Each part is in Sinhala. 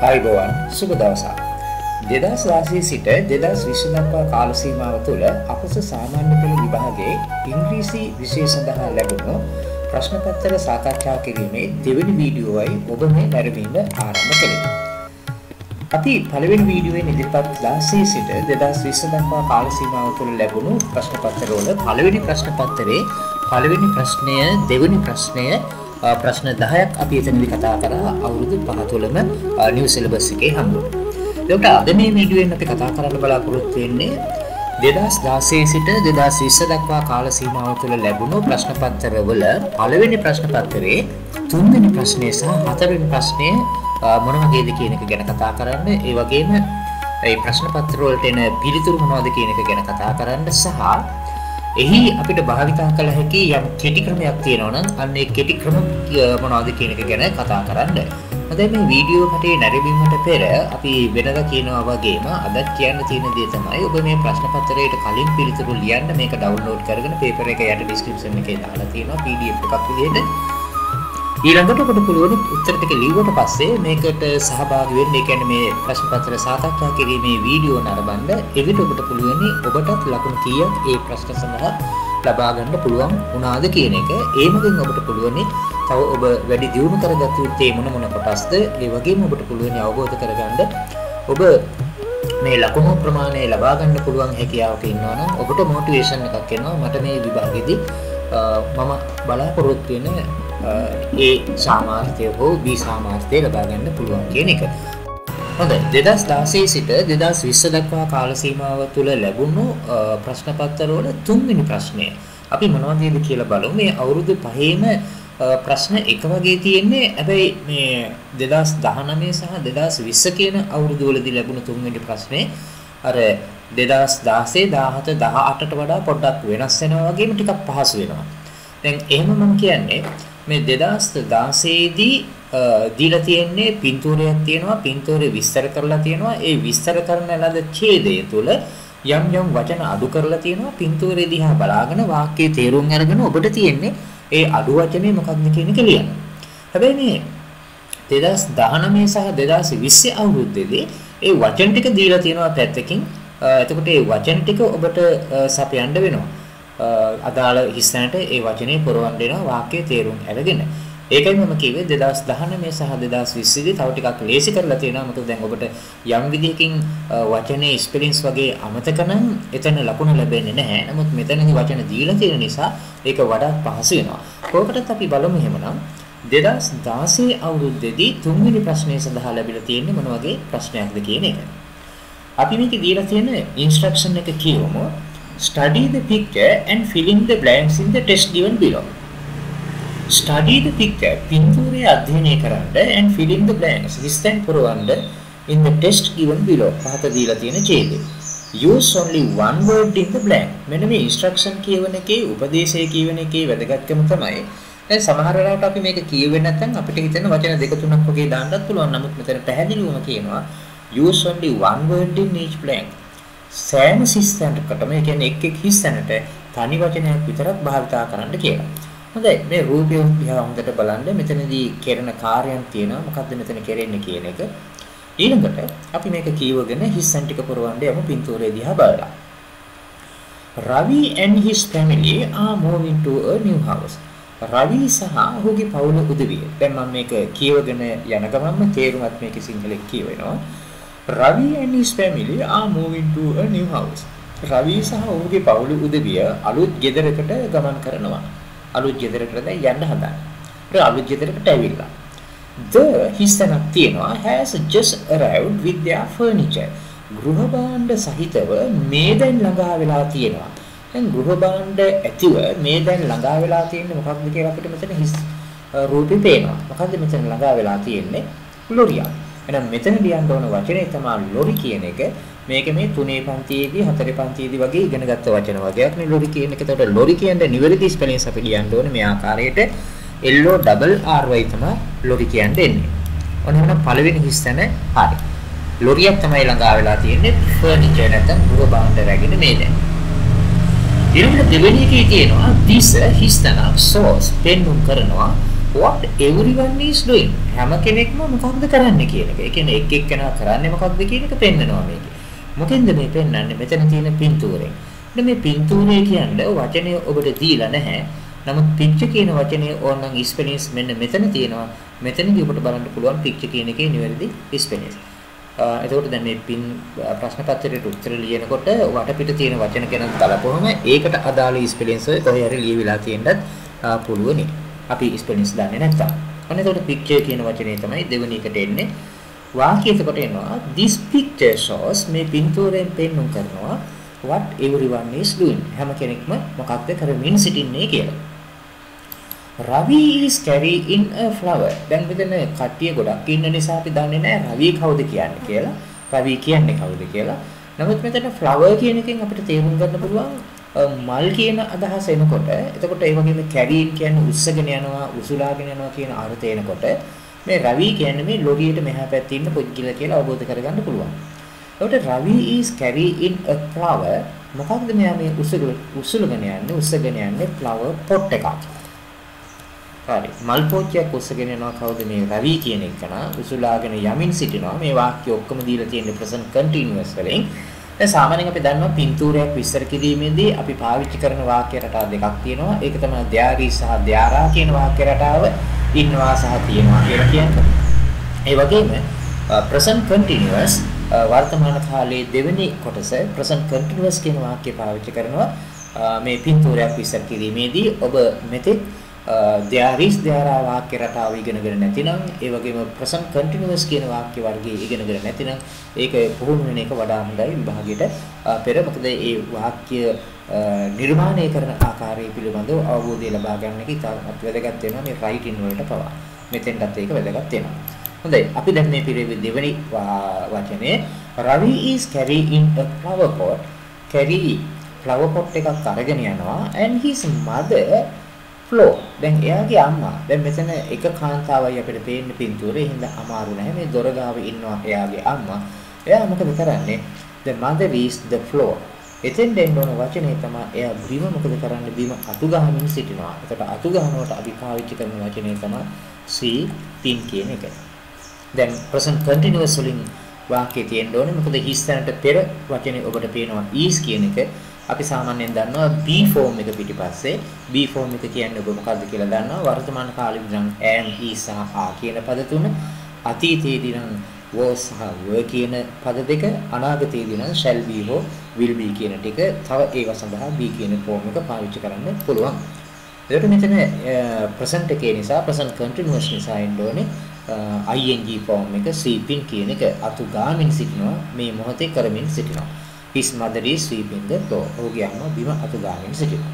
ආයුබෝවන් සුබ දවසක් 2016 සිට 2020 දක්වා කාල සීමාව තුළ අපස සාමාන්‍ය පෙළ විභාගයේ ඉංග්‍රීසි විෂය සඳහා ලැබුණු ප්‍රශ්න පත්‍ර සාකච්ඡා කිරීමේ දෙවැනි වීඩියෝවයි ඔබ මේ නැරඹීම ආරම්භ කළේ. අපි පළවෙනි වීඩියෝවේ ඉදිරිපත් 16 සිට 2020 දක්වා කාල සීමාව තුළ ලැබුණු ප්‍රශ්න පත්‍ර වල පළවෙනි ප්‍රශ්න පත්‍රයේ පළවෙනි ප්‍රශ්නය දෙවෙනි ප්‍රශ්නය ප්‍රශ්න 10ක් අපි එතනදී කතා කරා අවුරුදු 5 තුළම නිව් සිලබස් එකේ හම්බුනේ. ඒකට අද මේ වීඩියෝෙන් අපි කතා කරන්න බලාපොරොත්තු වෙන්නේ 2016 සිට 2020 දක්වා කාල සීමාව තුළ ලැබුණු ප්‍රශ්න පත්‍ර වල පළවෙනි ප්‍රශ්න පත්‍රයේ තුන්වෙනි ප්‍රශ්නය සහ හතරවෙනි ප්‍රශ්නය මොන වගේද කියන එක ගැන කතා කරන්න. ඒ වගේම මේ ප්‍රශ්න පත්‍ර වලට එන පිළිතුරු මොනවද කියන එක ගැන කතා කරන්න සහ එහි අපිට භාවිතා කළ හැකි යම් කෙටි ක්‍රමයක් තියෙනවා නම් අන්න ඒ කෙටි ක්‍රම මොනවද කියන එක ගැන කතා කරන්න. හොඳයි මේ වීඩියෝ කටේ නැරඹීමට පෙර අපි වෙනදා කියනවා වගේම අද කියන්න තියෙන දේ තමයි ඔබ මේ ප්‍රශ්න පත්‍රයට කලින් පිළිතුරු ලියන්න මේක ඩවුන්ලෝඩ් කරගෙන පේපර් එක යට ඩිස්ක්‍රිප්ෂන් එකේ දාලා තියෙනවා PDF එකක් විදිහට. ඊළඟට ඔබට පුළුවන් උත්තර ටික ලියුවට පස්සේ මේකට සහභාගී වෙන්න. ඒ කියන්නේ මේ ප්‍රශ්න පත්‍ර සාකච්ඡා කිරීමේ වීඩියෝ නරඹන්න. එවිට ඔබට පුළුවන් ඔබටත් ලකුණු කීයක් ඒ ප්‍රශ්න සඳහා ලබා ගන්න පුළුවන් වුණාද කියන එක. ඒ මොකෙන් ඔබට පුළුවන් තව ඔබ වැඩි දියුණු කරගත යුත්තේ මොන කොටස්ද? ඒ වගේම ඔබට පුළුවන් අවබෝධ කරගන්න ඔබ මේ ලකුණු ප්‍රමාණය ලබා ගන්න පුළුවන් හැකියාවක ඉන්නවා නම් ඔබට මොටිවේෂන් එකක් එනවා. මට මේ විභාගෙදී මම බලාපොරොත්තු වෙන A සාමාර්ථය හෝ B සාමාර්ථය ලබා ගන්න පුළුවන් කියන එක. හොඳයි 2016 සිට 2020 දක්වා කාල සීමාව තුළ ලැබුණු ප්‍රශ්න පත්‍ර වල තුන්වෙනි ප්‍රශ්නය අපි මොනවදද කියලා බලමු. මේ අවුරුදු 5ේම ප්‍රශ්න එක වගේ තියෙන්නේ. හැබැයි මේ 2019 සහ 2020 කියන අවුරුදු වලදී ලැබුණු තුන්වෙනි ප්‍රශ්නේ අර 2016 17 18ට වඩා පොඩ්ඩක් වෙනස් වෙනවා වගේම ටිකක් පහසු වෙනවා. දැන් එහෙම මම කියන්නේ මේ 2016 දී දීලා තියෙන්නේ පින්තූරයක් තියෙනවා. පින්තූරේ විස්තර කරලා තියෙනවා. ඒ විස්තර කරන ලද ඡේදය තුළ යම් යම් වචන අඩු කරලා තියෙනවා. පින්තූරේ දිහා බලාගෙන වාක්‍යයේ තේරුම් අරගෙන ඔබට තියෙන්නේ ඒ අඩු වචනේ මොකක්ද කියන එක ලියන්න. හැබැයි මේ 2019 සහ 2020 අවුරුද්දේදී ඒ වචන ටික දීලා තියෙනවා පැත්තකින්. එතකොට ඒ වචන ටික ඔබට සපයන්න වෙනවා. අදාළ හිස්තැනට ඒ වචනේ පුරවන්න වෙනවා වාක්‍යයේ තේරුම් අරගෙන. ඒකයි මම කිව්වේ 2019 සහ 2020 දී තව ටිකක් ලේසි කරලා තියෙනවා. මොකද දැන් ඔබට යම් විදිහකින් වචනේ ස්පෙලිංස් වගේ අමතක නම් එතන ලකුණු ලැබෙන්නේ නැහැ. නමුත් මෙතනදී වචන දීලා තියෙන නිසා ඒක වඩා පහසු වෙනවා. කොහොමදත් අපි බලමු එහෙමනම් 2016 අවුරුද්දේදී තුන්වෙනි ප්‍රශ්නය සඳහා ලැබිලා තියෙන්නේ මොන වගේ ප්‍රශ්නයක්ද කියන එක. අපි මේකේ දීලා තියෙන ඉන්ස්ට්‍රක්ෂන් එක කියවමු. Study the picture and fill in the blanks in the text given below. Study the picture. පින්තූරය අධ්‍යයනය කරන්න and fill in the blanks. හිස්තැන් පුරවන්න in the text given below. පහත දීලා තියෙන ඡේදය. Use only one word in the blank. මෙන්න මේ ඉන්ස්ට්‍රක්ෂන් කියවන එකේ උපදේශය කියවන එකේ වැදගත්කම තමයි. දැන් සමහර වෙලාවට අපි මේක කියවෙන්නේ නැත්නම් අපිට හිතෙන වචන දෙක තුනක් වගේ දාන්නත් පුළුවන්. නමුත් මෙතන පැහැදිලිවම කියනවා use only one word in each blank. සෑම හිස්තැනකටම ඒ කියන්නේ එක් හිස්තැනට තනි වචනයක් විතරක් භාවිතා කරන්න කියලා. හොඳයි මේ රූපය දිහා හොඳට බලන්න. මෙතනදී කෙරෙන කාර්යයන් තියෙනවා. මොකද්ද මෙතන කෙරෙන්නේ කියන එක. ඊළඟට අපි මේක කියවගෙන හිස්තැන් ටික පුරවන්න යමු පින්තූරය දිහා බලලා. Ravi and his family are moving to a new house. රවි සහ ඔහුගේ පවුල උදවිය. දැන් මම මේක කියවගෙන යන ගමන්ම තේරුමත් මේකේ සිංහලෙන් කියවෙනවා. Ravi and his family are moving to a new house. රවි සහ ඔහුගේ පවුල උදවිය අලුත් ගෙදරකට ගමන් කරනවා. අලුත් ගෙදරකට දැන් යන්න හදනවා. ඒ අලුත් ගෙදරකට ඇවිල්ලා. The හිස්තැනක් තියෙනවා has just arrived with their furniture. ගෘහ භාණ්ඩ සහිතව මේ දැන් ළඟා වෙලා තියෙනවා. දැන් ගෘහ භාණ්ඩ ඇතිව මේ දැන් ළඟා වෙලා තියෙන්නේ මොකක්ද කියලා අපිට මෙතන හිස් රූපේ පේනවා. මොකද්ද මෙතන ළඟා වෙලා තියෙන්නේ? ලොරියක්. එහෙනම් මෙතන ලියන්න ඕන වචනේ තමයි ලොරි කියන එක. මේක මේ 3 පන්තියේදී 4 පන්තියේදී වගේ ඉගෙනගත්ත වචන වගේක් නේ ලොරි කියන එක. ඒතකොට ලොරි කියන්නේ නිවැරදි ස්පෙලිංස් අපි ලියන්න ඕනේ මේ ආකාරයට LORRY තමයි ලොරි කියන්නේ එන්නේ. ඔන්න එහෙනම් පළවෙනි හිස්තැන හරි. ලොරියක් තමයි ළඟා වෙලා තියෙන්නේ. ෆර්නිචර් නැත්නම් ගෘහ භාණ්ඩ රැගෙන මේ දැන්. ඊළඟට දෙවෙනි එකේ තියෙනවා this හිස්තැන source පෙන්වුම් කරනවා what everyone is doing. හැම කෙනෙක්ම මොකක්ද කරන්නේ කියන එක. ඒ කියන්නේ එක් එක්කෙනා කරන්නේ මොකක්ද කියන එක පෙන්නනවා මේකේ. මොකෙන්ද මේ පෙන්නන්නේ? මෙතන තියෙන පින්තූරෙන්. මේ පින්තූරය කියන්නේ වචනය ඔබට දීලා නැහැ. නමුත් picture කියන වචනේ ඕනනම් ස්පෙලිංස් මෙන්න මෙතන තියෙනවා. මෙතනදී ඔබට බලන්න පුළුවන් picture කියන එකේ නිවැරදි ස්පෙලිංස්. එතකොට දැන් මේ ප්‍රශ්න පත්‍රයට උත්තර ලියනකොට වටපිට තියෙන වචන ගැන බලපුවම ඒකට අදාළ ස්පෙලිංස් ඔය කොහේ හරි ලියවිලා තියෙන්නත් පුළුවනි. අපි ස්පෙලිංස් දන්නේ නැත්තම්. අන්න එතකොට picture කියන වචනේ තමයි දෙවෙනි එකට එන්නේ. වාක්‍යයකට එනවා this picture shows මේ පින්තූරයෙන් පෙන්වුම් කරනවා what everyone is doing. හැම කෙනෙක්ම මොකක්ද කරමින් සිටින්නේ කියලා. Ravi is carrying a flower. දැන් මෙතන කට්ටිය ගොඩක් ඉන්න නිසා අපි දන්නේ නැහැ රවි කවුද කියන්නේ කියලා. රවි කියන්නේ කවුද කියලා. නමුත් මෙතන flower කියන එකෙන් අපිට තේරුම් ගන්න පුළුවන් මල් කියන අදහස එනකොට එතකොට ඒ වගේම carrying කියන්නේ උස්සගෙන යනවා, උසුලාගෙන යනවා කියන අර්ථය එනකොට මේ රවි කියන්නේ මේ ලොරියට මෙහා පැත්තේ ඉන්න පුද්ගලයා කියලා අවබෝධ කරගන්න පුළුවන්. එතකොට Ravi is carrying a flower. මොකක්ද මෙයා මේ උස්සගෙන යන්නේ flower pot එකක්. හරි. මල් පොච්චයක් උස්සගෙන යනවා කවුද මේ රවි කියන එක නා උසුලාගෙන යමින් සිටිනවා. මේ වාක්‍ය ඔක්කොම දීලා තියෙන්නේ present continuous වලින්. දැන් සාමාන්‍යයෙන් අපි දන්නවා පින්තූරයක් විස්තර කිරීමේදී අපි පාවිච්චි කරන වාක්‍ය රටා දෙකක් තියෙනවා. ඒක තමයි there is සහ there are කියන වාක්‍ය රටාව, ඉන්නවා සහ තියෙනවා කියලා කියන්නේ. ඒ වගේම present continuous වර්තමාන කාලයේ දෙවෙනි කොටස present continuous කියන වාක්‍ය පාවිච්චි කරනවා. මේ පින්තූරයක් විස්තර කිරීමේදී ඔබ මෙතෙක් there is there are වාක්‍ය රටාව ඉගෙනගෙන නැතිනම් ඒ වගේම present continuous කියන වාක්‍ය වර්ගය ඉගෙනගෙන නැතිනම් ඒක පුහුණු වෙන එක වඩා හොඳයි විභාගයට පෙර. මොකද ඒ වාක්‍ය නිර්මාණය කරන ආකාරය පිළිබඳව අවබෝධය ලබා ගන්න එක ඉතාමත් වැදගත් වෙනවා මේ writing වලට පවා. මෙතෙන්ටත් ඒක වැදගත් වෙනවා. හොඳයි අපි දැන් මේ පිළිවෙල දෙවෙනි වචනේ Ravi is carrying a flower pot. carry flower pot එකක් අරගෙන යනවා and his mother floor. දැන් එයාගේ අම්මා දැන් මෙතන එක කාන්තාවයි අපිට පේන්න පින්තූරේ හින්දා අමාරු නැහැ. මේ දොර ගාව ඉන්නවා එයාගේ අම්මා. එයා මොකද කරන්නේ? the mother is the floor. එතෙන් දෙන්න ඕන වචනේ තමයි එයා බිම මොකද කරන්නේ? බිම අතු ගහමින් සිටිනවා. එතකොට අතු ගහනකොට අපි පාවිච්චි කරන වචනේ තමයි see pin කියන එක. දැන් present continuous වලින් වාක්‍යය තියෙන්න ඕනේ. මොකද his තැනට පෙර වචනේ ඔබට පේනවා is කියන එක. අපි සාමාන්‍යයෙන් දන්නවා be form එක පිටිපස්සේ be form එක කියන්නේ ඔබ මොකද්ද කියලා දන්නවා. වර්තමාන කාලෙදි නම් am is සහ are කියන පද තුන, අතීතයේදී නම් was සහ were කියන පද දෙක, අනාගතයේදී නම් shall be හෝ will be කියන ටික තව ඒවා සඳහා be කියන form එක පාවිච්චි කරන්න පුළුවන්. ඒකට මෙතන present එකේ නිසා present continuous නිසා එන්න ඕනේ ing form එක sleeping කියන එක අතු ගාමින් සිටිනවා, මේ මොහොතේ කරමින් සිටිනවා. His mother is sweeping the floor. ඔහුගේ අම්මා බිම අතු ගාමින් සිටිනවා.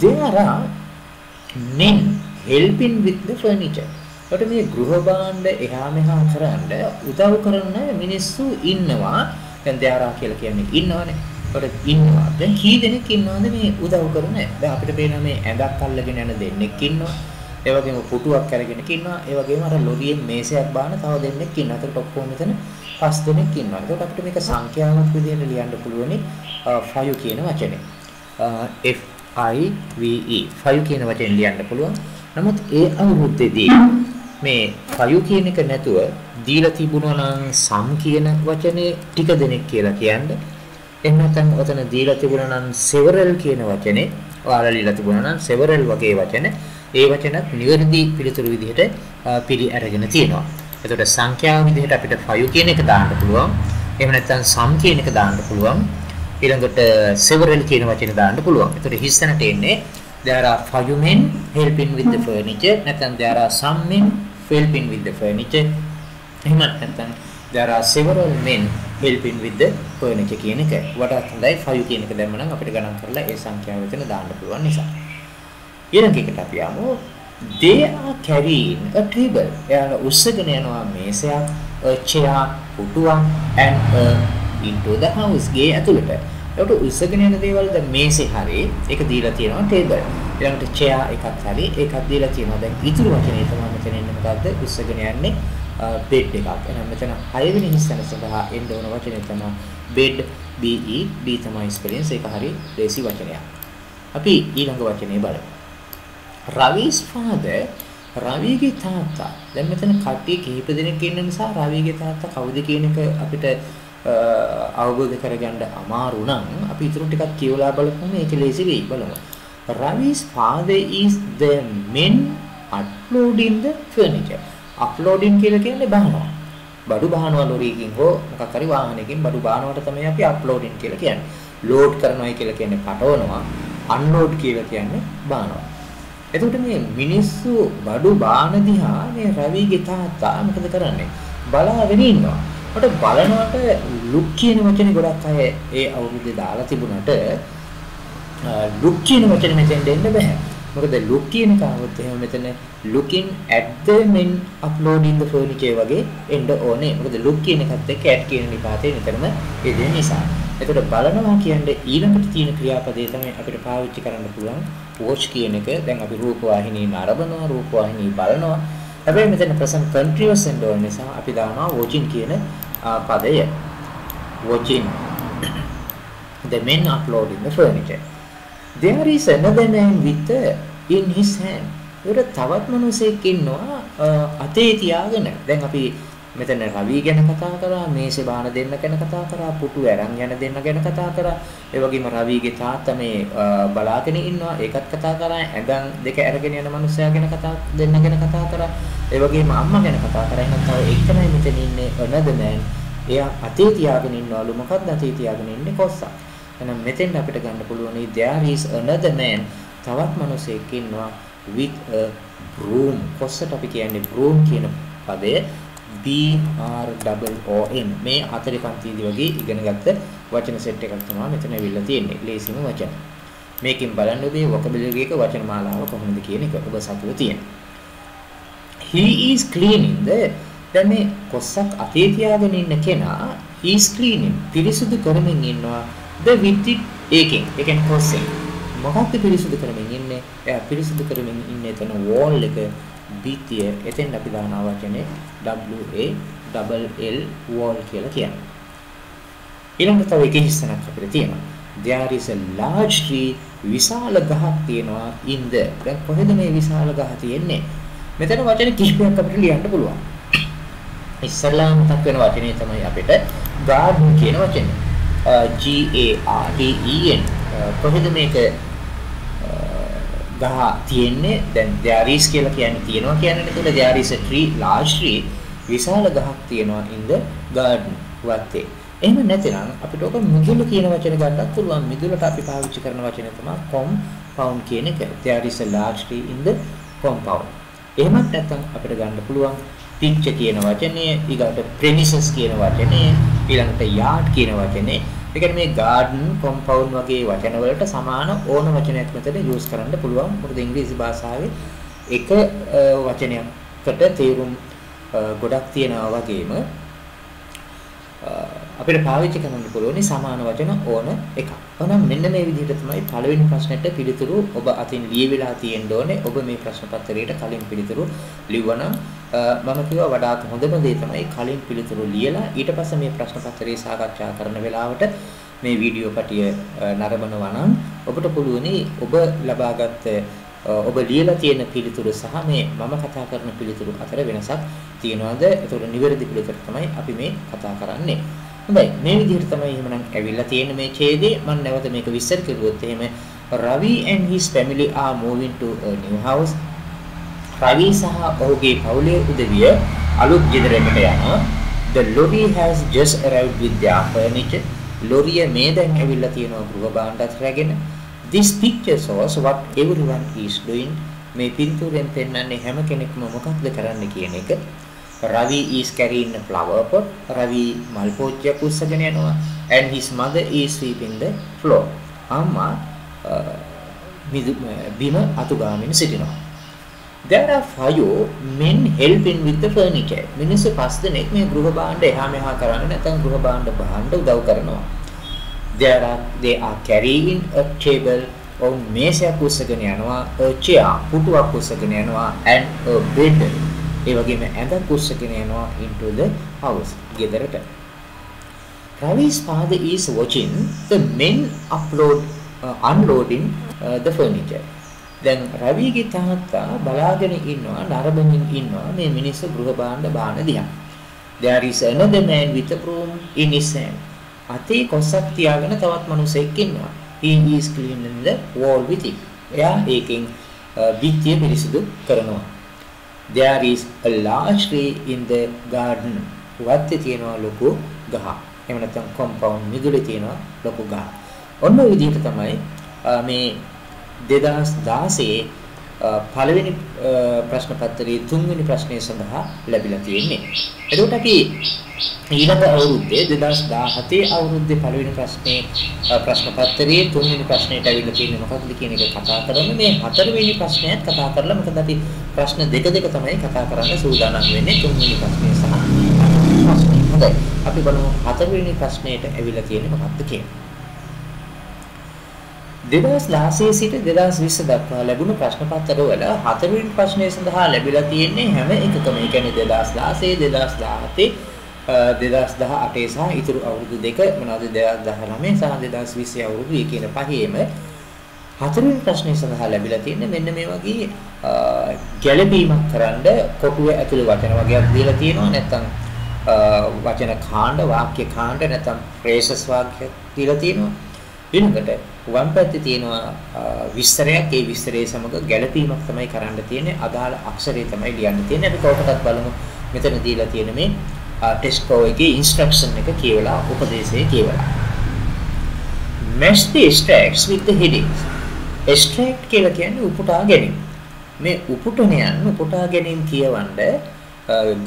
There are men helping with the furniture. ඒකට මේ ගෘහ භාණ්ඩ එහා මෙහා කරන්න උදව් කරන මිනිස්සු ඉන්නවා. දැන් there are කියලා කියන්නේ ඉන්නවනේ. ඒකට ඉන්නවා. දැන් කී දෙනෙක් ඉන්නවද මේ උදව් කරන්නේ? දැන් අපිට පේනවා මේ ඇඳක් අල්ලගෙන යන දෙන්නෙක් ඉන්නවා. ඒ වගේම පුටුවක් අරගෙන ඉන්නවා. ඒ වගේම අර ලොරියෙන් මේසයක් බාන තව දෙන්නෙක් ඉන්නවා. ඒකට ඔක්කොම මෙතන 5 දෙනෙක් ඉන්නවා. ඒකට අපිට මේක සංඛ්‍යාවක් විදිහට ලියන්න පුළුවනි 5 කියන වචනේ. F I V E 5 කියන වචනේ ලියන්න පුළුවන්. නමුත් ඒ අවුරුද්දේදී මේ 5 කියන එක නැතුව දීලා තිබුණා නම් සම් කියන වචනේ ටික දෙනෙක් කියලා කියන්නේ. එහෙම නැත්නම් ඔතන දීලා තිබුණා නම් several කියන වචනේ ඔයාලා ලියලා තිබුණා නම් several වගේ වචන ඒ වචනත් නිවැරදි පිළිතුරු විදිහට පිළි අරගෙන තියෙනවා. එතකොට සංඛ්‍යාව විදිහට අපිට 5 කියන එක දාන්න පුළුවන්. එහෙම නැත්නම් sum කියන එක දාන්න පුළුවන්. ඊළඟට several කියන වචනේ දාන්න පුළුවන්. එතකොට his තැනට එන්නේ there are 5 men helping with the furniture. නැත්නම් there are some men helping with the furniture. එහෙම නැත්නම් there are several men helping with the furniture කියන එක. වඩාත් හොඳයි 5 කියන එක දැම්ම නම් අපිට ගණන් කරලා ඒ සංඛ්‍යාව එතන දාන්න පුළුවන් නිසා. ඊළඟ එකට අපි යමු they are carrying a table. එයාලා උස්සගෙන යනවා මේසයක්, a chair, පුටුවක් and into the house. ගේ ඇතුළට. ඒකට උස්සගෙන යන දේවල් දැන් මේසේ හරි ඒක දීලා තියෙනවා table. ඊළඟට chair එකක් හරි ඒකක් දීලා තියෙනවා. දැන් ඉතුරු වචනේ තමයි මෙතන එන්නේ මොකද්ද? උස්සගෙන යන්නේ bed එකක්. එහෙනම් මෙතන 6 වෙනි හිස්තැන සඳහා එන්න ඕන වචනේ තමයි bed. B E B තමයි ස්පෙලිංස්. ඒක හරි ලේසි වචනයක්. අපි ඊළඟ වචනේ බලමු. Ravi's father රවිගේ තාත්තා දැන් මෙතන කට්ටිය කිහිප දෙනෙක් ඉන්න නිසා රවිගේ තාත්තා කවුද කියන එක අපිට අවබෝධ කරගන්න අමාරු නම් අපි ඊටු ටිකක් කියවලා බලමු මේක ලේසි වෙයි බලමු. Ravi's father is the man uploading the furniture. Uploading කියලා කියන්නේ බහනවා. බඩු බහනවා ලොරියකින් හෝ මොකක් හරි වාහනයකින් බඩු බහනවට තමයි අපි uploading කියලා කියන්නේ. load කරනවායි කියලා කියන්නේ පටවනවා. unload කියලා කියන්නේ බහනවා. එතකොට මේ මිනිස්සු බඩු බාන දිහා මේ රවිගේ තාත්තා මොකද කරන්නේ? බලාගෙන ඉන්නවා. කොට බලනකොට look කියන වචනේ ගොඩක් අය ඒ අවුරුද්දේ දාලා තිබුණාට look කියන වචනේ මෙතෙන් දෙන්න බෑ. මොකද look කියන කාවත් එහෙම මෙතන looking at the men uploading the furniture වගේ එන්න ඕනේ. මොකද look කියන එකත් එක්ක at කියන නිපාතේ නිතරම යෙදෙන නිසා. එතකොට බලනවා කියන්නේ ඊළඟට තියෙන ක්‍රියාපදේ තමයි අපිට පාවිච්චි කරන්න පුළුවන් watch කියන එක. දැන් අපි රූපවාහිනී නරඹනවා, රූපවාහිනී බලනවා. හැබැයි මෙතන present continuous වෙන්න ඕන නිසා අපි දානවා watching කියන පදය. watching the men uploading the furniture. There is another man with in his hand. ඒක තවත් මිනිසෙක් ඉන්නවා අතේ තියාගෙන. දැන් අපි මෙතන රවි ගැන කතා කරා, මේසේ බාන දෙන්න ගැන කතා කරා, පුටු අරන් යන දෙන්න ගැන කතා කරා. ඒ වගේම රවිගේ තාත්තා මේ බලාගෙන ඉන්නවා. ඒකත් කතා කරා. ඇඳන් දෙක අරගෙන යන මිනිසයා ගැන දෙන්න ගැන කතා කරා. ඒ වගේම අම්මා ගැන කතා කරා. එහෙනම් තව එක්කමයි මෙතන ඉන්නේ another man. එයා අතේ තියාගෙන ඉන්නවලු. මොකක්ද අතේ තියාගෙන ඉන්නේ? කොස්සක්. එහෙනම් මෙතෙන් අපිට ගන්න පුළුවන් there is another man. තවත් මිනිසෙක් ඉන්නවා with a broom. කොස්සට අපි කියන්නේ broom කියන පදය BROOM. මේ හතරේ පන්තියේදී වගේ ඉගෙනගත්ත වචන සෙට් එකක් තමයි මෙතන ඇවිල්ලා තියෙන්නේ. ලේසිම වචන. මේකෙන් බලන්න ඔබේ vocabulary එක වචන මාලාව කොහොමද කියන එක ඔබ සතුව තියෙන. He is cleaning the දැන් මේ කොස්සක් අතේ තියාගෙන ඉන්න කෙනා he is cleaning පිරිසුදු කරමින් ඉන්නවා the with it ඒකෙන් කොස්සෙන් මොකක්ද පිරිසුදු කරමින් ඉන්නේ? එයා පිරිසුදු කරමින් ඉන්නේ එතන wall එක බිත්තිය. එතෙන් අපි දානවා වචනේ WALL wall කියලා කියන්නේ. ඊළඟට තව එක හිස්සනක් අපිට තියෙනවා. There is a large tree විශාල ගහක් තියෙනවා in the. දැන් කොහෙද මේ විශාල ගහ තියෙන්නේ? මෙතන වචන කිහිපයක් අපිට ලියන්න පුළුවන්. ඉස්සල්ලාම මතක් වෙන වචනේ තමයි අපිට garden කියන වචනේ. GARDEN. කොහෙද මේක ගහ තියෙන්නේ? දැන් there is කියලා කියන්නේ තියෙනවා කියන්නේ නේද? There is a tree, large tree. විශාල ගහක් තියෙනවා in the garden. වත්තේ. එහෙම නැත්නම් අපිට ඔක මිදුල කියන වචනේ ගන්නත් පුළුවන්. මිදුලට අපි පාවිච්චි කරන වචනේ තමයි compound කියන එක. There is a large tree in the compound. එහෙමත් නැත්නම් අපිට ගන්න පුළුවන් pitch කියන වචනේ, ඊගාට premises කියන වචනේ, ඊළඟට yard කියන වචනේ. ඒ කියන්නේ මේ garden, compound වගේ වචන වලට සමාන ඕන වචනයක් මෙතන use කරන්න පුළුවන්. මොකද ඉංග්‍රීසි භාෂාවේ එක වචනයකට තේරුම් ගොඩක් තියෙනවා වගේම අපිට පාවිච්චි කරන්න පුළුවන් සමාන වචන ඕන එකක්. එහෙනම් මෙන්න මේ විදිහට තමයි පළවෙනි ප්‍රශ්නෙට පිළිතුරු ඔබ අතින් ලියවිලා තියෙන්න ඕනේ. ඔබ මේ ප්‍රශ්න පත්‍රයට කලින් පිළිතුරු ලිව්වනම් මම කිව්වා වඩාත් හොඳම දේ තමයි කලින් පිළිතුරු ලියලා ඊට පස්සේ මේ ප්‍රශ්න පත්‍රය සාකච්ඡා කරන වෙලාවට මේ වීඩියෝ පටිය නරඹනවා නම් ඔබට පුළුවනි ඔබ ලබාගත් ඔබ ලියලා තියෙන පිළිතුරු සහ මේ මම කතා කරන පිළිතුරු අතර වෙනසක් තියනවාද? ඒතකොට නිවැරදි පිළිතුර තමයි අපි මේ කතා කරන්නේ. හොඳයි, මේ විදිහට තමයි එහෙමනම් ඇවිල්ලා තියෙන මේ ඡේදය. මම නැවත මේක විස්තර කරුවොත් එහෙම Ravi and his family are moving to a new house. Ravi සහ ඔහුගේ පවුලේ උදවිය අලුත් ගෙදරකට යනවා. The lorry has just arrived with their furniture. ලොරිය මේ දැන් ඇවිල්ලා තියෙනවා ගෘහ භාණ්ඩත් රැගෙන. This picture shows what everyone is doing. මේ පින්තූරෙන් පෙන්වන්නේ හැම කෙනෙක්ම මොකක්ද කරන්නේ කියන එක. Ravi is carrying a flower pot. Ravi මල් පෝච්චියක් උස්සගෙන යනවා. And his mother is sweeping the floor. අම්මා බිම අතුගාමින් සිටිනවා. There are 5 men helping with the furniture. මිනිස්සු 5 දෙනෙක් මේ ගෘහ භාණ්ඩ එහා මෙහා කරන්නේ නැත්නම් ගෘහ භාණ්ඩ උදව් කරනවා. They are carrying a table. ඔවුන් මේසයක් උස්සගෙන යනවා. A chair පුටුවක් උස්සගෙන යනවා. And a bed. ඒ වගේම ඇඳක් උස්සගෙන යනවා into the house. ගෙදරට. Ravi's father is watching the men unloading the furniture. දැන් රවිගේ තාත්තා බලාගෙන ඉන්නවා නරඹමින් ඉන්නවා මේ මිනිස්සු ගෘහ භාණ්ඩ බාන දිහා. There is another man with a broom in his hand. අතේ කොස්සක් තියාගෙන තවත් මිනිසෙක් ඉන්නවා. He is cleaning the wall with it. එයා ඒකෙන් බිත්තිය පිරිසිදු කරනවා. There is a large tree in the garden. වත්තේ තියෙනවා ලොකු ගහ. එහෙම නැත්නම් compound මිදුලේ තියෙනවා ලොකු ගහ. ඔන්න ඔය විදිහට තමයි මේ 2016 පළවෙනි ප්‍රශ්න පත්‍රයේ තුන්වෙනි ප්‍රශ්නය සඳහා ලැබිලා තියෙන්නේ. එතකොට අපි ඊළඟ අවුරුද්දේ 2017 අවුරුද්දේ පළවෙනි ප්‍රශ්නේ ප්‍රශ්න පත්‍රයේ තුන්වෙනි ප්‍රශ්නයට ඇවිල්ලා තියෙන්නේ මොකක්ද කියන එක කතා කරමු. මේ හතරවෙනි ප්‍රශ්නයත් කතා කරලා මොකද අපි ප්‍රශ්න දෙක තමයි කතා කරන්න සූදානම් වෙන්නේ තුන්වෙනි ප්‍රශ්නය සහ ප්‍රශ්නය. හොඳයි. අපි බලමු හතරවෙනි ප්‍රශ්නයට ඇවිල්ලා තියෙන්නේ මොකක්ද කියලා. 2016 සිට 2020 දක්වා ලැබුණු ප්‍රශ්න පත්‍රවල හතරවෙනි ප්‍රශ්නය සඳහා ලැබිලා තියෙන්නේ හැම එකකම. ඒ කියන්නේ 2016, 2017, 2018 සහ ඊතුරු අවුරුදු දෙක මොනවද 2019 සහ 2020 අවුරුදු ඒ කියන පහේම හතරවෙනි ප්‍රශ්නය සඳහා ලැබිලා තියෙන්නේ මෙන්න මේ වගේ ගැළපීමක් කරන්න කොටුව ඇතුලේ වචන වගේක් දීලා තියෙනවා. නැත්නම් වචන කාණ්ඩ, වාක්‍ය කාණ්ඩ නැත්නම් phrases වාක්‍ය දීලා තියෙනවා. ඊළඟට වම් පැත්තේ තියෙනවා විස්තරයක්. ඒ විස්තරයේ සමග ගැළපීමක් තමයි කරන්න තියෙන්නේ. අදාළ අක්ෂරය තමයි ලියන්න තියෙන්නේ. අපි කවකටත් බලමු. මෙතන දීලා තියෙන මේ ටෙස්ට් කෝ එකේ ඉන්ස්ට්‍රක්ෂන් එක කියවලා උපදේශය කියවලා. Match the extracts with the headings. Extract කියලා කියන්නේ උපුටා ගැනීම. මේ උපුටණයන් උපුටා ගැනීම කියවන්න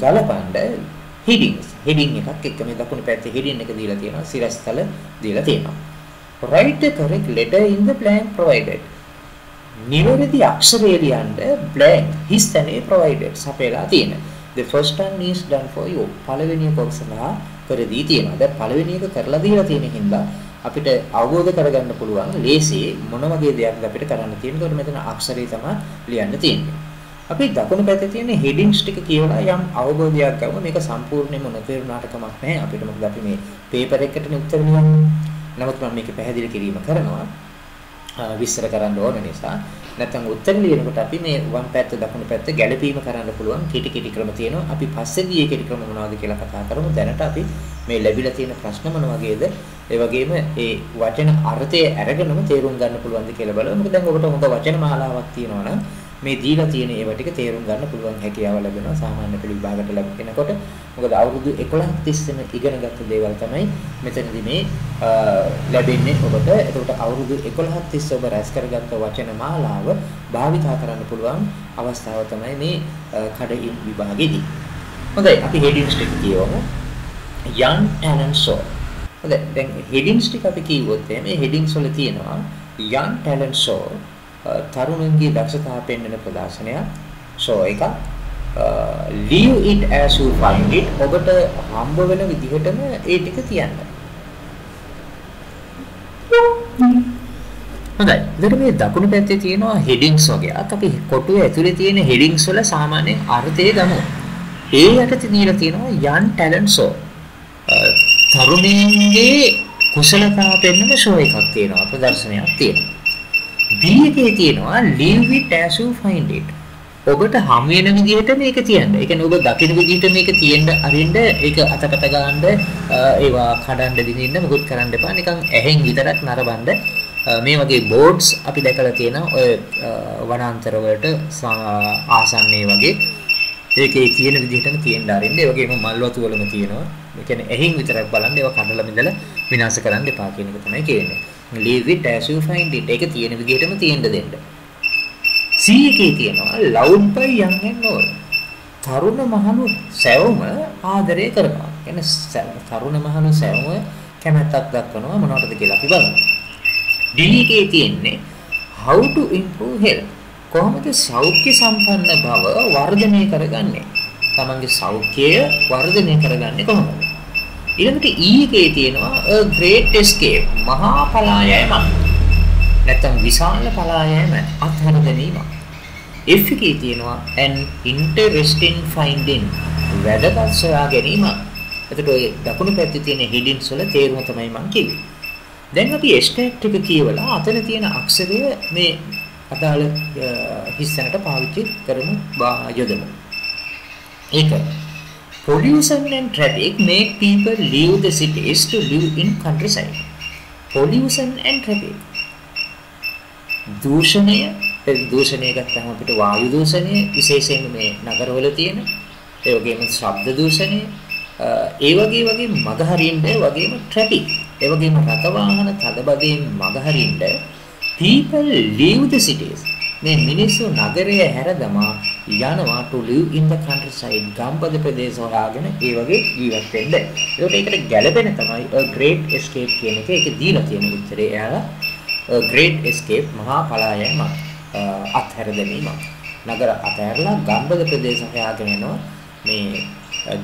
ගලපන්න headings. heading එකක් එක්ක මේ දකුණු පැත්තේ heading එක දීලා තියෙනවා. සිරස්තල දීලා තියෙනවා. Write the correct letter in the blank provided. නිවැරදි අක්ෂරය ලියන්න blank හිස්තැනේ provided සපයලා තියෙන. The first one is done for you. පළවෙනි එක ඔබසලා කර දී තියෙනවා. දැන් පළවෙනි එක කරලා දීලා තියෙන හින්දා අපිට අවබෝධ කරගන්න පුළුවන් ලේසියි මොන වගේ දෙයක්ද අපිට කරන්න තියෙන්නේ. ඒකට මෙතන අක්ෂරය තමයි ලියන්න තියෙන්නේ. අපි දකුණු පැත්තේ තියෙන headings ටික කියවලා යම් අවබෝධයක් ගමු. මේක සම්පූර්ණයෙන්ම නොතේරුණාට කමක් නැහැ. අපිට මොකද අපි මේ paper එකකටනේ උත්තර ලියන්නේ. නමුත් මම මේක පැහැදිලි කිරීම කරනවා විස්තර කරන්න ඕන නිසා. නැත්නම් උත්තර ලියනකොට අපි මේ වම් පැත්ත දකුණු පැත්ත ගැළපීම කරන්න පුළුවන් කිටි ක්‍රම තියෙනවා. අපි පස්සේදී ඒ කිටි ක්‍රම මොනවද කියලා කතා කරමු. දැනට අපි මේ ලැබිලා තියෙන ප්‍රශ්න මොන වගේද? ඒ වගේම ඒ වචන අර්ථය අරගෙනම තේරුම් ගන්න පුළුවන්ද කියලා බලමු. මොකද දැන් ඔබට හොඳ වචන මාලාවක් තියෙනවා නම් මේ දීලා තියෙන ඒවා ටික තේරුම් ගන්න පුළුවන් හැකියාව ලැබෙනවා සාමාන්‍ය පෙළ විභාගයට ලැබෙනකොට. මොකද අවුරුදු 11ක් තිස්සේම ඉගෙනගත්ත දේවල් තමයි මෙතනදී මේ ලැබෙන්නේ ඔබට. එතකොට අවුරුදු 11ක් තිස්සේ ඔබ රැස් කරගත්ත වචන මාලාව භාවිතා කරන්න පුළුවන් අවස්ථාව තමයි මේ කඩින් විභාගෙදී. හොඳයි අපි headings ටික කියවමු. young talent show. හොඳයි දැන් headings ටික අපි කිව්වොත් මේ headings වල තියෙනවා young talent show තරුණුන්ගේ දක්ෂතාව පෙන්වන ප්‍රදර්ශනයක් show එකක්. leave it as you find it. ඔබට හම්බ වෙන විදිහටම ඒ ටික තියන්න. හොඳයි. ඊට මේ දකුණු පැත්තේ තියෙනවා headings වගේ. අපි කොටුවේ ඇතුලේ තියෙන headings වල සාමාන්‍ය අර්ථය ගමු. ඒ යටතේ දීලා තියෙනවා young talent show. තරුණියන්ගේ කුසලතාව පෙන්වන show එකක් තියෙනවා. ප්‍රදර්ශනයක් තියෙනවා. B එකේ තියෙනවා leave it as you find it. ඔබට හම් වෙන විදිහට මේක තියන්න. ඒ කියන්නේ ඔබ දකින විදිහට මේක තියෙන්න අරින්න ඒක අතකට ගන්න ඒවා කඩන්න දිනින්න මොකුත් කරන්න එපා. නිකන් ඇහෙන් විතරක් නරඹන්න. මේ වගේ බෝඩ්ස් අපි දැකලා තියෙනවා ඔය වනාන්තර වලට ආසන්නයේ වගේ. ඒකේ තියෙන විදිහටම තියෙන්න අරින්න. ඒ වගේම මල් වතු වලම තියෙනවා. ඒ කියන්නේ ඇහෙන් විතරක් බලන්න ඒවා කඩලා මිදලා විනාශ කරන්න එපා කියන එක තමයි කියන්නේ. leave it as you find it. ඒක තියෙන විදිහටම තියෙන්න දෙන්න. C එකේ තියෙනවා loved by young and old. තරුණ මහලු සැවොම ආදරය කරනවා. කියන්නේ තරුණ මහලු සැවොම කැමැත්තක් දක්වනවා මොනවටද කියලා අපි බලමු. D එකේ තියෙන්නේ how to improve health. කොහොමද සෞඛ්‍ය සම්පන්න බව වර්ධනය කරගන්නේ? තමන්ගේ සෞඛ්‍යය වර්ධනය කරගන්නේ කොහොමද? ඊළඟට E එකේ තියෙනවා a great escape. මහා පලායම. නැත්නම් විශාල පලායම අත්හර ගැනීම. F එකේ තියෙනවා an interesting finding. වැදගත් සොයා ගැනීම. එතකොට ඔය දකුණු පැත්තේ තියෙන headings වල තේරුම තමයි මම කිව්වේ. දැන් අපි extract එක කියවලා අතන තියෙන අක්ෂරය මේ අදාළ හිස්සනට පාවිච්චි කරමු යොදමු. ඒක pollution and traffic make people leave the cities to live in countryside. Pollution and traffic. දූෂණය ගත්තම අපිට වායු දූෂණය විශේෂයෙන්ම මේ නගරවල තියෙන ඒ වගේම ශබ්ද දූෂණය ඒ වගේ මගහරින්න වගේම traffic ඒ වගේම රථ වාහන තදබදයෙන් මගහරින්න people leave the cities. මේ මිනිස්සු නගරය හැරදමා යනවා to live in the countryside. ගම්බද ප්‍රදේශ හොයාගෙන ඒ වගේ ජීවත් වෙන්න. ඒකට ගැළපෙන තමයි a great escape කියන එක. ඒක දීලා තියෙන උත්තරේ එයාලා a great escape මහා පලායම අත්හැර දැමීම. නගර අතහැරලා ගම්බද ප්‍රදේශ හොයාගෙන යනවා මේ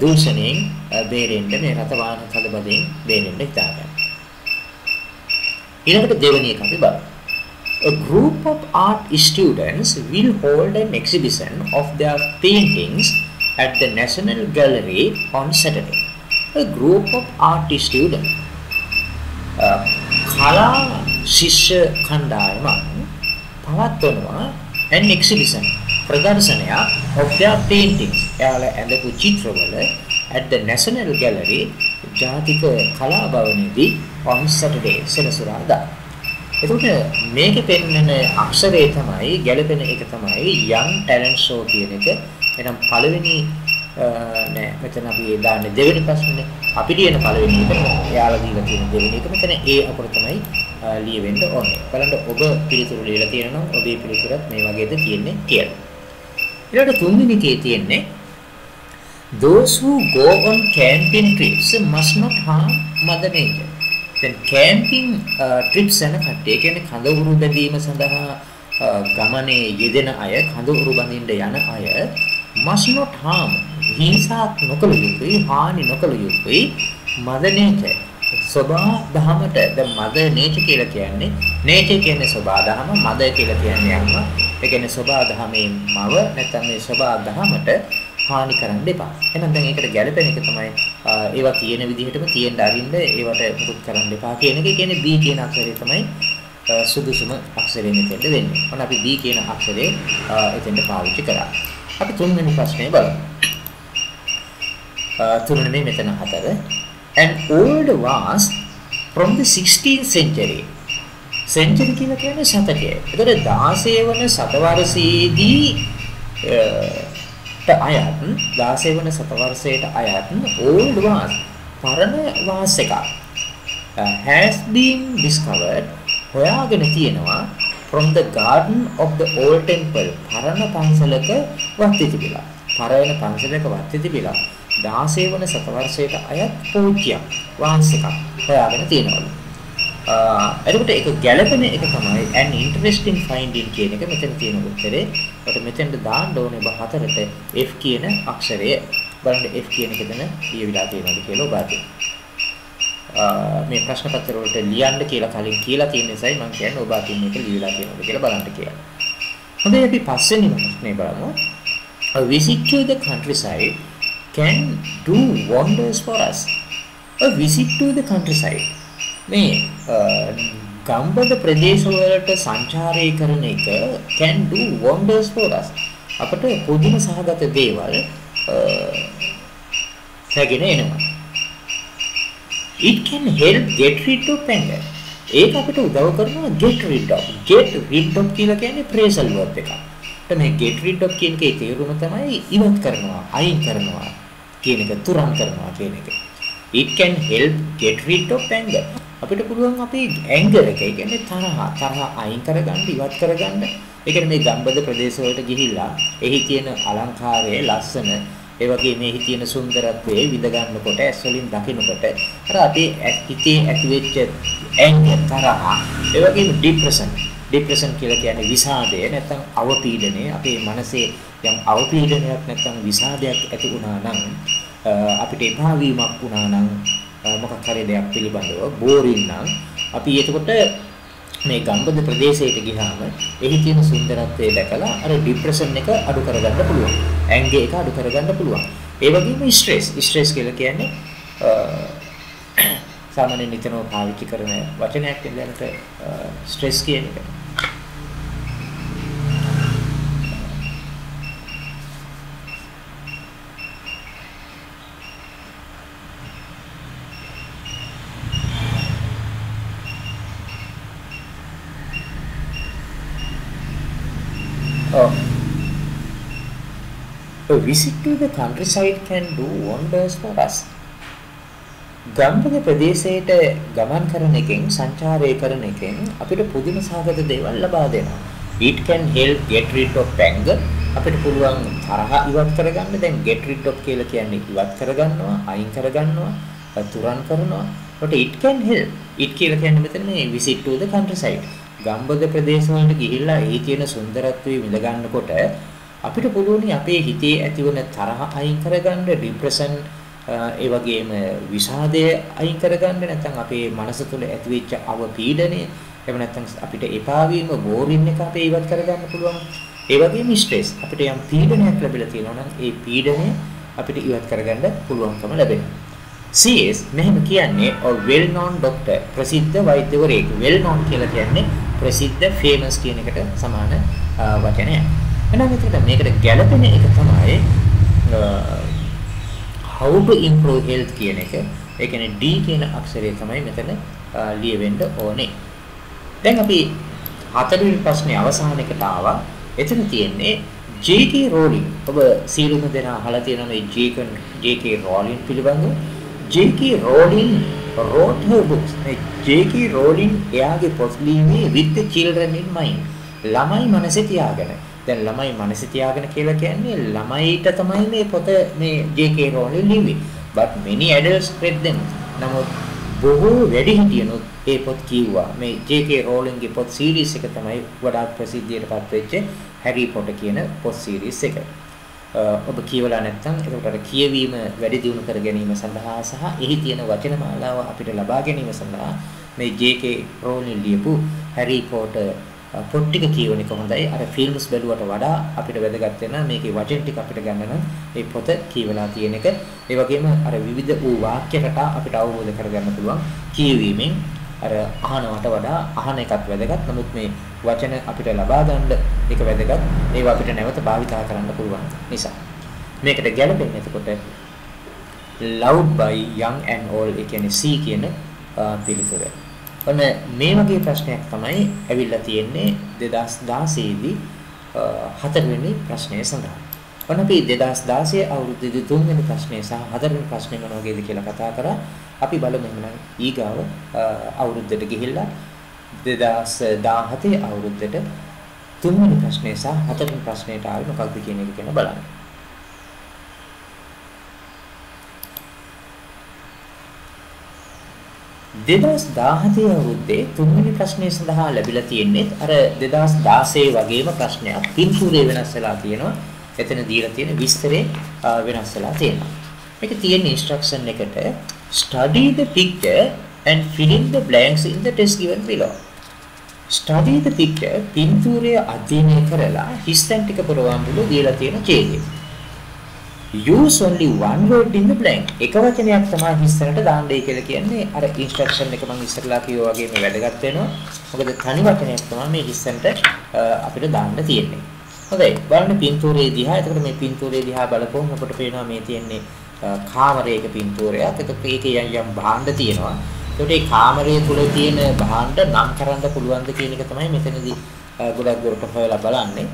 දූෂණයෙන් බේරෙන්න මේ රථ වාහන තදබදයෙන් බේරෙන්න හිතාගන්න. ඊළඟට දෙවෙනි එක අපි බලමු. A group of art students will hold an exhibition of their paintings at the National Gallery on Saturday. A group of art students කලා ශිෂ්‍ය කණ්ඩායමක් පවත්වනවා an exhibition ප්‍රදර්ශනයක් of their paintings එයාලා ඇඳපු චිත්‍රවල at the National Gallery ජාතික කලා භවනයේදී on Saturday සෙනසුරාදා. එතකොට මේකේ පෙන්වන අක්ෂරය තමයි ගැළපෙන එක තමයි young talent show කියන එක. එහෙනම් පළවෙනි නෑ මෙතන අපි දාන්නේ දෙවෙනි ප්‍රශ්නේ. අපි ලියන පළවෙනි එක එයාලා දීලා තියෙන දෙවෙනි එක මෙතන ඒ අකුර තමයි ලියවෙන්න ඕනේ. බලන්න ඔබ පිළිතුරු ලියලා තියෙනවා නම් ඔබේ පිළිතුරත් මේ වගේද තියෙන්නේ කියලා. ඊළඟට තුන්වෙනි එකේ තියෙන්නේ those who go on camping trips must not harm mother nature. දැන් කැම්පින් ට්‍රිප්ස් යන කට්ටිය කියන්නේ කඳවුරු බැඳීම සඳහා ගමනේ යෙදෙන අය කඳවුරු බඳින්න යන අය must not harm හිංසා නොකළ යුතුයි හානි නොකළ යුතුයි mother nature සබා දහමට දැන් mother nature කියලා කියන්නේ nature කියන්නේ සබා දහම mother කියලා කියන්නේ අම්මා ඒ කියන්නේ සබා දහමේ මව නැත්නම් මේ සබා දහමට හානි කරන්න එපා. එහෙනම් දැන් ඒකට ගැළපෙන එක තමයි ඒවා තියෙන විදිහටම තියෙන්න අරින්න ඒවට මුකුත් කරන්න එපා කියන එක. කියන්නේ B කියන අක්ෂරය තමයි සුදුසුම අක්ෂරය මෙතෙන්ට වෙන්නේ. ඔන්න අපි B කියන අක්ෂරය එතෙන්ට පාවිච්චි කරා. අපි තුන්වෙනි ප්‍රශ්නේ බලමු. තුන්වෙනි මෙතන 4. An old vase from the 16th century. Century කියලා කියන්නේ शतකය. ඒතර 16 වන සතවර්ෂයේදී අයත් 16 වන සතවර්ෂයට අයත් old vase පරණ වාස් එකක් has been discovered හොයාගෙන තියෙනවා from the garden of the old temple පරණ පන්සලක වත්තේ තිබිලා පරණ පන්සලක වත්තේ තිබිලා 16 වන සතවර්ෂයට අයත් පෝච්චියක් වාස් එකක් හොයාගෙන තියෙනවලු. එතකොට ඒක ගැළපෙන එක තමයි an interesting finding කියන එක මෙතන තියෙන උත්තරේ. ඔතන මෙතෙන්ට දාන්න ඕනේ හතරට F කියන අක්ෂරය. බලන්න F කියන එක දෙන ලියවිලා තියෙනවද කියලා ඔබ අතේ. මේ ප්‍රශ්න පත්‍ර වලට ලියන්න කියලා කලින් කියලා තියෙන නිසායි මම කියන්නේ ඔබ අතින් මේක ලියවිලා තියෙනවද කියලා බලන්න කියලා. හොඳයි අපි පස්වෙනි ප්‍රශ්නේ බලමු. A visit to the countryside can do wonders for us. A visit to the countryside මේ ගම්බද ප්‍රදේශවලට සංචාරය කරන එක can do wonders for us. අපට පුදුම සහගත දේවල් සැගෙන එනවා. It can help get rid of anger. ඒක අපිට උදව් කරනවා get rid of. Get rid of කියලා කියන්නේ phrasal verb එකක්. මේ get rid of කියන එකේ තේරුම තමයි ඉවත් කරනවා, අයින් කරනවා කියන එක, තුරන් කරනවා කියන එක. It can help get rid of anger. අපිට පුළුවන් අපේ anger එක, ඒ කියන්නේ තරහ අයින් කරගන්න, ඉවත් කරගන්න. ඒ කියන්නේ මේ ගම්බද ප්‍රදේශ වලට ගිහිල්ලා එහි තියෙන අලංකාරය, ලස්සන, ඒ වගේ මේහි තියෙන සුන්දරත්වයේ විඳ ගන්නකොට, ඇස් වලින් දකිනකොට අර අපේ හිතේ ඇතිවෙච්ච anger, තරහ, ඒ වගේම depression කියලා කියන්නේ විෂාදය, නැත්නම් අවපීඩනය. අපේ මනසේ යම් අවපීඩනයක් නැත්නම් විෂාදයක් ඇති වුණා නම් අපිට එපා වීමක් වුණා නම් මොකක් හරි දෙයක් පිළිබඳව බෝරින් නම් අපි එතකොට මේ ගම්බද ප්‍රදේශයට ගියාම එහි තියෙන සුන්දරත්වය දැකලා අර ડિප්‍රෙෂන් එක අඩු කරගන්න පුළුවන්. ඇන්ගර් එක අඩු කරගන්න පුළුවන්. ඒ වගේම ස්ට්‍රෙස් කියලා කියන්නේ සාමාන්‍යයෙන් නිතරම පාවිච්චි කරන වචනයක් දැනට ස්ට්‍රෙස් කියන එක. A visit to the countryside can do wonders for us. Gampaha ප්‍රදේශයට ගමන් කරන එකෙන් සංචාරය කරන එකෙන් අපිට පුදුම සහගත දේවල් ලබා දෙනවා. It can help get rid of anger. අපිට පුළුවන් තරහ ඉවත් කරගන්න. දැන් get rid of කියලා කියන්නේ ඉවත් කරගන්නවා, අයින් කරගන්නවා, තුරන් කරනවා. but it can help. it කියලා කියන්නේ මෙතන මේ visit to the countryside. ගම්බද ප්‍රදේශ වලට ගිහිල්ලා ඒ තියෙන සුන්දරත්වය විඳ ගන්නකොට අපිට පුළුවන් අපේ හිතේ ඇතිවන තරහ අයින් කරගන්න, ડિප්‍රෙෂන් ඒ වගේම විෂාදය අයින් කරගන්න, නැත්නම් අපේ මනස තුළ ඇතිවෙච්ච අවපීඩනය, එහෙම නැත්නම් අපිට එපා වීම, බෝරින් එක අපේ ඉවත් කරගන්න පුළුවන්. ඒ වගේම ස්ට්‍රෙස් අපිට යම් පීඩනයක් ලැබිලා තියෙනවා නම් ඒ පීඩනය අපිට ඉවත් කරගන්න පුළුවන්කම ලැබෙනවා. CS මෙහෙම කියන්නේ a well known doctor, ප්‍රසිද්ධ වෛද්‍යවරයෙක්. well known කියලා කියන්නේ ප්‍රසිද්ධ, famous කියන එකට සමාන වචනයක්. එහෙනම් මේකට ගැළපෙන එක තමයි how to improve health කියන එක. ඒ කියන්නේ D කියන අක්ෂරය තමයි මෙතන ලියවෙන්න ඕනේ. දැන් අපි හතරවෙනි ප්‍රශ්නේ අවසානයකට ආවා. එතන තියෙන්නේ J.K. Rowling. ඔබ සීලුම දෙනා අහලා තියෙනවා මේ J.K. Rowling පිළිබඳව. J.K. Rowling wrote her books. J.K. Rowling එයාගේ පොත් ලියන්නේ with the children in mind. ළමයි මනසේ තියාගෙන. දැන් ළමයි මනසේ තියාගෙන කියලා කියන්නේ ළමයිට තමයි මේ පොත මේ J.K. Rowling ලිව්වේ. but many adults read them. නමුත් බොහෝ වැඩිහිටියනොත් ඒ පොත් කිව්වා. මේ J.K. Rowling ගේ පොත් සීරීස් එක තමයි වඩාත් ප්‍රසිද්ධියටපත් වෙච්ච හැරි පොටර් කියන පොත් සීරීස් එක. ඔබ කියවලා නැත්නම් ඒකට අර කියවීම වැඩි දියුණු කර ගැනීම සඳහා සහ එහි තියෙන වචන මාලාව අපිට ලබා ගැනීම සඳහා මේ J.K. Rowling ලියපු හැරි පොටර් පොත් ටික කියවන එක හොඳයි. අර ෆිල්ම්ස් බැලුවට වඩා අපිට වැදගත් වෙනවා මේකේ වචන ටික අපිට ගන්න නම් මේ පොත කියවලා තියෙන එක. ඒ වගේම අර විවිධ වූ වාක්‍ය රටා අපිට අවබෝධ කරගන්න පුළුවන් කියවීමෙන්. අර අහනවට වඩා අහන එකත් වැදගත්. නමුත් මේ වචන අපිට ලබා ගන්න එක වැදගත්. ඒවා අපිට නැවත භාවිතා කරන්න පුළුවන් නිසා. මේකට ගැළපෙන්නේ එතකොට loved by young and old, ඒ කියන්නේ C කියන පිළිතුර. ඔන්න මේ වගේ ප්‍රශ්නයක් තමයි ඇවිල්ලා තියෙන්නේ 2016 දී හතරවෙනි ප්‍රශ්නය සඳහා. ඔන්න අපි 2016 අවුරුද්දේ තුන්වෙනි ප්‍රශ්නය සහ හතරවෙනි ප්‍රශ්නේ මොන වගේද කියලා කතා කරා. අපි බලමු එහෙනම් ඊගාව අවුරුද්දට ගිහිල්ලා 2017 අවුරුද්දට තුන්වෙනි ප්‍රශ්නේ සහ හතරවෙනි ප්‍රශ්නයට ආවේ මොකක්ද කියන එක ගැන බලන්න. 2017 අවුරුද්දේ තුන්වෙනි ප්‍රශ්නය සඳහා ලැබිලා තියෙන්නේ අර 2016 වගේම ප්‍රශ්නයක්. පින්තූරේ වෙනස් වෙලා තියෙනවා. එතන දීලා තියෙන විස්තරේ වෙනස් වෙලා තියෙනවා. මේක තියෙන ඉන්ස්ට්‍රක්ෂන් එකට study the picture and fill in the blanks in the text given below. study the picture පින්තූරය අධ්‍යයනය කරලා හිස්තැන් ටික පුරවන්න දීලා තියෙන ඡේදය. use only one word in the blank. එක වචනයක් තමයි හිස්තැනට දාන්නයි කියලා කියන්නේ. අර ඉන්ස්ට්‍රක්ෂන් එක මම ඉස්සරලා කිව්වා වගේ මේ වැදගත් වෙනවා. මොකද තනි වචනයක් තමයි මේ හිස්තැනට අපිට දාන්න තියෙන්නේ. හොඳයි. බලන්න පින්තූරයේ දිහා. එතකොට මේ පින්තූරයේ දිහා බලපුවම අපට පේනවා මේ තියෙන්නේ කාමරයක පින්තූරයක්. එතකොට ඒකේ යම් භාණ්ඩ තියෙනවා. එතකොට මේ කාමරය තුල තියෙන භාණ්ඩ නම් කරන්න පුළුවන්ද කියන එක තමයි මෙතනදී ගොඩක් දුරට හොයලා බලන්නේ.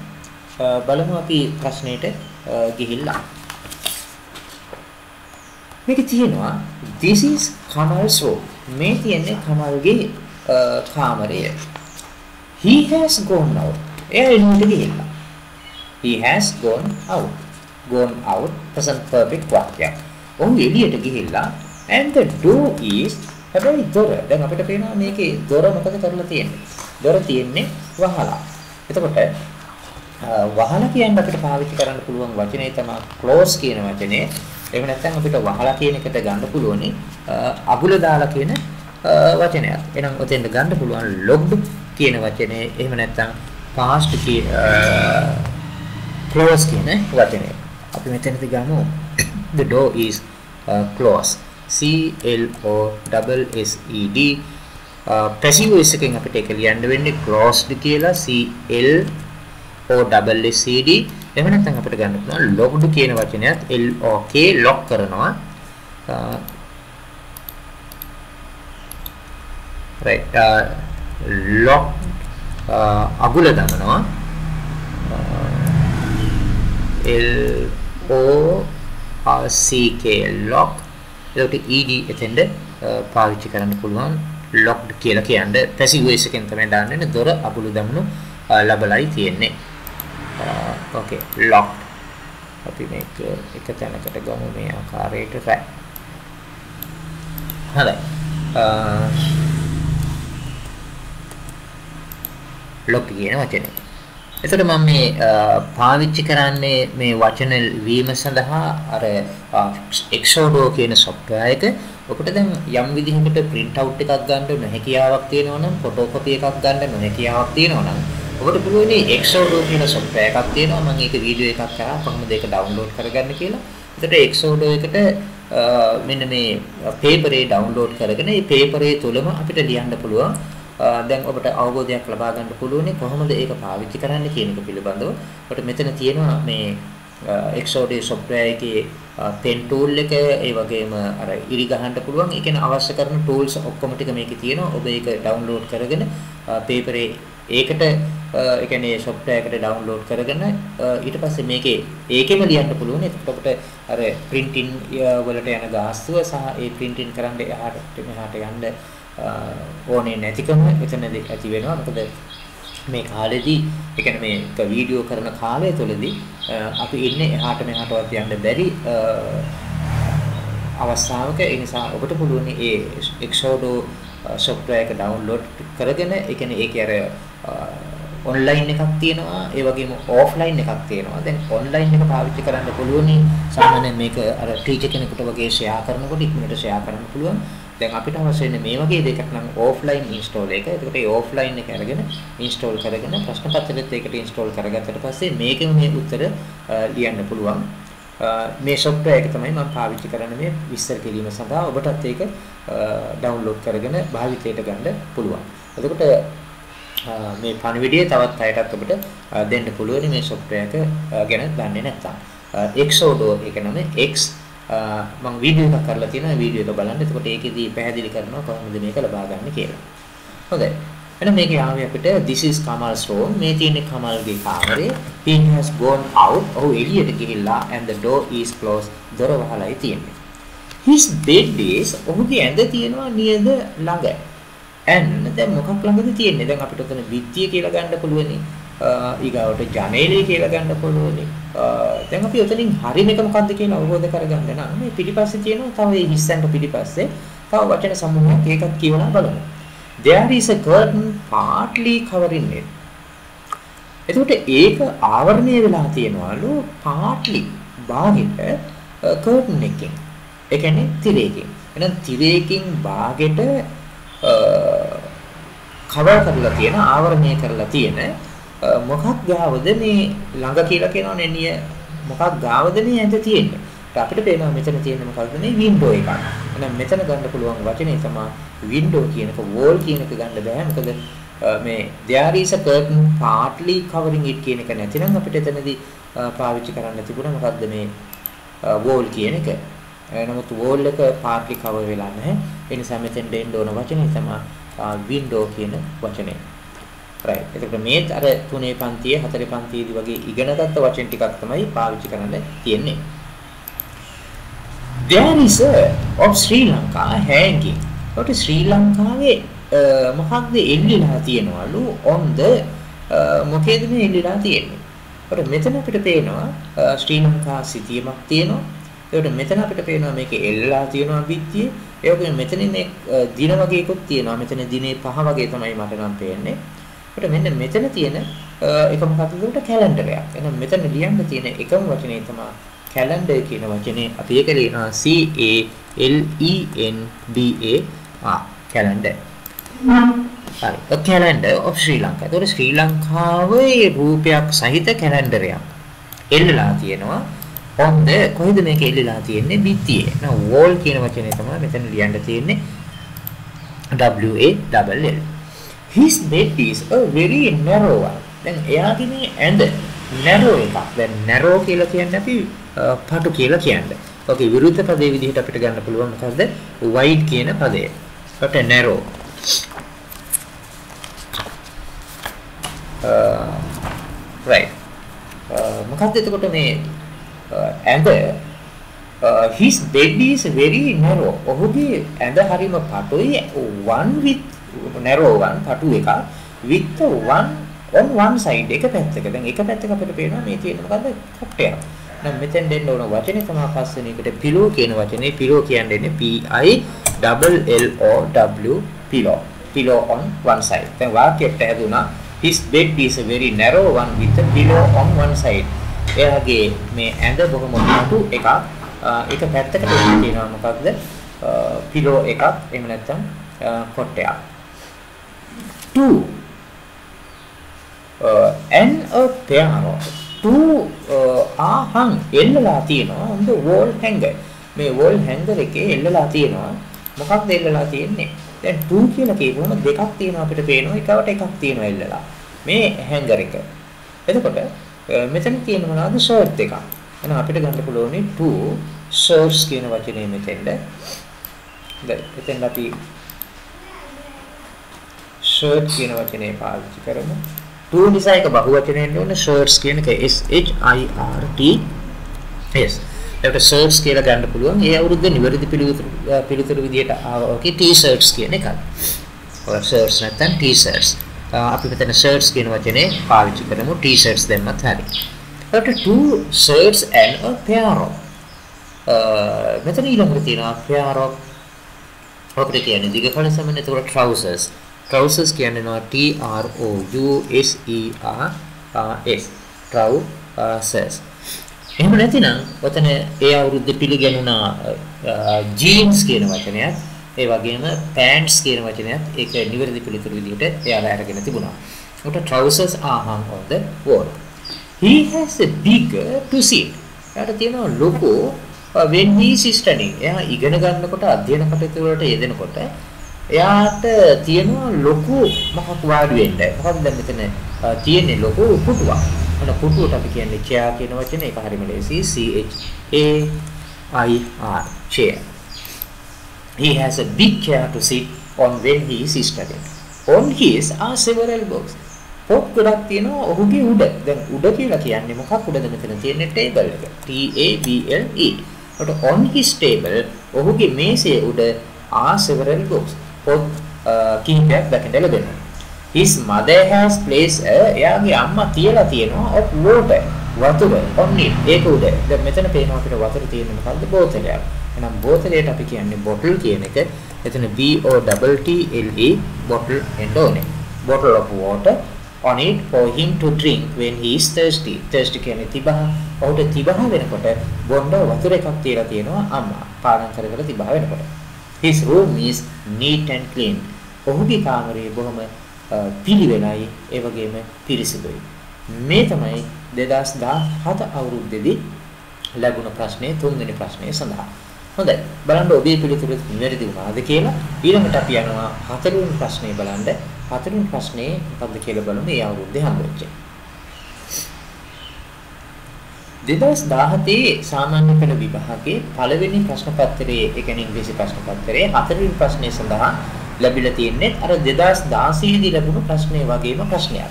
බලමු අපි ප්‍රශ්නෙට ගිහිල්ලා. මේක තියෙනවා this is Kamal's room. මේ තියෙන්නේ කමල්ගේ කාමරය. He has gone out. එයා එළියට ගිහිල්ලා. He has gone out. Gone out present perfect වාක්‍යයක්. ඔහු එළියට ගිහිල්ලා and the door is, හැබැයි දොර. දැන් අපිට පේනවා මේකේ දොර මොකද කරලා තියෙන්නේ? දොර තියෙන්නේ වහලා. එතකොට වහලා කියන්නේ අපිට පාවිච්චි කරන්න පුළුවන් වචනේ තමයි close කියන වචනේ. එහෙම නැත්නම් අපිට වහලා කියන එකට ගන්න පුළුවනි අගුල දාලා කියන වචනයක්. එහෙනම් ඔතෙන්ද ගන්න පුළුවන් locked කියන වචනේ. එහෙම නැත්නම් past close කියන වචනේ. අපි මෙතනදී ගමු the door is closed. CLOSSED. passive voice එකෙන් අපිට ඒක ලියන්න වෙන්නේ closed කියලා CLOSSED. එහෙම නැත්නම් අපිට ගන්න පුළුවන් locked කියන වචනයත් LOK lock කරනවා. right lock අගුල දානවා. LOCK lock. ඒකට ED එතෙන්ද පාවිච්චි කරන්න පුළුවන්. locked කියලා කියන්නේ passive voice එකෙන් තමයි දාන්නේ. දොර අගුළු දමනු ලබලයි තියෙන්නේ. okay locked. අපි මේක එක තැනකට ගමු මේ ආකාරයට right. හරි. lock කියන වචනේ. එතකොට මම මේ පාවිච්චි කරන්නේ මේ වචන වීම සඳහා අර Exodo කියන software එක. ඔකට දැන් යම් විදිහකට print out එකක් ගන්න නොහැකියාවක් තියෙනවා නම් photocopy එකක් ගන්න නොහැකියාවක් තියෙනවා නම් ඔබට පුළුවන් මේ Exodo කියන software එකක් තියෙනවා. මම ඒක වීඩියෝ එකක් කරා කොහොමද ඒක download කරගන්න කියලා. එතකොට Exodo එකට මෙන්න මේ paper එක download කරගෙන මේ paper එක තුලම අපිට ලියන්න පුළුවන්. දැන් ඔබට අවබෝධයක් ලබා ගන්න පුළුවන් කොහොමද ඒක පාවිච්චි කරන්න කියන එක පිළිබඳව. ඔබට මෙතන තියෙනවා මේ Exodo software එකේ pen tool එක, ඒ වගේම අර ඉරි ගහන්න පුළුවන්. ඒ කියන්නේ අවශ්‍ය කරන tools ඔක්කොම ටික මේකේ තියෙනවා. ඔබ ඒක download කරගෙන paper ඒකට ඒ කියන්නේ software එකට download කරගෙන ඊට පස්සේ මේකේ ඒකෙම ලියන්න පුළුවන්. එතකොට ඔබට අර printing වලට යන ගාස්තුව සහ ඒ printing කරන්න එහාට මෙහාට යන්න ඕනේ නැතිකම එතනදී ඇති වෙනවා. මොකද මේ කාලෙදී ඒ කියන්නේ මේක වීඩියෝ කරන කාලය තුළදී අපි ඉන්නේ එහාට මෙහාටවත් යන්න බැරි අවස්ථාවක. ඒ නිසා ඔබට පුළුවන් මේ Exodo software එක download කරගෙන ඒ කියන්නේ ඒකේ අර online එකක් තියෙනවා, ඒ වගේම offline එකක් තියෙනවා. දැන් online එක පාවිච්චි කරන්න පුළුවන්. සාමාන්‍යයෙන් මේක අර ටීචර් කෙනෙකුට වගේ share කරනකොට ඉක්මනට share කරන්න පුළුවන්. දැන් අපිට අවශ්‍ය වෙන්නේ මේ වගේ දෙයක් නම් offline install එක. ඒකට ඒ offline එක අරගෙන install කරගෙන ප්‍රශ්න පත්‍රෙත් ඒකට install කරගත්තට පස්සේ මේකෙම මේ උත්තර ලියන්න පුළුවන්. මේ software එක තමයි මම පාවිච්චි කරන්නේ මේ විස්තර කිරීම සඳහා. ඔබටත් ඒක download කරගෙන භාවිතයට ගන්න පුළුවන්. එතකොට මේ පණිවිඩය තවත් අයටත් ඔබට දෙන්න පුළුවන් මේ software එක ගැන දන්නේ නැත්නම්. Exodo එක නම X මම වීඩියෝ එකක් කරලා තියෙනවා. වීඩියෝ එක බලන්න. එතකොට ඒකෙදී පැහැදිලි කරනවා කොහොමද මේක ලබා ගන්න කියලා. හොඳයි. එහෙනම් මේකේ ආවේ අපිට this is Kamal's room. මේ තියෙන්නේ කමල්ගේ කාමරේ. He has gone out. ඔහු එළියට ගිහිල්ලා and the door is closed. දොර වහලායි තියෙන්නේ. His bed is ඔහුගේ ඇඳ තියෙනවා near the ළඟ. and දැන් මොකක් ළඟද තියෙන්නේ? දැන් අපිට උතන විත්තිය කියලා ගන්න පුළුවනි. ඊගාවට ජනේලේ කියලා ගන්න පුළුවනි. දැන් අපි උතනින් හරිම එක මොකක්ද කියලා අවබෝධ කරගන්න නම් මේ පිටිපස්සේ තියෙනවා තව මේ හිස්සන්ට පිටිපස්සේ තව වචන සමූහයක් ඒකත් කියවලා බලමු. There is a curtain partly covering it. එතකොට ඒක ආවරණය වෙලා තියෙනවලු partly භාගෙට curtain එකකින්. ඒ කියන්නේ තිරයකින්. එහෙනම් තිරයකින් භාගෙට cover කරලා තියෙන ආවරණය කරලා තියෙන මොකක් ගාවද මේ ළඟ කියලා කියනවනේ නිය මොකක් ගාවද මේ ඇඳ තියෙන්නේ. අපිට පේනවා මෙතන තියෙන මොකක්ද මේ window එකක්. එහෙනම් මෙතන ගන්න පුළුවන් වචනේ තමයි window කියන එක wall කියන එක ගන්න බෑ. මොකද මේ there is a curtain partly covering it කියන එක නැතිනම් අපිට එතනදී පාවිච්චි කරන්න තිබුණා මොකද්ද මේ wall කියන එක. නමුත් wall එක partly cover වෙලා නැහැ. ඒ නිසා මෙතෙන් දෙන්න ඕන වචනේ තමයි window කියන වචනේ. right. එතකොට මේ අර 3 පන්තියේ 4 පන්තියේදී වගේ ඉගෙනගත්ත වචන ටිකක් තමයි පාවිච්චි කරන්න තියෙන්නේ. There is a of Sri Lanka hanging. ඔතන ශ්‍රී ලංකාවේ මොකක්ද එල්ලිලා තියෙනවලු on the මොකේද මේ එල්ලිලා තියෙන්නේ. ඔතන මෙතන අපිට පේනවා ශ්‍රී ලංකා සිතියමක් තියෙනවා. ඒකට මෙතන අපිට පේනවා මේකේ එල්ලලා තියෙනවා බිත්තියේ. ඒ වගේම මෙතන මේ දින වගේකුත් තියෙනවා. මෙතන දිනේ 5 වගේ තමයි මට නම් පේන්නේ. ඒකට මෙන්න මෙතන තියෙන එක මොකක්ද උඩට කැලෙන්ඩරයක්. එහෙනම් මෙතන ලියන්න තියෙන එකම වචනේ තමයි කැලෙන්ඩර් කියන වචනේ. අපි ඒක ලියනවා C A L E N D A calendar. හරි. A calendar of Sri Lanka. ඒතකොට ශ්‍රී ලංකාවේ රූපයක් සහිත කැලෙන්ඩරයක් එල්ලලා තියෙනවා. on the කොහෙද මේක එල්ලලා තියෙන්නේ? බිත්තියේ. now wall කියන වචනේ තමයි මෙතන ලියන්න තියෙන්නේ. W A L L. His bed is a very narrow one. දැන් එයාගේ මේ ඇඳ narrow එකක්. දැන් narrow කියලා කියන්නේ අපි පටු කියලා කියන්නේ. ඔකේ විරුද්ධ පදේ විදිහට අපිට ගන්න පුළුවන් මොකද්ද? wide කියන පදය. ඒකට narrow. right. මොකද්ද එතකොට මේ and his bed is very narrow. ඔහුගේ ඇඳ හරිම පටුයි, one with narrow one පටු එක with one on one side එක පැත්තක. දැන් එක පැත්තක අපිට පේනවා මේ තියෙන මොකද්ද? කොට්ටයක්. දැන් මෙතෙන් දෙන්න ඕන වචනේ තමයි පස්වෙනි එකට pillow කියන වචනේ. pillow කියන්නේ P I double L O W pillow. pillow on one side. දැන් වාක්‍යයට හැදුනා his bed is a very narrow one with a pillow on one side. එයාගේ මේ ඇඳ බොහොම පටු එකක්. ඒක පැත්තකට තියෙනවා මොකක්ද? pillow එකක්. එහෙම නැත්නම් කොට්ටයක්. 2 and a pair of 2 are hung එල්ලලා තියෙනවා on the wall hanger. මේ wall hanger එකේ එල්ලලා තියෙනවා. මොකක්ද එල්ලලා තියෙන්නේ? දැන් 2 කියලා කියපුවම දෙකක් තියෙනවා අපිට පේනවා. එකවට එකක් තියෙනවා එල්ලලා. මේ hanger එක. එතකොට මෙතන තියෙන මොනවද? shirt එකක්. එහෙනම් අපිට ගන්න පුළුවන් 2 shirts කියන වචනේ මෙතෙන්ද. දැන් එතෙන් අපි shirt කියන වචනේ පාවිච්චි කරමු. 2 නිසා එක බහුවචනයෙන් ඕන shirts කියන එක S H I R T S. ඒකට shirts කියලා ගන්න පුළුවන්. ඒ අවුරුද්ද නිවැරදි පිළිතුරු විදියට ආවෝකේ t-shirts කියන එකයි. ඔය shirts නැත්නම් t-shirts. අපි මෙතන shirts කියන වචනේ පාවිච්චි කරමු. t-shirts දැම්මත් හරි. ඒකට 2 shirts and a pair of. මෙතන ඊළඟට තියෙනවා pair of. අපිට කියන්නේ දිග කන සමන එතකොට trousers. trousers කියන්නේ T R O U S E R S trousers. එහෙම නැතිනම් ඔතන ඒ අවුරුද්ද පිළිගන්නා jeans කියන වචනයත් ඒ වගේම pants කියන වචනයත් ඒක නිවැරදි පිළිතුරු විදිහට එයාලා අරගෙන තිබුණා. උට trousers are hung on the wall. He has a big to sit. එයාට තියෙනවා ලොකු when he is studying. එයා ඉගෙන ගන්නකොට අධ්‍යයන කටයුතු වලට යෙදෙනකොට එයාට තියෙනවා ලොකු මොකක් වාඩි වෙන්න. මොකක්ද දැන් මෙතන තියෙන්නේ ලොකු පුටුවක්. අන්න පුටුවට අපි කියන්නේ chair කියන වචනේ. ඒක හරියම ලේසි. C H A I R chair. He has a big chair to sit on when he is studying. On his are several books. පොත් ගොඩක් තියෙනවා ඔහුගේ උඩ. දැන් උඩ කියලා කියන්නේ මොකක් උඩද මෙතන තියෙන්නේ? table එක. T A B L E. ඒකට on his table ඔහුගේ මේසේ උඩ are several books. පොත් කිහිපයක් දකින්න ලැබෙනවා. His mother has placed එයාගේ අම්මා තියලා තියෙනවා of water වතුර on it. ඒක උඩ. දැන් මෙතන පේනවා අපිට වතුර තියෙන්නේ මොකද්ද? බෝතලයක්. එහෙනම් බෝතලයට අපි කියන්නේ bottle කියන එක. එතන B O T T L E bottle එන්න ඕනේ. Bottle of water on it for him to drink when he is thirsty. thirsty කියන්නේ තිබහ. ඔහුට තිබහ වෙනකොට බොන්න වතුර එකක් තියලා තියෙනවා අම්මා. පානං කර කර තිබහ වෙනකොට. His room is neat and clean. ඔහුගේ කාමරය බොහොම පිළිවෙලයි ඒ වගේම පිරිසිදුයි. මේ තමයි 2017 අවුරුද්දේදී ලැබුණ ප්‍රශ්නේ තුන්වෙනි ප්‍රශ්නේ සඳහා. හොඳයි. බලන්න ඔබේ පිළිතුරු නිවැරදි වුණාද කියලා. ඊළඟට අපි යනවා හතරවෙනි ප්‍රශ්නේ බලන්න. හතරවෙනි ප්‍රශ්නේ මොකක්ද කියලා බලමු. මේ අවුරුද්දේ හම්බෙච්ච. 2017 සාමාන්‍ය පෙළ විභාගයේ පළවෙනි ප්‍රශ්න පත්‍රයේ ඒ කියන්නේ ඉංග්‍රීසි ප්‍රශ්න පත්‍රයේ හතරවෙනි ප්‍රශ්නේ සඳහා ලැබිලා තියෙන්නේ අර 2016 දී ලැබුණු ප්‍රශ්නේ වගේම ප්‍රශ්නයක්.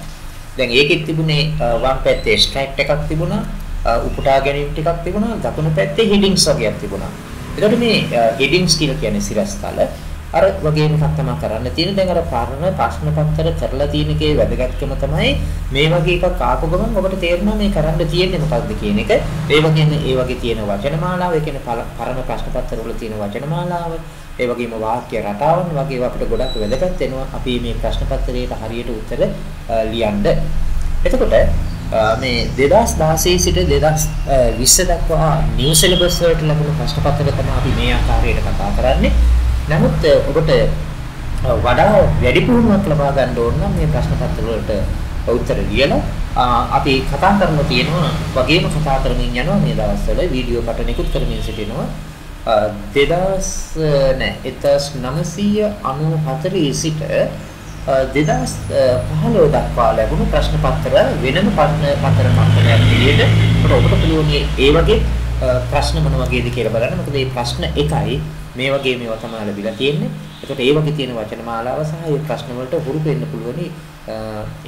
දැන් ඒකෙත් තිබුණේ වම් පැත්තේ ස්ට්‍රැක්ට් එකක් තිබුණා, උපුටා ගැනීම ටිකක් තිබුණා, දකුණු පැත්තේ හෙඩින්ග්ස් වගේක් තිබුණා. එතකොට මේ හෙඩින්ග්ස් කියලා කියන්නේ සිරස්තල අර වගේම එකක් තමයි කරන්න තියෙන්නේ. දැන් අර පරණ ප්‍රශ්න පත්‍ර කරලා තියෙන එකේ වැදගත්කම තමයි මේ වගේ එකක් ආපු ගමන් ඔබට තේරෙනවා මේ කරන්න තියෙන්නේ මොකක්ද කියන එක. ඒ වගේම ඒ වගේ තියෙන වචන මාලාව, ඒ කියන්නේ පරණ ප්‍රශ්න පත්‍ර වල තියෙන වචන මාලාව, ඒ වගේම වාක්‍ය රටාවන් වගේ අපිට ගොඩක් වැදගත් වෙනවා අපි මේ ප්‍රශ්න පත්‍රයට හරියට උත්තර ලියන්න. එතකොට මේ 2016 සිට 2020 දක්වා නිව් සිලබස් වලට ලැබුණු ප්‍රශ්න පත්‍ර තමයි අපි මේ ආකාරයට කතා කරන්නේ. නමුත් ඔබට වඩා වැඩි පුහුණුවක් ලබා ගන්න ඕන නම් මේ ප්‍රශ්න පත්‍ර වලට උත්තර ලියලා අපි කතා කරමු තියෙනවා වගේම කතා කරමින් යනවා මේ දවස්වල වීඩියෝ පටනෙකුත් කරමින් සිටිනවා 1994 සිට 2015 දක්වා ලැබුණු ප්‍රශ්න පත්‍ර වෙනම ප්‍රශ්න පත්‍ර මට්ටමක් විදිහට ඔබට පුළුවන් ඒ වගේ ප්‍රශ්න මොන වගේද කියලා බලන්න. මොකද මේ ප්‍රශ්න එකයි මේ වගේ මේවා තමයි ලැබිලා තියෙන්නේ. ඒකට ඒ වගේ තියෙන වචන මාලාව සහ මේ ප්‍රශ්න වලට හුරු වෙන්න පුළුවනි.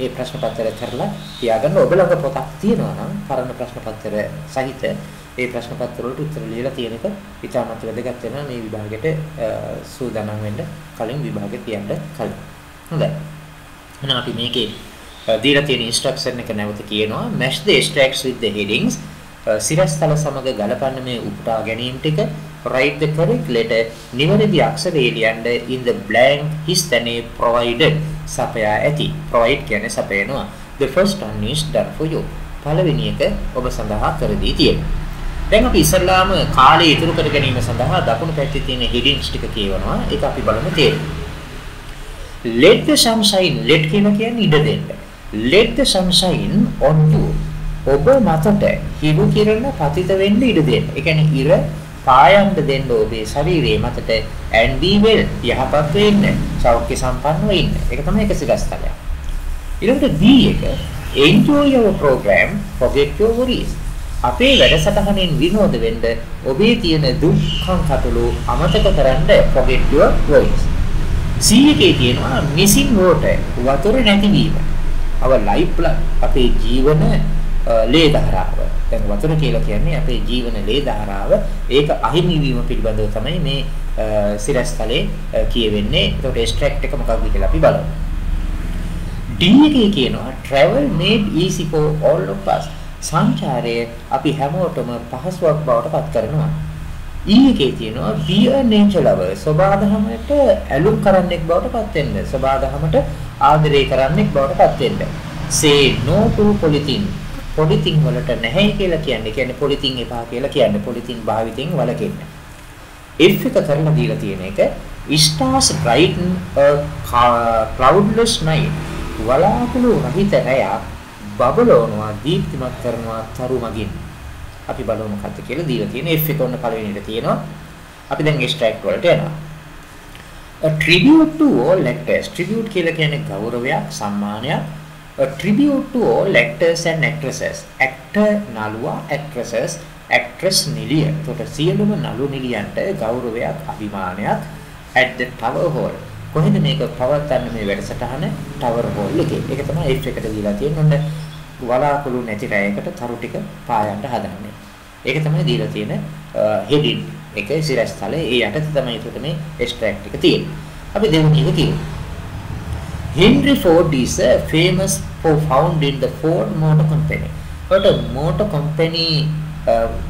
ඒ ප්‍රශ්න පත්‍රය කරලා තියාගන්න. ඔබ ළඟ පොතක් තියෙනවා නම් පරණ ප්‍රශ්න පත්‍ර සහිත ඒ ප්‍රශ්න පත්‍ර වලට උත්තර ලියලා තියෙන එක ඉතාමත් වැදගත් වෙනවා මේ විභාගෙට සූදානම් වෙන්න කලින් විභාගෙ තියන්න කලින්. හොඳයි. එහෙනම් අපි මේකේ දීලා තියෙන ඉන්ස්ට්‍රක්ෂන් එක නැවත කියනවා. match the extracts with the headings. සිරස්තල සමග ගලපන්න මේ උපුටා ගැනීම ටික. write the correct letter. නිවැරදි අක්ෂරය ලියන්න in the blank ස්ථානයේ provided. සපයා ඇති. provide කියන්නේ සපයනවා. The first one is done for you. පළවෙනි එක ඔබ සඳහා කර දී තියෙනවා. දැන් අපි ඉස්සල්ලාම කාලය ඉතුරු කර ගැනීම සඳහා දකුණු පැත්තේ තියෙන headings ටික කියවනවා. ඒක අපි බලමු තේරෙන්නේ. Let the sunshine, let කියන්නේ ඉඩ දෙන්න. Let the sunshine on you. ඔබ මතට හිරු කිරණ පතිත වෙන්න ඉඩ දෙන්න. ඒ කියන්නේ ඉර පායන්න දෙන්න ඔබේ ශරීරයේ මතට and be well යහපත් වෙන්න, සෞඛ්‍ය සම්පන්නව ඉන්න. ඒක තමයි එක සිරස්තලයක්. ඊළඟට D එක enjoy your program, forget your worries. අපේ වැඩසටහනෙන් විනෝද වෙන්න ඔබේ තියෙන දුක් කටළු අමතක කරන්න forget your worries. C එකේ තියෙනවා missing water, වතුර නැතිවීම. our life blood, අපේ ජීවන ලේ ධාරාව. දැන් වතුර කියලා කියන්නේ අපේ ජීවන ලේ ධාරාව. ඒක අහිමි වීම පිළිබඳව තමයි මේ සිරස්තලේ කියවෙන්නේ. ඒකට extract එක මොකක්ද කියලා අපි බලමු. D එකේ කියනවා travel made easy for all of us. සංචාරය අපි හැමෝටම පහසුවක් බවට පත් කරනවා. E එකේ තියෙනවා be a nature lover. සබාධමයට ඇලුම් කරන්නෙක් බවට පත් වෙන්න. සබාධමයට ආදරය කරන්නෙක් බවට පත් වෙන්න. say no to polythene. polythene වලට නැහැ කියලා කියන්නේ polythene එපා කියලා කියන්නේ polythene භාවිතයෙන් වළකින්න. F එක කරලා දීලා තියෙන එක stars brighten a cloudless night. වලාකුළු රහිත රැයක් බබලවනවා දීප්තිමත් කරනවා තරු මගින්. අපි බලමු මොකක්ද කියලා දීලා තියෙන F එක ඔන්න පළවෙනිට තියෙනවා. අපි දැන් extract වලට යනවා. A tribute to all actors. tribute කියලා කියන්නේ ගෞරවයක්, සම්මානයක්. A tribute to all actors and actresses. actor නළුවා, actresses, actress නිලිය. ඒකට සියලුම නළු නිලියන්ට ගෞරවයක්, අභිමානයක් at the Tower Hall. කොහෙද මේක පවත්වන්නේ මේ වැඩසටහන? Tower Hall එකේ. ඒක තමයි F එකට දීලා තියෙන්නේ. වලාකුළු නැති රැයකට තරු ටික පායන්න හදන්නේ. ඒක තමයි දීලා තියෙන heading එක සිරස්තලේ. ඒ යටතේ තමයි ඒකට මේ extract එක තියෙන්නේ. අපි දෙවෙනි එක කියමු. Henry Ford is famous for founding the Ford Motor Company. But motor company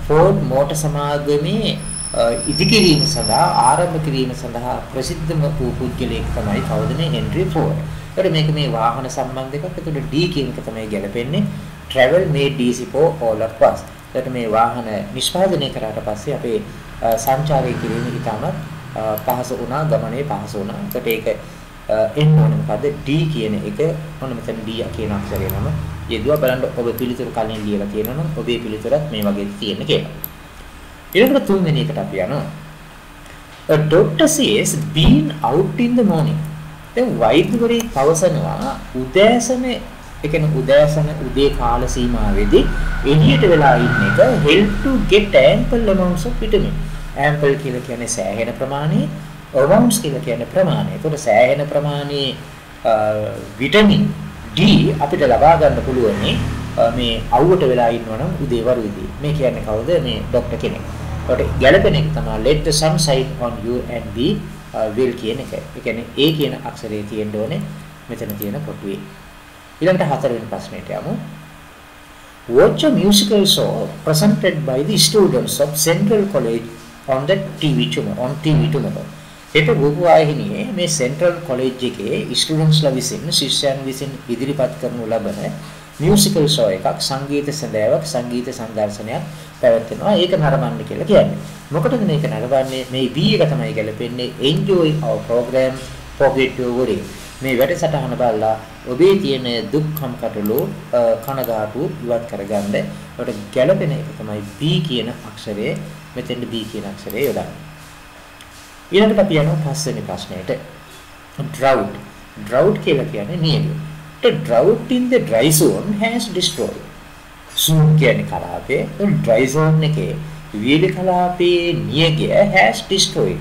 Ford motor සමාගමේ ඉදිකිරීම සඳහා ආරම්භ කිරීම සඳහා ප්‍රසිද්ධම වූ පුද්ගලයෙක් තමයි කවුද මේ හෙන්රි ෆෝඩ්. ඒකට මේක මේ වාහන සම්බන්ධ එකක්. ඒකට D කියන එක තමයි ගැලපෙන්නේ. travel made easy for all of us. ඒකට මේ වාහන නිෂ්පාදනය කරාට පස්සේ අපේ සංචාරය කිරීම ඉතාමත් පහසු වුණා, ගමනේ පහසු වුණා. ඒකට ඒක එන්න ඕනේ මොකද D කියන එක ඔන්න මෙතන D කියන අක්ෂරය නම යෙදුවා. බලන්න ඔබ පිළිතුරු කලින් ලියලා තියෙනවා නම් ඔබේ පිළිතුරත් මේ වගේ තියෙන කියලා. ඊළඟට තුන්වෙනි එකට අපි යනවා. A doctor says being out in the morning. දැන් වෛද්‍යවරයෙක් පවසනවා උදෑසන උදේ කාල සීමාවේදී එළියට වෙලා ඉන්න එක help to get ample amounts of vitamin. ample කියලා කියන්නේ සෑහෙන ප්‍රමාණය, amounts කියලා කියන්නේ ප්‍රමාණය. ඒතකොට සෑහෙන ප්‍රමාණයේ විටමින් D අපිට ලබා ගන්න පුළුවන් මේ අවුවට වෙලා ඉන්නවනම් උදේවරුදී. මේ කියන්නේ කවුද? මේ ડોක්ටර් කෙනෙක්. ඒකට ගැළපෙන එක තමයි let the sun shine on you and be will කියන එක. ඒ කියන්නේ A කියන අක්ෂරයේ තියෙන්න ඕනේ මෙතන තියෙන කොටුවේ. ඊළඟට හතරවෙනි ප්‍රශ්නෙට යමු. Watch a musical show presented by the students of Central College on the TV tomorrow. ඒක රූපවාහිනියේ මේ Central College එකේ ස්ටුඩන්ට්ස්ලා විසින් ශිෂ්‍යයන් විසින් ඉදිරිපත් කරනු ලබන මියුසිකල් ෂෝ එකක්, සංගීත සැඳෑවක්, සංගීත සංදර්ශනයක් පැවැත්වෙනවා. ඒක නරඹන්න කියලා කියන්නේ. මොකටද මේක නරඹන්නේ? මේ B එක තමයි ගැලපෙන්නේ. enjoy our program, forget your worry. මේ වැඩසටහන බලලා ඔබේ තියෙන දුක්ඛම් කටළු කනගාටු ඉවත් කරගන්න. ඒකට ගැලපෙන එක තමයි B කියන අක්ෂරය. මෙතෙන් B කියන අක්ෂරය යොදන්න. ඊළඟට අපි යනවා පස්වෙනි ප්‍රශ්නයට. drought කියලා කියන්නේ නියඟ. The drought in the dry zone has destroyed. Zone කියන්නේ කලාපේ. dry zone එකේ වීලි කලාපේ නියඟය has destroyed.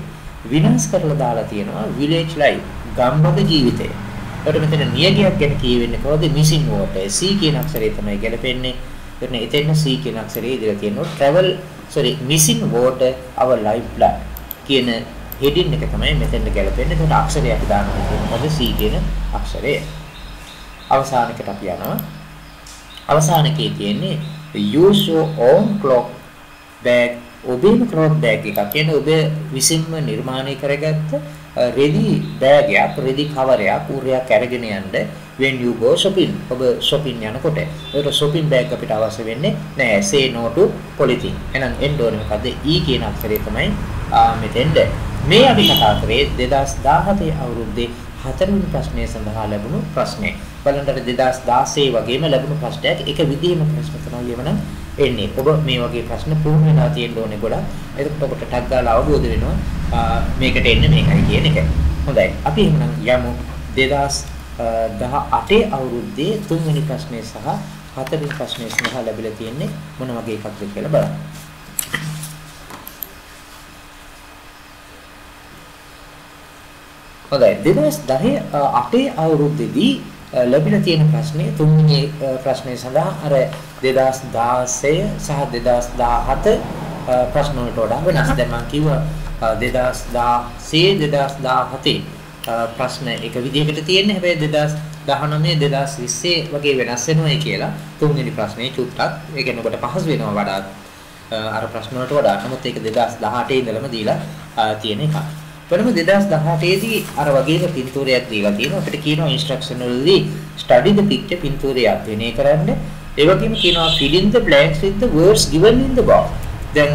විනාශ කරලා දාලා තියෙනවා village life. ගම්බද ජීවිතය. ඒකට මෙතන නියඟයක් ගැන කියවෙන්නේ කොහොමද? missing water. C කියන අක්ෂරය තමයි ගැලපෙන්නේ. එතන එතෙන් C කියන අක්ෂරය ඉදිරියට තියෙනවා. travel missing water our life blood කියන heading එක තමයි මෙතෙන්ට ගැලපෙන්නේ. ඒකට අක්ෂරය අපි දානවා. මොකද C කියන අක්ෂරය. අවසානයකට අපි යනවා. අවසානකේ තියෙන්නේ use your own cloth bag. ඔබේම cloth bag එකක් කියන්නේ ඔබ විසින්ම නිර්මාණය කරගත්ත රෙදි බෑග් එකක්, රෙදි කවරයක්, ඌරයක් අරගෙන යන්න when you go shopping. ඔබ shopping යනකොට ඒකට shopping bag අපිට අවශ්‍ය වෙන්නේ නෑ. say no to polythene. එහෙනම් එන්න ඕනේ මොකද්ද? E කියන අක්ෂරය තමයි මෙතෙන්ද. මේ අපි කතා කරේ 2017 අවුරුද්දේ 4 වෙනි ප්‍රශ්නය සඳහා ලැබුණු ප්‍රශ්නය. බලන්න 2016 වගේම ලැබුණු ප්‍රශ්නයක් එක විදිහම ප්‍රශ්න තමයි එවනම් එන්නේ. ඔබ මේ වගේ ප්‍රශ්න පුහුණු වෙලා තියෙන්න ඕනේ ගොඩක්. එතකොට ඔබට ටක් ගාලා අවබෝධ වෙනවා මේකට එන්නේ මේකයි කියන එක. හොඳයි. අපි එහෙනම් යමු 2018 අවුරුද්දේ 3 වෙනි ප්‍රශ්නය සහ 4 වෙනි ප්‍රශ්නය සඳහා ලැබිලා තියෙන්නේ මොන වගේ එකක්ද කියලා බලන්න. හොඳයි. 2018 අවුරුද්දේදී ලැබිලා තියෙන ප්‍රශ්නේ 3 වෙනි ප්‍රශ්නය සඳහා අර 2016 සහ 2017 ප්‍රශ්න වලට වඩා වෙනස්. දැන් මම කිව්වා 2016 2017 ප්‍රශ්න එක විදිහකට තියෙන්නේ. හැබැයි 2019 2020 වගේ වෙනස් වෙනවායි කියලා. 3 වෙනි ප්‍රශ්නේ චුට්ටක් ඒ කියන්නේ ඔබට පහසු වෙනවා වඩාත් අර ප්‍රශ්න වලට වඩා. නමුත් ඒක 2018 ඉඳලම දීලා තියෙන එකක්. වෙනම 2018 දී අර වගේම පින්තූරයක් දීලා තියෙනවා. අපිට කියනවා ඉන්ස්ට්‍රක්ෂන් වලදී study the picture පින්තූරය අධ්‍යයනය කරන්න. ඒ වගේම කියනවා fill in the blanks with the words given in the box. දැන්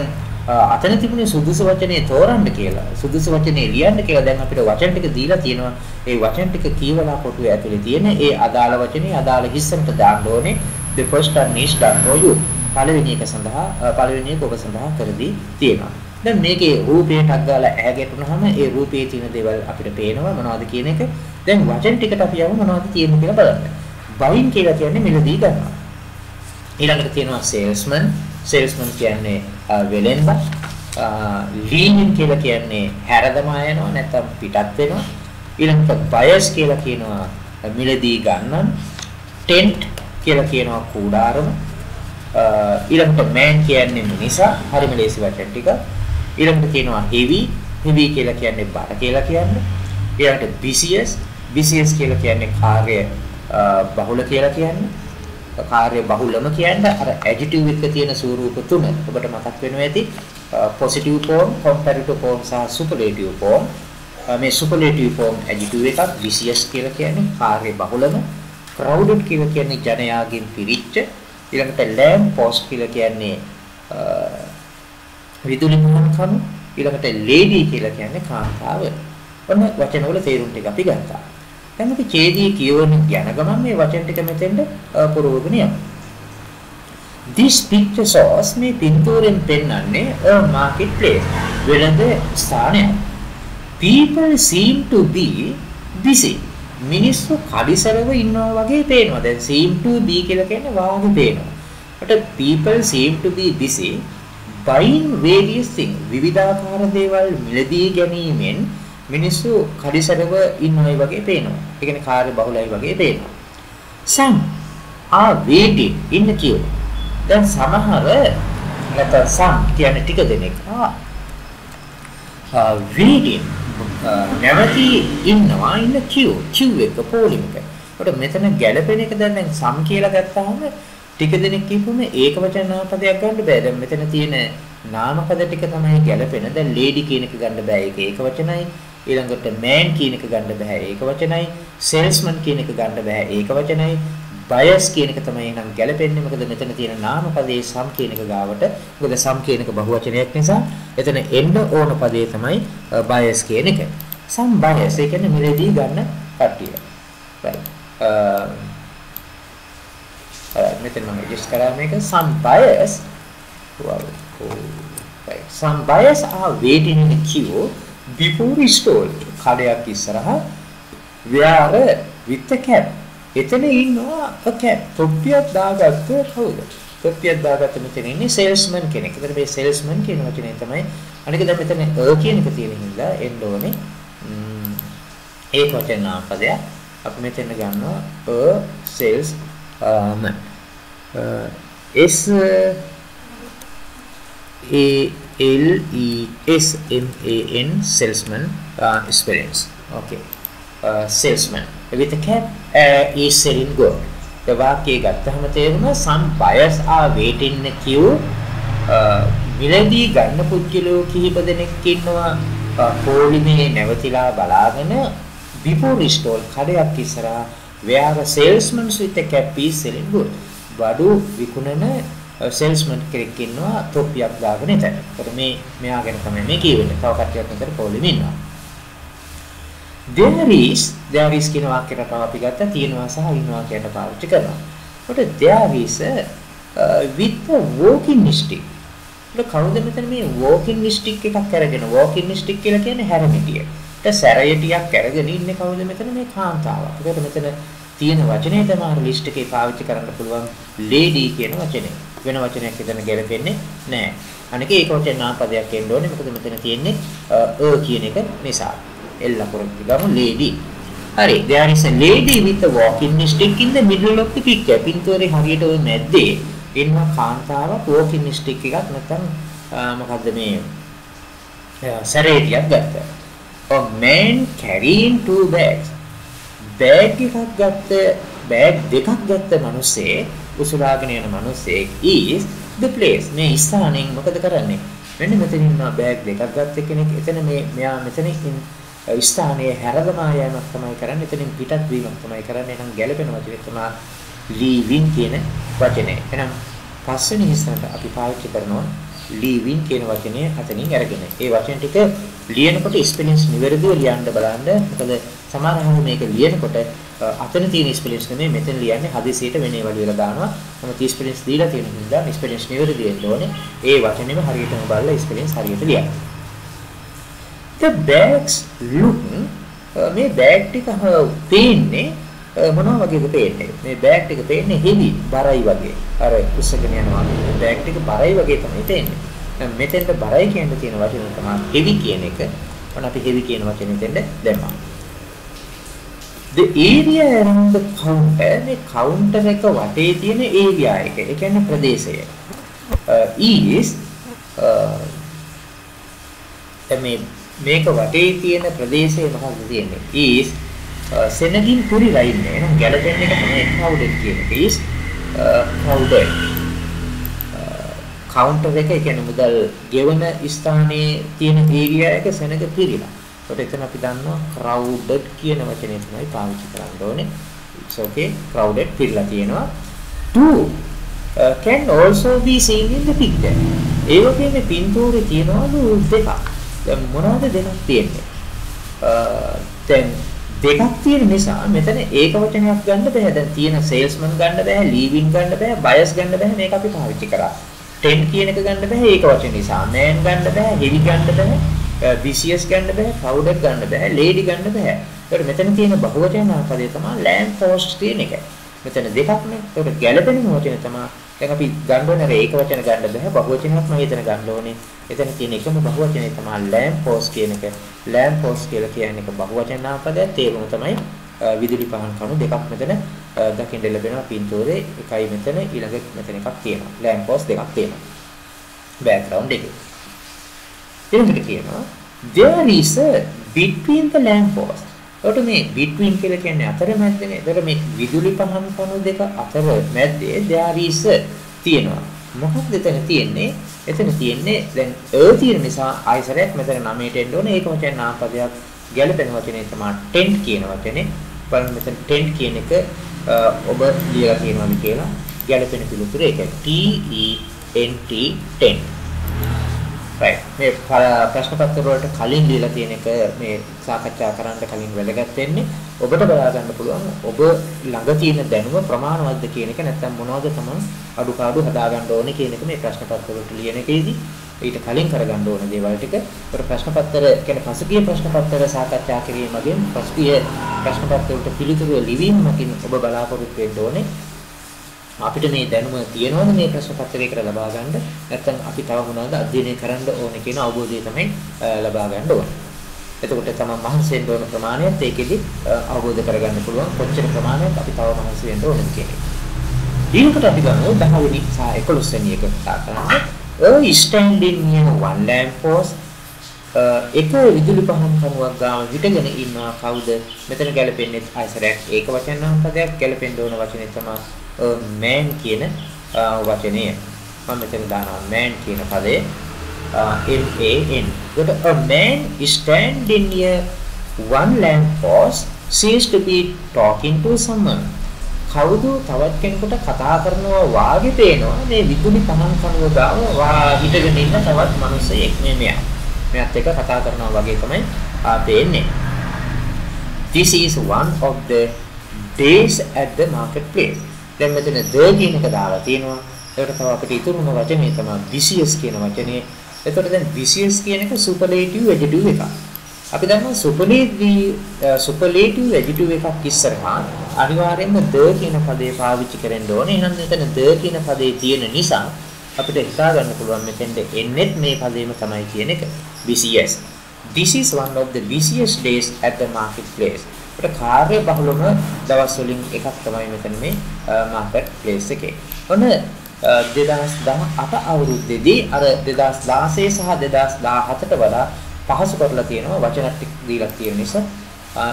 අතන තිබුණේ සුදුසු වචනේ තෝරන්න කියලා. සුදුසු වචනේ ලියන්න කියලා දැන් අපිට වචන ටික දීලා තියෙනවා. ඒ වචන ටික කියවලා කොටුවේ ඇතුලේ තියෙන ඒ අදාළ වචනේ අදාළ හිස්සකට දාන්න ඕනේ. The first one is done for you. පළවෙනි එක සඳහා පළවෙනි එක ඔබ සඳහා කරදී තියෙනවා. දැන් මේකේ රූපයට අග්ගාලා ඇහැ ගැටුනහම ඒ රූපයේ තියෙන දේවල් අපිට පේනවා මොනවද කියන එක. දැන් වචන ටිකට අපි යමු මොනවද තියෙන්නේ කියලා බලන්න. බයින් කියලා කියන්නේ මිලදී ගන්නවා. ඊළඟට තියෙනවා salesman. salesman කියන්නේ වෙලෙන්ද. leaning කියලා කියන්නේ හැරදමා යනවා නැත්නම් පිටත් වෙනවා. ඊළඟට buyers කියලා කියනවා මිලදී ගන්නන්. tent කියලා කියනවා කුඩාරම. ඊළඟට man කියන්නේ මිනිසා. හරිම ලේසි වචන ටික. ඊළඟට කියනවා heavy කියලා කියන්නේ බර කියලා කියන්නේ. ඊළඟට busiest කියලා කියන්නේ කාර්ය බහුල කියලා කියන්නේ. කාර්ය බහුලම කියන්නේ අර adjective එක තියෙන ස්වරූප තුන ඔබට මතක් වෙනවා ඇති. positive form, comparative form සහ superlative form. මේ superlative form adjective එකක් busiest කියලා කියන්නේ කාර්ය බහුලම. crowded කියලා කියන්නේ ජනයාගෙන් පිරිච්ච. ඊළඟට lamp post කියලා කියන්නේ විදුලි මහකම. ඊළඟට lady කියලා කියන්නේ කාන්තාව. ඔන්න වචන වල තේරුම් ටික අපි ගත්තා. දැන් අපි ඡේදයේ කියවන යන ගමන් මේ වචන ටික මෙතෙන්ද පුරවගෙන යමු. This picture shows මේ පින්තූරෙන් පෙන්වන්නේ a market place. වෙළඳ ස්ථානයක්. People seem to be busy. මිනිස්සු කඩිසරව ඉන්නවා වගේ පේනවා. දැන් seem to be කියලා කියන්නේ වාගේ පේනවා. but people seem to be busy buying various things. විවිධාකාර දේවල් මිලදී ගැනීමෙන් මිනිස්සු කඩිසරව ඉන්නවයි වගේ පේනවා. ඒ කියන්නේ කාර්ය බහුලයි වගේ පේනවා. some are waiting in the queue. දැන් සමහර නැත්නම් some කියන්නේ ටික දෙනෙක් waiting නැවති ඉන්නවා in the queue එක පොලිම එක. ඒකට මෙතන ගැළපෙන එක දැන් some කියලා ගත්තාම ටික දෙනෙක් කියපුවම ඒක වචන නාමපදයක් ගන්න බෑ. දැන් මෙතන තියෙන නාමපද ටික තමයි ගැළපෙන. දැන් lady කියන එක ගන්න බෑ. ඒක වචනයි. ඊළඟට man කියන එක ගන්න බෑ. ඒක වචනයි. salesman කියන එක ගන්න බෑ. ඒක වචනයි. buyers කියන එක තමයි නම් ගැළපෙන්නේ. මොකද මෙතන තියෙන නාමපදයේ some කියන එක ගාවට. මොකද some කියන එක බහුවචනයක් නිසා එතන එන්න ඕන පදේ තමයි buyers කියන එක. some buyers ඒ කියන්නේ මිලදී ගන්න කට්ටිය. right. මෙතන මම register කරා මේක some buyers right. Some buyers are waiting in a queue before a store. කඩයක් ඉස්සරහා where with a cap. එතන ඉන්නවා a cap. තොප්පියක් දාගත්ත කවුද? තොප්පියක් දාගත්ත මෙතන ඉන්නේ salesman කෙනෙක්. ඒතර මේ salesman කියන වචනේ තමයි අනික දැන් මෙතන a කියන එක තියෙන හින්දා එන්න ඕනේ. ඒක වචන නාමපදයක්. අපි මෙතන ගන්නවා a salesman. S A L E S M A N salesman experience. Okay. Salesman with a cap is selling good. The වාක්‍යය ගත්තහම තේරුණා some buyers are waiting in the queue. මිලදී ගන්න පුද්ගලයෝ කිහිප දෙනෙක් ඉන්නවා පොලිමේ නැවතිලා බලාගෙන before stall කඩයක් ඉස්සරහා where a salesman with a cap is selling good. බඩු විකුණන salesman කෙනෙක් ඉන්නවා තොප්පියක් දාගෙන එතන. ඒකට මෙයා ගැන තමයි මේ කියවෙන්නේ. තව කට්ටියක් මෙතන පොලිමේ ඉන්නවා. there is කියන වාක්‍යයට තව අපි ගත්තා තියෙනවා සහ ඉන්නවා කියන පාවිච්චි කරනවා. ඒකට there is with a walking stick. ඒක කවුද මෙතන මේ walking stick එකක් අරගෙන walking stick කියලා කියන්නේ හැරමිටිය. ඒක සැරයටියක් අරගෙන ඉන්නේ කවුද මෙතන මේ කාන්තාවක්. ඒකට මෙතන තියෙන වචනේ තමයි ලිස්ට් එකේ පාවිච්චි කරන්න පුළුවන් lady කියන වචනේ. වෙන වචනයක් හිතන්න ගැලපෙන්නේ නැහැ. අනික ඒක වචන නාමපදයක් එන්න ඕනේ. මොකද මෙතන තියෙන්නේ කියන එක නිසා. L අකුරක් ගමු lady. හරි. there is a lady with a walking stick in the middle of the picture. පින්තූරේ හරියට ඔය මැද්දේ ඉන්න කාන්තාවක් walking stick එකක් නැත්නම් මොකද්ද මේ සැරේටියක් ගත්තා. A man carrying two bags. Bag එකක් ගත්ත බෑග් දෙකක් ගත්ත මිනිස්සේ උසුලාගෙන යන මිනිස්සේ is the place. මේ ස්ථානෙන් මොකද කරන්නේ? මෙන්න මෙතන ඉන්න බෑග් දෙකක් ගත්ත කෙනෙක් එතන මෙයා මෙතනින් ස්ථානයේ හැරදමා යෑමක් තමයි කරන්නේ. එතනින් පිටත් වීමක් තමයි කරන්නේ. එහෙනම් ගැළපෙන වචනේ තමයි leaving කියන වචනේ. එහෙනම් පස්වෙනි හිස්සකට අපි පාවිච්චි කරනවා leaving කියන වචනේ අතනින් අරගෙන. ඒ වචන ටික ලියනකොට ස්පෙලිංස් නිවැරදිව ලියන්න බලන්න. මොකද සමහර අය මේක ලියනකොට අතන තියෙන ස්පෙලිංස් නෙමෙයි මෙතන ලියන්නේ හදිසියට වෙන ඒවා ලියලා දානවා. නමුත් ස්පෙලිංස් දීලා තියෙන හින්දා ස්පෙලිංස් නිවැරදි වෙන්න ඕනේ. ඒ වචනේම හරියටම බලලා ස්පෙලිංස් හරියට ලියන්න. The bags look මේ බෑග් ටික පේන්නේ මොනවා වගේද පේන්නේ? මේ බෑග් ටික පේන්නේ heavy බරයි වගේ. අර උස්සගෙන යනවා. මේ බෑග් ටික බරයි වගේ තමයි පේන්නේ. දැන් මෙතෙන්ට බරයි කියන තියෙන වචනේ තමයි heavy කියන එක. මොන අපි heavy කියන වචනේ දෙන්න දැම්මා. The area around the counter මේ counter එක වටේ තියෙන area එක. ඒ කියන්නේ ප්‍රදේශය. is මේක වටේ තියෙන ප්‍රදේශය මොකක්ද තියෙන්නේ? is සෙනගින් පුරිලා ඉන්නේ. එහෙනම් ගැලපෙන එක තමයි crowded කියන එක. is crowded. counter එක කියන්නේ මුදල් ගෙවන ස්ථානයේ තියෙන area එක සෙනග පිරිලා. ඒකට එතන අපි දන්නවා crowded කියන වචනේ තමයි පාවිච්චි කරන්න ඕනේ. It's okay. crowded පිරිලා තියෙනවා. Two can also be seen in the picture. ඒ වගේම පින්තූරේ තියෙනවලු දෙකක්. දැන් මොනවද දෙකක් තියෙන්නේ? දැන් දෙකක් තියෙන නිසා මෙතන ඒක වචනයක් ගන්න බෑ. දැන් තියෙන salesman ගන්න බෑ, leaving ගන්න බෑ, buyers ගන්න බෑ. මේක අපි පාවිච්චි කරා. tent කියන එක ගන්න බෑ ඒක වචන නිසා. man ගන්න බෑ, heavy ගන්න බෑ, vicious ගන්න බෑ, crowded ගන්න බෑ, lady ගන්න බෑ. ඒකට මෙතන තියෙන බහුවචන නාමපදය තමයි lamp post කියන එක. මෙතන දෙකක්නේ. ඒකට ගැළපෙන වචන තමයි දැන් අපි ගන්න ඕනේ ඒක වචන ගන්න බෑ. බහුවචනයක් මම එතන ගන්න ඕනේ. එතන තියෙන එකම බහුවචනේ තමයි lamp post කියන එක. lamp post කියලා කියන්නේ එක බහුවචන නාමපදයක්. තේරුම තමයි විදුලි පහන් කණු දෙකක් මෙතන දකින්න ලැබෙනවා පින්තූරේ. එකයි මෙතන ඊළඟ මෙතන එකක් තියෙනවා. lamp post දෙකක් තියෙනවා. background එකේ. ඊළඟට කියනවා there is a between the lamp post. ඒකට මේ between කියලා කියන්නේ අතරමැද්දනේ. ඒතර මේ විදුලි පහන් කණු දෙක අතර මැද්දේ there is තියෙනවා. මොකක්ද එතන තියෙන්නේ? එතන තියෙන්නේ දැන් තියෙන නිසා ආයසරයක් මෙතන 9ට එන්න ඕනේ. ඒක වචන නාමපදයක් ගැළපෙන වචනේ තමයි tent කියන වචනේ. බලන්න මෙතන tent කියන එක ඔබ ලියලා තියෙනවද කියලා ගැළපෙන පිළිතුර ඒක T E N T tent. right මේ ප්‍රශ්න පත්‍ර වලට කලින් ලියලා තියෙන එක මේ සාකච්ඡා කරන්න කලින් වැදගත් වෙන්නේ ඔබට බලා ගන්න පුළුවන් ඔබ ළඟ තියෙන දැනුම ප්‍රමාණවත්ද කියන එක නැත්නම් මොනවද තමයි අඩුපාඩු හදා ගන්න ඕනේ කියන එක මේ ප්‍රශ්න පත්‍ර වලට ලියන එකේදී ඊට කලින් කරගන්න ඕන දේවල් ටික ඒතර ප්‍රශ්න පත්‍ර කියන්නේ පසුගිය ප්‍රශ්න පත්‍ර සාකච්ඡා කිරීමකින් පසුගිය ප්‍රශ්න පත්‍ර වලට පිළිතුරු ලිවීමකින් ඔබ බලාපොරොත්තු වෙන්න ඕනේ අපිට මේ දැනුම තියෙනවද මේ ප්‍රශ්න පත්‍රයකට ලබා ගන්න නැත්නම් අපි තව මොනවද අධ්‍යයනය කරන්න ඕනේ කියන අවබෝධය තමයි ලබා ගන්න ඕනේ. එතකොට තමයි මහන්සි වෙන්න ඕන ප්‍රමාණයත් ඒකෙදි අවබෝධ කරගන්න පුළුවන් කොච්චර ප්‍රමාණයක් අපි තව මහන්සි වෙන්න ඕනද කියන එක. ඊළඟට අපි ගමු 10 වෙනි සහ 11 වෙනි එක කතා කරන්නේ. A standing near one lamp post. එක විදුලි පහන් කණුවක් ගාව විටගෙන ඉන්නවා කවුද? මෙතන ගැලපෙන්නේ ආයසරයක් ඒක වචන නම් පදයක් ගැලපෙන්න ඕන වචනේ තමයි man කියන වචනය. මම මෙතන දානවා man කියන පදේ MAN. But a man is standing near one lamp post seems to be talking to someone. කවුද තවත් කෙනෙකුට කතා කරනවා වාගේ පේනවා මේ විදුලි පහන් කණුව ගාව හිටගෙන ඉන්න තවත් මිනිහෙක් මෙයා. මෙයාත් එක්ක කතා කරනවා වගේ තමයි පේන්නේ. This is one of the days at the marketplace. දැන් මෙතන the කියන එක දාලා තියෙනවා. ඒකට තව අපිට ඉතුරුම වචනේ තමයි vicious කියන වචනේ. එතකොට දැන් vicious කියන එක superlative adjective එකක්. අපි දන්නවා superlative adjective එකක් ඉස්සරහා අනිවාර්යයෙන්ම the කියන පදේ පාවිච්චි කරන්න ඕනේ. එහෙනම් මෙතන the කියන පදේ තියෙන නිසා අපිට හිතා ගන්න පුළුවන් මෙතෙන්ද එන්නේත් මේ පදේම තමයි කියන එක. vicious. This is one of the busiest days at the marketplace. අපිට කාර්ය බහුලම දවස් වලින් එකක් තමයි මෙතන මේ market place එකේ. ඔන්න 2018 අවුරුද්දේදී අර 2016 සහ 2017ට වඩා පහසු කරලා තියෙනවා වචන ටික දීලා තියෙන නිසා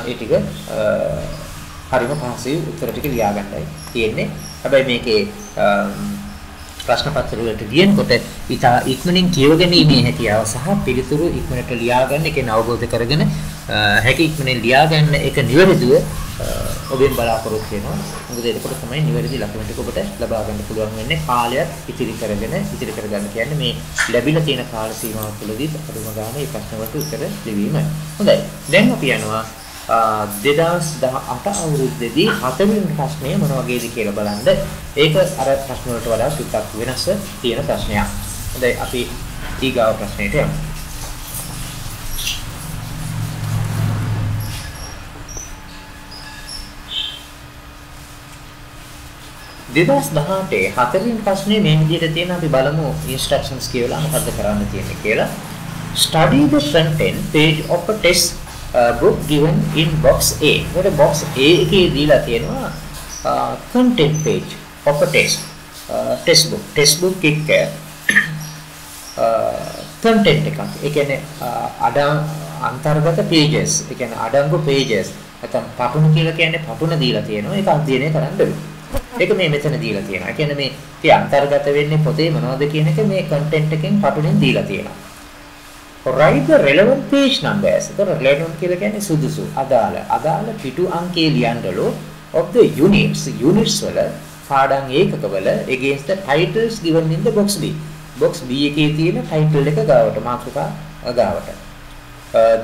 ඒ ටික හරිම පහසුයි උත්තර ටික ලියා ගන්නයි තියෙන්නේ. හැබැයි මේකේ ප්‍රශ්න පත්‍ර වලට ලියනකොට ඉතා ඉක්මනින් කියවගැනීමේ හැකියාව සහ පිළිතුරු ඉක්මනට ලියා ගන්න එකෙන් අවබෝධ කරගෙන හැකි ඉක්මනින් ලියා ගන්න එක නිවැරදිව ඔබෙන් බලාපොරොත්තු වෙනවා. මොකද එතකොට තමයි නිවැරදි ලකුණු ටික ඔබට ලබා ගන්න පුළුවන් වෙන්නේ. කාලයක් ඉතිරි කරගන්න කියන්නේ මේ ලැබිලා තියෙන කාල සීමාව තුළදී අඩුම ගානේ මේ ප්‍රශ්න වලට උත්තර දෙවීමයි. හොඳයි. දැන් අපි යනවා 2018 අවුරුද්දේදී 4 වෙනි ප්‍රශ්නය මොන වගේද කියලා බලන්න. ඒක අර ප්‍රශ්න වලට වඩා ටිකක් වෙනස් තියෙන ප්‍රශ්නයක්. හොඳයි අපි ඊගාව ප්‍රශ්නෙට යමු. 2018 හතරවෙනි ප්‍රශ්නේ මේ විදිහට තියෙන අපි බලමු instructions කියලා මොකද්ද කරන්න තියෙන්නේ කියලා. Study the front end page of a test book given in box A. මොකද box A එකේ දීලා තියෙනවා content page of a test book එක content එකක්. ඒ කියන්නේ අන්තර්ගත pages. ඒ කියන්නේ අඩංගු pages. නැත්නම් පටුන කියලා කියන්නේ පටුන දීලා තියෙනවා. ඒක අධ්‍යයනය කරන්න ඕනේ. ඒක මේ මෙතන දීලා තියෙනවා. ඒ කියන්නේ මේ අන්තර්ගත වෙන්නේ පොතේ මොනවද කියන එක මේ content එකෙන් පටුනෙන් දීලා තියෙනවා. Write the relevant page numbers. ඒතර relevant කියලා කියන්නේ සුදුසු, අදාළ පිටු අංකයේ ලියන්නලු of the units වල පාඩම් ඒකකවල against the titles given in the box B. box B එකේ තියෙන title එක ගාවට මාතෘකා ගාවට.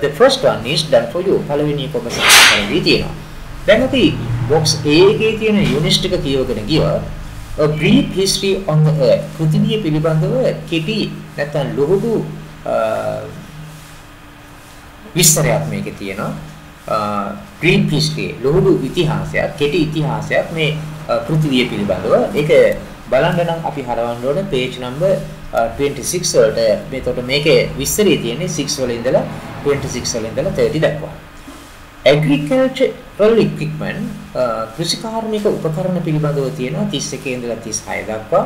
The first one is done for you. පළවෙනි එක ඔබ සම්පූර්ණ තියෙනවා. දැන් අපි box A එකේ තියෙන units ටික කියවගෙන ගියා. A brief history on the earth. පෘථිවිය පිළිබඳව කෙටි නැත්නම් ලොහුදු විස්තරයක් මේකේ තියෙනවා. brief history ලොහුදු ඉතිහාසයක්, කෙටි ඉතිහාසයක් මේ පෘථිවිය පිළිබඳව. ඒක බලන්න නම් අපි හරවන්න ඕනේ page number 26 වලට. එතකොට මේකේ විස්තරය තියෙන්නේ 6 වල ඉඳලා 26 වල ඉඳලා 30 දක්වා. Agricultural equipment කෘෂිකාර්මික උපකරණ පිළිබඳව තියෙනවා 31 ඉඳලා 36 දක්වා.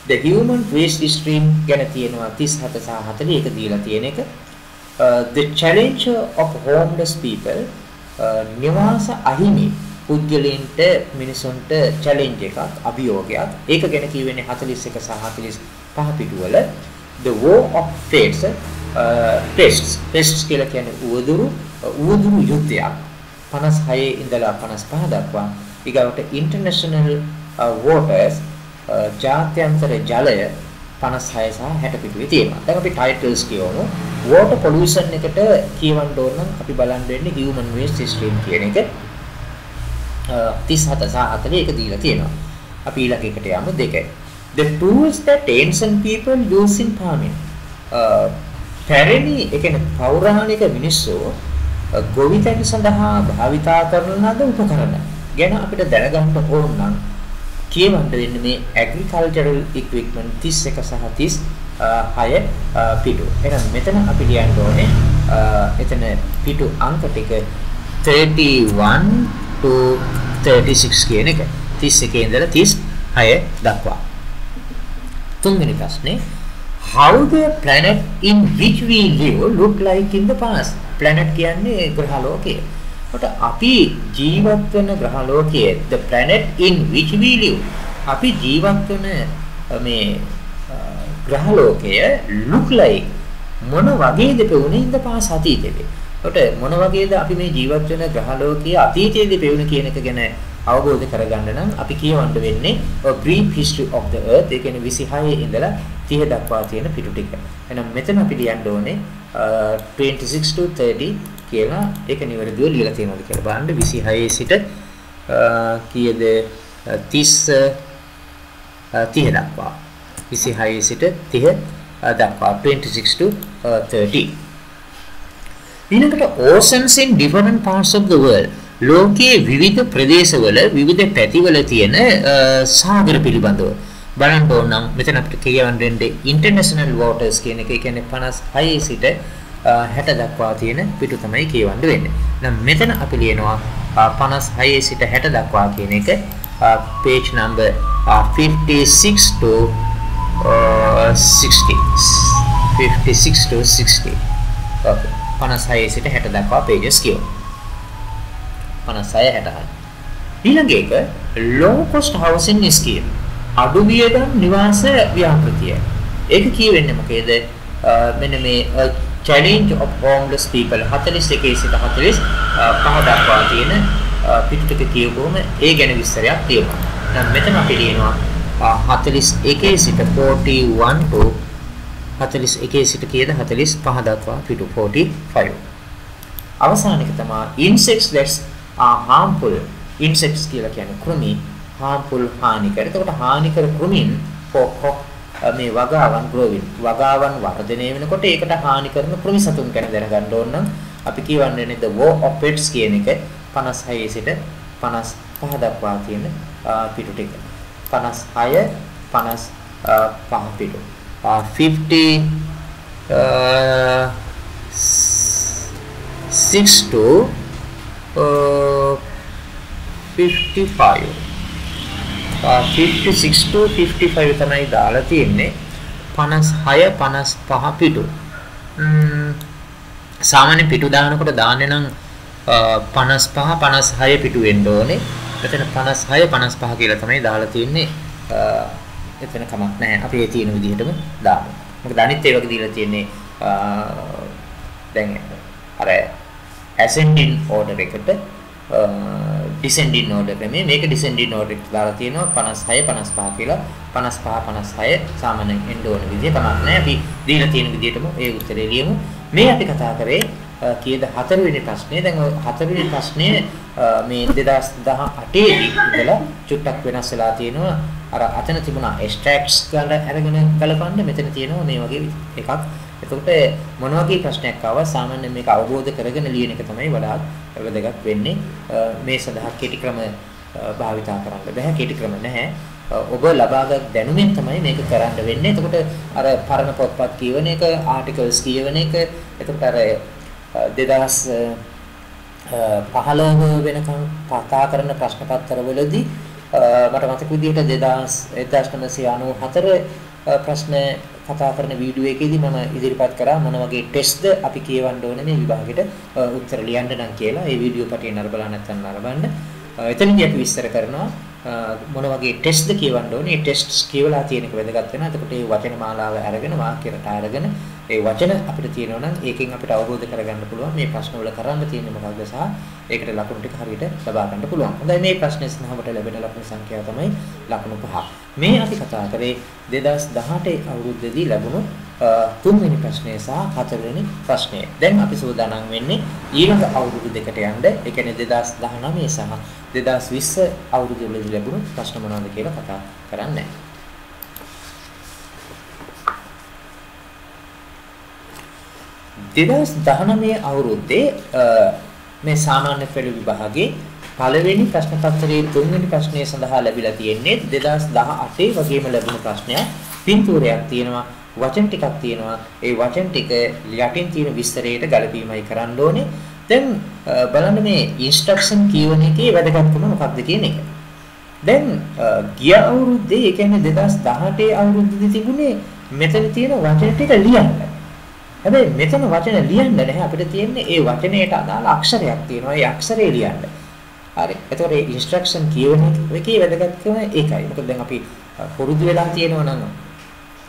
The human waste stream ගැන තියෙනවා 37 සහ 40 එක දීලා තියෙන එක. The challenge of homeless people නිවාස අහිමි පුද්ගලයන්ට මිනිසුන්ට challenge එකක් අභියෝගයක්. ඒක ගැන කියවෙන්නේ 41 සහ 45 පිටුවල. The war of pests කියලා කියන්නේ උවදුරු යුද්ධයක් 56 ඉඳලා 55 දක්වා. ඊගවට international waters ජාත්‍යන්තර ජලය 56 සහ 60 පිටුවේ තියෙනවා. දැන් අපි titles කියවමු. water pollution එකට කියවන්න ඕන නම් අපි බලන්න වෙන්නේ human waste stream කියන එක 37 සහ 40 එක දීලා තියෙනවා. අපි ඊළඟ එකට යමු 2. The tools that ancient people use in farming. පැරණි ඒ කියන්නේ පෞරාණික මිනිස්සු ගොවිතැන සඳහා භාවිතා කරන ලද උපකරණ ගැන අපිට දැනගන්න ඕන නම් කියවන්න වෙන්නේ මේ agricultural equipment 31 සහ 36 පිටු. එහෙනම් මෙතන අපි ලියන්න ඕනේ එතන පිටු අංක ටික 31 to 36 කියන එක. 31 ඉඳලා 6 දක්වා. තුන්වෙනි ප්‍රශ්නේ how the planet in which we live look like in the past. planet කියන්නේ ග්‍රහලෝකය. කොට අපි ජීවත් වෙන ග්‍රහලෝකයේ the planet in which we live අපි ජීවත් වෙන මේ ග්‍රහලෝකය look like මොන වගේද පෙවුනේ in the past අතීතයේ. කොට මොන වගේද අපි මේ ජීවත් වෙන ග්‍රහලෝකයේ අතීතයේදී පෙවුනේ කියන එක ගැන අවබෝධ කරගන්න නම් අපි කියවන්න වෙන්නේ a brief history of the earth. ඒ කියන්නේ 26 ඉඳලා 30 දක්වා තියෙන පිටු ටික. එහෙනම් මෙතන අපි ලියන්න ඕනේ 26 to 30 කියලා ඒක නිවැරදිව ලියලා තියෙනවද කියලා බලන්න. 26 සිට කීයද 30 දක්වා. 26 සිට 30 දක්වා 26 to 30. ඊළඟට oceans in different parts of the world. ලෝකයේ විවිධ ප්‍රදේශවල විවිධ පැතිවල තියෙන සාගර පිළිබඳව බලන්න ඕන නම් මෙතන අපිට කියවන්න වෙන්නේ ඉන්ටර්නැෂනල් වෝටර්ස් කියන එක. ඒ කියන්නේ 56 සිට 60 දක්වා තියෙන පිටු තමයි කියවන්න වෙන්නේ. එහෙනම් මෙතන අපි ලියනවා 56 සිට 60 දක්වා කියන එක page number 56 to 60. 56 to 60. okay 56 සිට 60 දක්වා pages කියවන්න. 56 60. ඊළඟ එක low cost housing scheme. අඩු වියදම් නිවාස ව්‍යාපෘතිය. ඒක කියවෙන්නේ මොකේද? මෙන්න මේ challenge of homeless people 41 සිට 45 දක්වා තියෙන පිටු ටික කියවුවම ඒ ගැන විස්තරයක් තියෙනවා. දැන් මෙතන අපි ලියනවා 41 සිට 41 to 41 සිට කීයද 45 දක්වා පිටු 45. අවසාන එක තමයි insects that are harmful. insects කියලා කියන්නේ කෘමි harmful හානිකර. එතකොට හානිකර කෘමීන් for මේ වගාවන් growing වගාවන් වර්ධනය වෙනකොට ඒකට හානි කරන කෘමි සතුන් ගැන දැනගන්න ඕන නම් අපි කියවන්නේ the war of pets කියන එක 56 සිට 55 දක්වා තියෙන පිටු ටික. 56 55 පිටු. 56 to 55. 56 to 55 තමයි දාලා තියෙන්නේ 56 55 පිටු. සාමාන්‍ය පිටු දානකොට දාන්නේ නම් 55 56 පිටු වෙන්න ඕනේ. එතන 56 55 කියලා තමයි දාලා තියෙන්නේ. එතන කමක් නැහැ. අපි ඒ තියෙන විදිහටම දාමු. මොකද අනිත් ඒ වගේ දීලා තියෙන්නේ දැන් අර ascending order එකට descending order එකේ මේක descending order එකට දාලා තියෙනවා 56 55 කියලා 55 56 සාමාන්‍යයෙන් එන්න ඕන විදිය තමයි නැහැ. අපි දීලා තියෙන විදියටම ඒ උත්තරේ ලියමු. මේ අපි කතා කරේ කීයද 4 වෙනි ප්‍රශ්නේ. දැන් 4 වෙනි ප්‍රශ්නේ මේ 2018 දී ඉඳලා චුට්ටක් වෙනස් වෙලා තියෙනවා. අර අතන තිබුණා extracts ගන්න අරගෙන ගලපන්න මෙතන තියෙනවා මේ වගේ එකක්. එතකොට මොන වගේ ප්‍රශ්නයක් ආවා සාමාන්‍යයෙන් මේක අවබෝධ කරගෙන ලියන එක තමයි වඩාත් වැදගත් වෙන්නේ. මේ සඳහා කෙටි ක්‍රම භාවිතා කරන්න බෑ. කෙටි ක්‍රම නැහැ. ඔබ ලබාගත් දැනුමෙන් තමයි මේක කරන්න වෙන්නේ. එතකොට අර පරණ පොත්පත් කියවන එක, ආටිකල්ස් කියවන එක, එතකොට අර 2015 වෙනකම් කතා කරන ප්‍රශ්න පත්‍රවලදී මට මතක විදිහට 1994 ප්‍රශ්න කතා කරන වීඩියෝ එකේදී මම ඉදිරිපත් කරා මොන වගේ ටෙස්ට්ද අපි කියවන්න ඕනේ මේ විභාගෙට උත්තර ලියන්න නම් කියලා. ඒ වීඩියෝ පටිය නරඹලා නැත්නම් නරඹන්න. එතනදී අපි විස්තර කරනවා මොන වගේ ටෙස්ට්ද කියවන්න ඕනේ. මේ ටෙස්ට්ස් කියවලා තියෙන එක වැදගත් වෙනවා. එතකොට මේ වචන මාලාව අරගෙන වාක්‍යයට අරගෙන ඒ වචන අපිට තියෙනවා නම් ඒකෙන් අපිට අවබෝධ කරගන්න පුළුවන් මේ ප්‍රශ්න වල කරන්න තියෙන්නේ මොකක්ද සහ ඒකට ලකුණු ටික හරියට ලබා ගන්න පුළුවන්. හොඳයි මේ ප්‍රශ්නේ සඳහාට ලැබෙන ලකුණු සංඛ්‍යාව තමයි ලකුණු 5. මේ අපි කතා කරේ 2018 අවුරුද්දේදී ලැබුණු තුන්වෙනි ප්‍රශ්නය සහ හතරවෙනි ප්‍රශ්නය. දැන් අපි සූදානම් වෙන්නේ ඊළඟ අවුරුදු දෙකට යන්න. ඒ කියන්නේ 2019 සහ 2020 අවුරුද්දේදී ලැබුණු ප්‍රශ්න මොනවද කියලා කතා කරන්නේ. 2019 අවුරුද්දේ මේ සාමාන්‍ය පෙළ විභාගයේ පළවෙනි ප්‍රශ්න පත්‍රයේ තුන්වෙනි ප්‍රශ්නය සඳහා ලැබිලා තියෙන්නේ 2018 වගේම ලැබුණු ප්‍රශ්නයක්. පින්තූරයක් තියෙනවා, වචන ටිකක් තියෙනවා. ඒ වචන ටික යටින් තියෙන විස්තරයට ගැලපීමයි කරන්න ඕනේ. දැන් බලන්න මේ ඉන්ස්ට්‍රක්ෂන් කියවන එකේ වැදගත්කම මොකක්ද කියන එක. දැන් ගිය අවුරුද්දේ ඒ කියන්නේ 2018 අවුරුද්දේදී තිබුණේ මෙතන තියෙන වචන ටික ලියන්න. හැබැයි මෙතන වචන ලියන්න නැහැ අපිට තියෙන්නේ ඒ වචනයට අදාළ අක්ෂරයක් තියෙනවා. ඒ අක්ෂරය ලියන්න. හරි. එතකොට මේ ඉන්ස්ට්‍රක්ෂන් කියවන එකේ වැදගත්කම ඒකයි. මොකද දැන් අපි පුරුදු වෙලා තියෙනවා නම්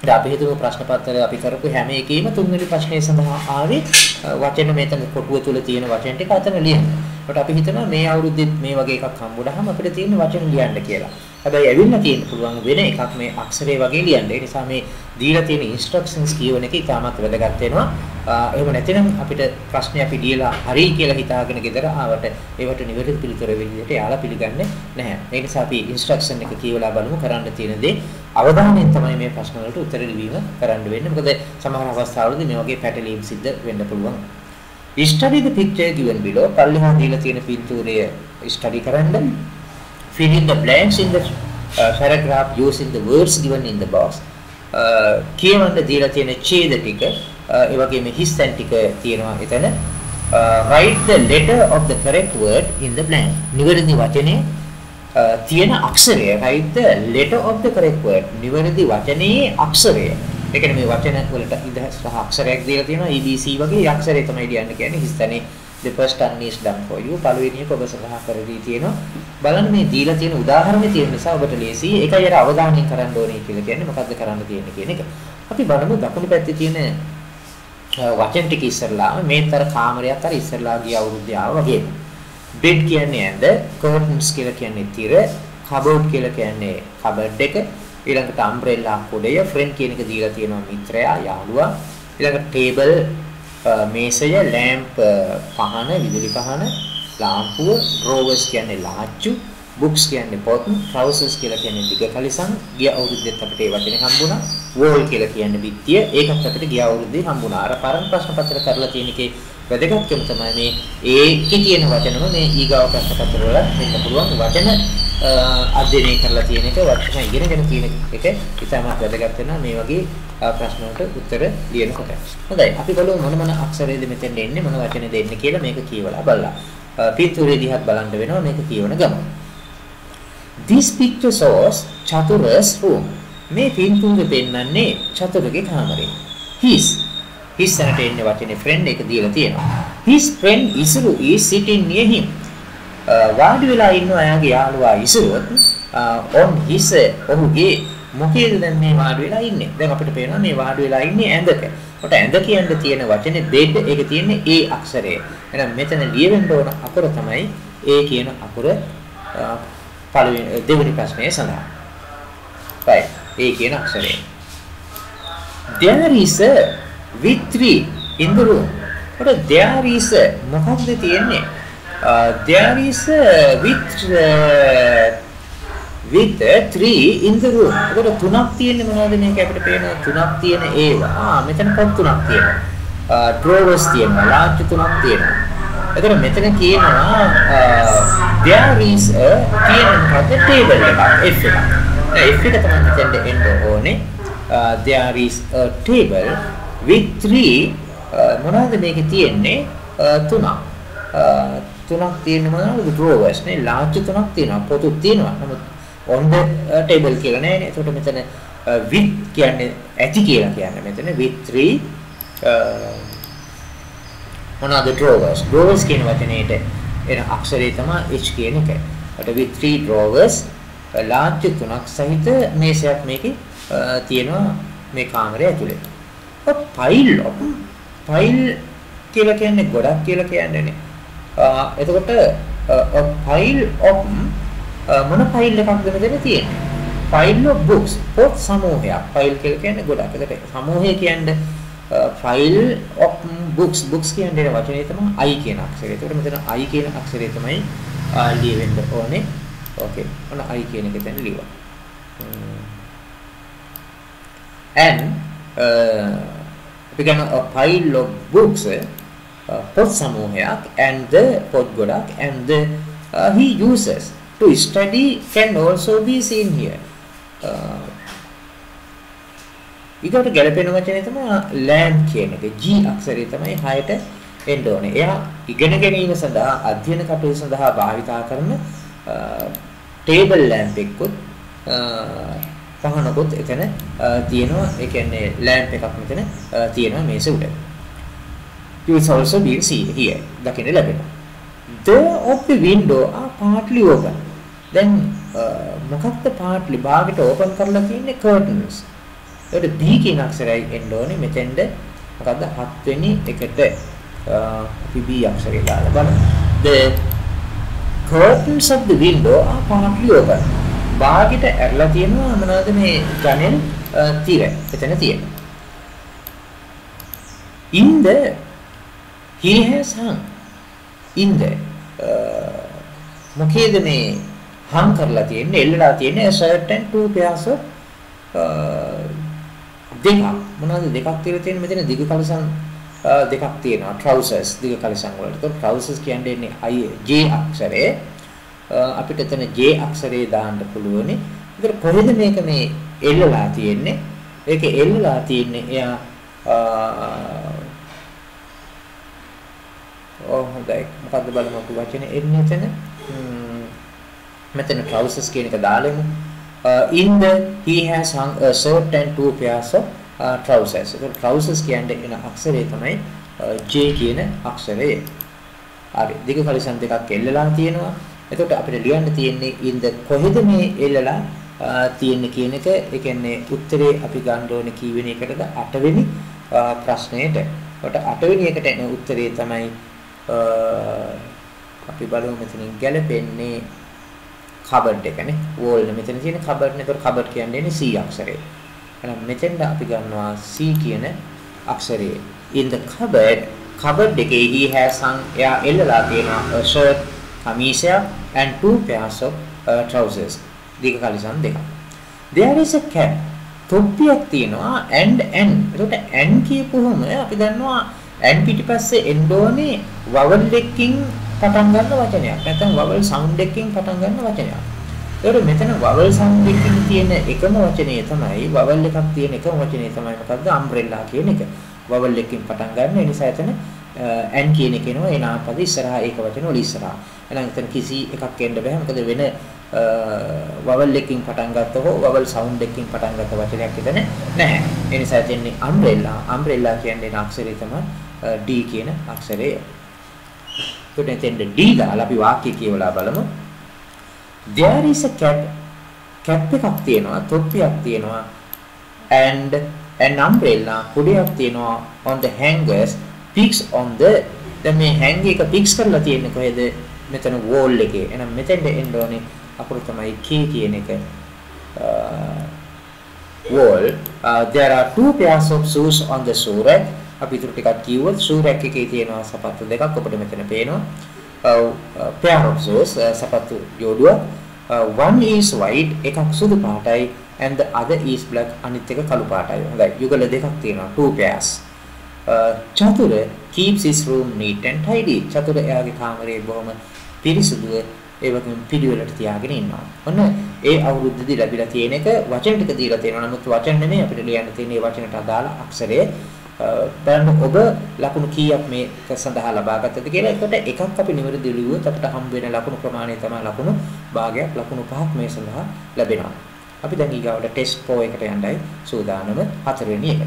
දැන් අපි හිතමු ප්‍රශ්න පත්‍රය අපි කරපු හැම එකෙම තුන්වෙනි ප්‍රශ්නය සඳහා ආවේ වචන මෙතන කොටුව තුල තියෙන වචන ටික අතන ලියන්න. ඒකට අපි හිතනවා මේ අවුරුද්දෙත් මේ වගේ එකක් හම්බුනහම අපිට තියෙන වචන ලියන්න කියලා. හැබැයි ඇවිල්ලා තියෙන්න පුළුවන් වෙන එකක් මේ අක්ෂරය වගේ ලියන්න. ඒ නිසා මේ දීලා තියෙන ඉන්ස්ට්‍රක්ෂන්ස් කියවන එක ඉතාමත් වැදගත් වෙනවා. එහෙම නැතිනම් අපිට ප්‍රශ්නේ අපි ලියලා හරි කියලා හිතාගෙන ගෙදර ආවට ඒවට නිවැරදි පිළිතුර විදිහට යාලා පිළිගන්නේ නැහැ. ඒ නිසා අපි ඉන්ස්ට්‍රක්ෂන් එක කියවලා බලමු කරන්න තියෙන දේ අවධානයෙන් තමයි මේ ප්‍රශ්න වලට උත්තර ලිවීම කරන්න වෙන්නේ. මොකද සමහර අවස්ථාවලදී මේ වගේ පැටලීම් සිද්ධ වෙන්න පුළුවන්. Study the picture given below. පල්ලෙහා දීලා තියෙන පින්තූරය study කරන්න. Fill in the blanks in the paragraph using the words given in the box. කියවන්න දීලා තියෙන ඡේද ටික ඒ වගේම හිස්තැන් ටික තියෙනවා එතන. Write the letter of the correct word in the blank. නිවැරදි වචනේ තියෙන Aksharaya. Write the letter of the correct word. නිවැරදි වචනේ අක්ෂරය. ඒ කියන්නේ මේ වචන වලට ඉදහස් සහ අක්ෂරයක් දීලා තියෙනවා ABC වගේ අක්ෂරය තමයි ලියන්න කියන්නේ හිස්තැනේ. The first one is done for you. පළවෙනි එක ඔබ සඳහන් කරදී තියෙනවා. බලන්න මේ දීලා තියෙන උදාහරණේ තියෙන නිසා ඔබට ලේසි. ඒකයි අර අවධානයෙන් කරන්න ඕනේ කියලා කියන්නේ මොකද්ද කරන්න තියෙන්නේ කියන එක. අපි බලමු දකුණු පැත්තේ තියෙන වචන ටික ඉස්සරලාම මේතර කාමරයක් අර ඉස්සරලා ගිය අවුරුද්දේ ආවා වගේ. bed කියන්නේ ඇඳ, curtains කියලා කියන්නේ තිර, cupboard කියලා කියන්නේ cupboard එක, ඊළඟට umbrella කොඩය, friend කියන එක දීලා තියෙනවා මිත්‍රයා, යාළුවා, ඊළඟට table මේසය, lamp පහන, විදුලි පහන, ලාම්පුව, drawers කියන්නේ ලාච්චු, books කියන්නේ පොත්, trousers කියලා කියන්නේ දිග කලිසම්. ගිය අවුරුද්දේත් අපිට ඒ වචනේ හම්බුණා. wall කියලා කියන්නේ බිත්තිය. ඒකත් අපිට ගිය අවුරුද්දේ හම්බුණා. අර පරණ ප්‍රශ්න පත්‍ර කරලා තියෙන එකේ වැදගත්කම තමයි මේ ඒකේ තියෙන වචනම මේ ඊගාව ප්‍රශ්න පත්‍ර වල වෙන්න පුළුවන් වචන අධ්‍යයනය කරලා තියෙන එක වචන ඉගෙනගෙන තියෙන එක ඉතාමත් වැදගත් වෙනවා මේ වගේ ප්‍රශ්න වලට උත්තර ලියනකොට. හොඳයි අපි බලමු මොන අක්ෂරයේද මෙතෙන් එන්නේ මොන වචනේද එන්නේ කියලා මේක කියවලා බලලා. පිටුරේ දිහත් බලන්න වෙනවා මේක කියවන ගමන්. This picture shows චතුරස් room. මේ පින්තූරේ පෙන්වන්නේ චතුරගේ කාමරේ. His සනට එන්නේ වචනේ friend එක දීලා තියෙනවා. His friend Isuru is sitting near him. වාඩි වෙලා ඉන්න අයගේ යාළුවා ඉසුරුවත් on his ඔහුගේ මොකේද දැන් මේ වාඩි වෙලා ඉන්නේ. දැන් අපිට පේනවා මේ වාඩි වෙලා ඉන්නේ ඇඳක. කොට ඇඳ කියන්න තියෙන වචනේ bed ඒක තියෙන්නේ A අක්ෂරය. එහෙනම් මෙතන ලියවෙන්න ඕන අකුර තමයි A කියන අකුර පළවෙනි දෙවෙනි ප්‍රශ්නයේ සඳහන්. right. A කියන Aksharaya. There is a with3 in the room. කොට there is මොකක්ද තියෙන්නේ? There is with 3 in the room. ඒකට තුනක් තියෙන්නේ මොනවද මේක අපිට පේනවා තුනක් තියෙන ඒවා. මෙතන පොත් තුනක් තියෙනවා. drawers තියෙනවා. ලාච්චු තුනක් තියෙනවා. ඒකට මෙතන කියනවා there is a කියන table එකක් F එකක්. F එක තමයි මෙතෙන්ද එන්න ඕනේ. There is a table with 3 මොනවද මේකේ තියෙන්නේ තුනක්. තුනක් තියෙන මොනවද drawers නේ ලාච්චු තුනක් තියෙනවා පොතු තියෙනවා නමුත් on the table කියලා නෑනේ. ඒකට මෙතන with කියන්නේ ඇති කියලා කියන්නේ මෙතන with 3 මොනවාද drawers කියන වචනේට එන අක්ෂරය තමයි h කියන එක. ඒකට with 3 drawers ලාච්චු තුනක් සහිත මේසයක් මේකේ තියෙනවා මේ කාමරය ඇතුලේ. pile කියලා කියන්නේ ගොඩක් කියලා කියන්නේ නේ. එතකොට a pile of මොන file එකක්ද මෙතන තියෙන්නේ? Pile of books. පොත් සමූහයක්. File කියලා කියන්නේ ගොඩක්. ඒකට සමූහය කියන්නේ file of books. Books කියන්නේ වචනේ තමයි I කියන අක්ෂරය. ඒකට මෙතන I කියන අක්ෂරය තමයි ලියවෙන්න ඕනේ. Okay. ඔන්න I කියන එක දැන් ලියුවා. And we can a pile of books. Put samuhyak and the pot godak and the he uses to study can also be seen here. ඊකට ගැලපෙන වචනේ තමයි land කියන එක. G අක්ෂරය තමයි 6ට එන්න ඕනේ. එයා ඉගෙන ගැනීම සඳහා අධ්‍යයන කටයුතු සඳහා භාවිතා කරන ටේබල් ලැම්ප් එකකුත් පහනකුත් එතන තියෙනවා. ඒ කියන්නේ ලැම්ප් එකක් මෙතන තියෙනවා මේසෙ උඩ. You will also be seen here. දකින්න ලැබෙනවා. The of the window are partly open. Then මොකක්ද partly භාගයට open කරලා තියෙන්නේ curtains. ඒකට B කියන අක්ෂරයයි එන්න ඕනේ මෙතෙන්ද. මොකද්ද 7 වෙනි එකට අපි B අක්ෂරය දාලා බලමු. The curtains of the window are partly open. භාගයට ඇරලා තියෙනවා මොනවද මේ ජනෙල් තිර. එතන තියෙනවා. In the he has hung in the මොකේද මේ hang කරලා තියෙන්නේ එල්ලලා තියෙන්නේ a shirt and two pairs of දෙකක් මොනවද දෙකක් තියලා තියෙන්නේ මෙතන දිග කලසන් දෙකක් තියෙනවා trousers දිග කලසන් වලට. ඒතකොට trousers කියන්නේ J අක්ෂරය. අපිට එතන J අක්ෂරය දාන්න පුළුවනි. ඒතර කොහෙද මේක මේ එල්ලලා තියෙන්නේ? ඒක එල්ලලා තියෙන්නේ එයා හොඳයි. මොකද්ද බලමු අපි වචනේ එන්නේ එතන. මෙතන trousers කියන එක දාලෙමු. In the he has hung a shirt and two pairs of trousers. So trousers කියන්නේ එන අක්ෂරය තමයි J කියන අක්ෂරය. හරි. දිග කලිසම් දෙකක් එල්ලලා තියෙනවා. එතකොට අපිට ලියන්න තියෙන්නේ in the කොහෙද මේ එල්ලලා තියෙන්නේ කියන එක. ඒ කියන්නේ උත්තරේ අපි ගන්න ඕනේ කීවෙනි එකටද 8 වෙනි ප්‍රශ්නයට. ඒකට 8 වෙනි එකට එන උත්තරේ තමයි අපි බලමු මෙතනින් ගැලපෙන්නේ cupboard එකනේ. wall නේ මෙතන තියෙන cupboard නේ. ඒතකොට cupboard කියන්නේ C අක්ෂරය. එහෙනම් මෙතෙන්ද අපි ගන්නවා C කියන අක්ෂරය. in the cupboard එකේ he has hung එයා එල්ලලා තියෙනවා a shirt කමීසයක් and two pairs of trousers. දිග කලිසම් දෙකක්. there is a cap තොප්පියක් තියෙනවා and එතකොට and කියපුවම අපි දන්නවා and පිටිපස්සේ එන්න ඕනේ vowel එකකින් පටන් ගන්න වචනයක්. නැත්නම් vowel sound එකකින් පටන් ගන්න වචනයක්. ඒතකොට මෙතන vowel sound එකකින් තියෙන එකම වචනේ තමයි vowel එකක් තියෙන එකම වචනේ තමයි මොකද්ද umbrella කියන එක. vowel එකකින් පටන් ගන්න. ඒ නිසා එතන and කියන එක එනවා ඒ නාමපද ඉස්සරහා ඒක වචන වල ඉස්සරහා. එහෙනම් එතන කිසි එකක් එන්න බෑ. මොකද වෙන vowel එකකින් පටන් ගත්ත හෝ vowel sound එකකින් පටන් ගත්ත වචනයක් එතන නැහැ. ඒ නිසා එතන්නේ umbrella කියන්නේ අක්ෂරය තමයි D කියන අක්ෂරය. ඒකට එතෙන්ද D දාලා අපි වාක්‍ය කියවලා බලමු. There is a cap එකක් තියෙනවා, තොප්පියක් තියෙනවා and an umbrella කුඩයක් තියෙනවා on the hangers fix on the දැන් මේ hang එක fix කරලා තියෙන්නේ කොහෙද? මෙතන wall එකේ. එහෙනම් මෙතෙන්ද එන්න ඕනේ අකුරු තමයි K කියන එක. wall. There are two pairs of shoes on the shoe rack. අපි ඊට ටිකක් කිව්වොත් shoe rack එකේ තියෙනවා සපත්තු දෙකක් ඔබට මෙතන පේනවා. pair of shoes සපත්තු ජෝඩුව. One is white එකක් සුදු පාටයි and the other is black අනිත් එක කළු පාටයි. හොඳයි. යුගල දෙකක් තියෙනවා two pairs. Chathura keeps his room neat and tidy. චතුර එයාගේ කාමරේ බොහොම පිරිසිදුව ඒ වගේම පිළිවෙලට තියාගෙන ඉන්නවා. ඔන්න ඒ අවුරුද්දදී ලැබිලා තියෙන එක වචන ටික දීලා තියෙනවා. නමුත් වචන නෙමෙයි අපිට ලියන්න තියෙන්නේ වචනට අදාළ අක්ෂරය. බලන්න ඔබ ලකුණු කීයක් මේක සඳහා ලබා ගත්තද කියලා. ඒකට එකක් අපි නිවැරදි ලියුවොත් අපිට හම්බ වෙන ලකුණු ප්‍රමාණය තමයි ලකුණු භාගයක්. ලකුණු 5ක් මේ සඳහා ලැබෙනවා. අපි දැන් ඊගාවට ටෙස්ට් 4 එකට යන්නයි සූදානම 4 වෙනි එකට.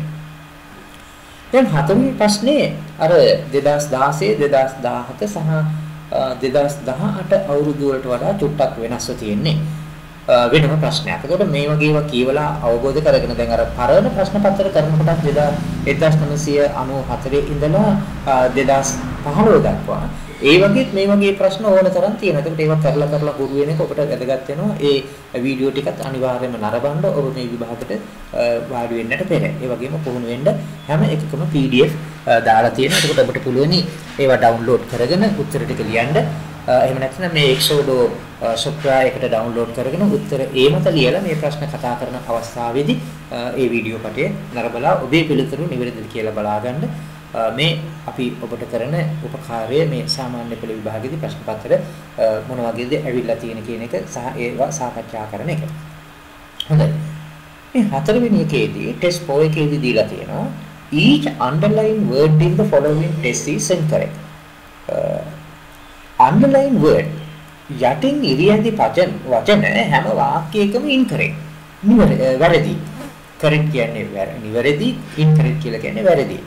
දැන් 4 වෙනි ප්‍රශ්නේ අර 2016 2017 සහ 2018 අවුරුදු වලට වඩා චුට්ටක් වෙනස්ව තියෙන්නේ. වෙනම ප්‍රශ්නයක්. ඒකට මේ වගේ ඒවා කියවලා අවබෝධ කරගෙන දැන් අර පරණ ප්‍රශ්න පත්‍ර කරනකොට 1994 ඉඳලා 2015 දක්වා ඒ වගේත් මේ වගේ ප්‍රශ්න ඕන තරම් තියෙනවා. ඒකට ඒවා කරලා හුරු වෙන එක ඔබට වැදගත් වෙනවා. ඒ වීඩියෝ ටිකත් අනිවාර්යයෙන්ම නරඹන්න ඔබ මේ විභාගයට වාඩි වෙන්නට පෙර. ඒ වගේම පුහුණු වෙන්න හැම එකකම PDF දාලා තියෙනවා. ඒකට ඔබට පුළුවන් ඒවා ඩවුන්ලෝඩ් කරගෙන උත්තර ටික ලියන්න. එහෙම නැත්නම් මේ Exodo software එකට ඩවුන්ලෝඩ් කරගෙන උත්තර ඒ මත ලියලා මේ ප්‍රශ්න කතා කරන අවස්ථාවේදී ඒ වීඩියෝ පටය නරඹලා ඔබේ පිළිතුරු නිවැරදිද කියලා බලාගන්න. මේ අපි ඔබට කරන උපකාරය මේ සාමාන්‍ය පෙළ විභාගයේදී ප්‍රශ්න පත්‍ර මොන වගේද ඇවිල්ලා තියෙන කියන එක සහ ඒවා සාකච්ඡා කරන එක. හොඳයි. මේ 4 වෙනි එකේදී ටෙස්ට් 4 එකේදී දීලා තියෙනවා each underlined word in the following test is incorrect. Underline word යටින් ඉරියැඳි වචන හැම වාක්‍යයකම ඉන්කරෙක්ට්. වැරදි. correct කියන්නේ නිවැරදි, incorrect කියලා කියන්නේ වැරදි.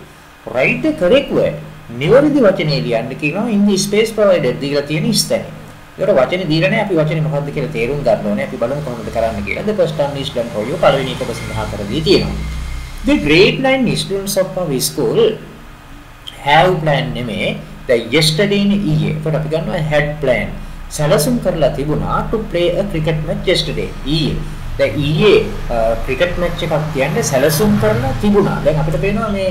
write the correct word. නිවැරදි වචනේ ලියන්න කියනවා in the space provided දීලා තියෙන ස්ථානේ. ඒකට වචනේ දීලා නැහැ අපි වචනේ මොකක්ද කියලා තේරුම් ගන්න ඕනේ. අපි බලමු කොහොමද කරන්න කියලා. The first one is done for you. පළවෙනි එක සඳහන් කර දී තියෙනවා. The grade 9 students of our school have planned නෙමේ the yesterday in ඊයේ. ඒකට අපි ගන්නවා had planned. සැලසුම් කරලා තිබුණා to play a cricket match yesterday. ඊයේ. දැන් ඊයේ ක්‍රිකට් මැච් එකක් කියන්නේ සැලසුම් කරලා තිබුණා. දැන් අපිට පේනවා මේ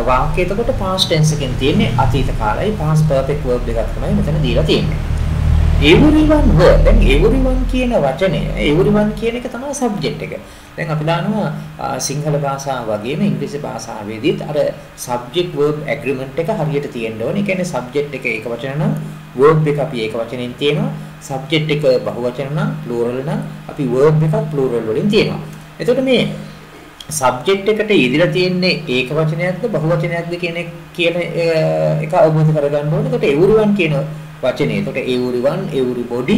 වාක්‍යය එතකොට past tense එකෙන් තියෙන්නේ අතීත කාලයි past perfect verb දෙකක් තමයි මෙතන දීලා තියෙන්නේ. everyone were. දැන් everyone කියන වචනය everyone කියන එක තමයි subject එක. දැන් අපි දානවා සිංහල භාෂාව වගේම ඉංග්‍රීසි භාෂාවේදීත් අර subject verb agreement එක හරියට තියෙන්න ඕනේ. ඒ කියන්නේ subject එක ඒක වචන නම් verb එක අපි ඒක වචනෙන් තියෙනවා. subject එක බහුවචන නම් plural නම් අපි verb එකක් plural වලින් තියෙනවා. එතකොට මේ subject එකට ඉදිරිය තියෙන්නේ ඒක වචනයක්ද බහුවචනයක්ද කියන එක අවබෝධ කරගන්න ඕනේ. එතකොට everyone කියන වචනේ. එතකොට everyone, everybody,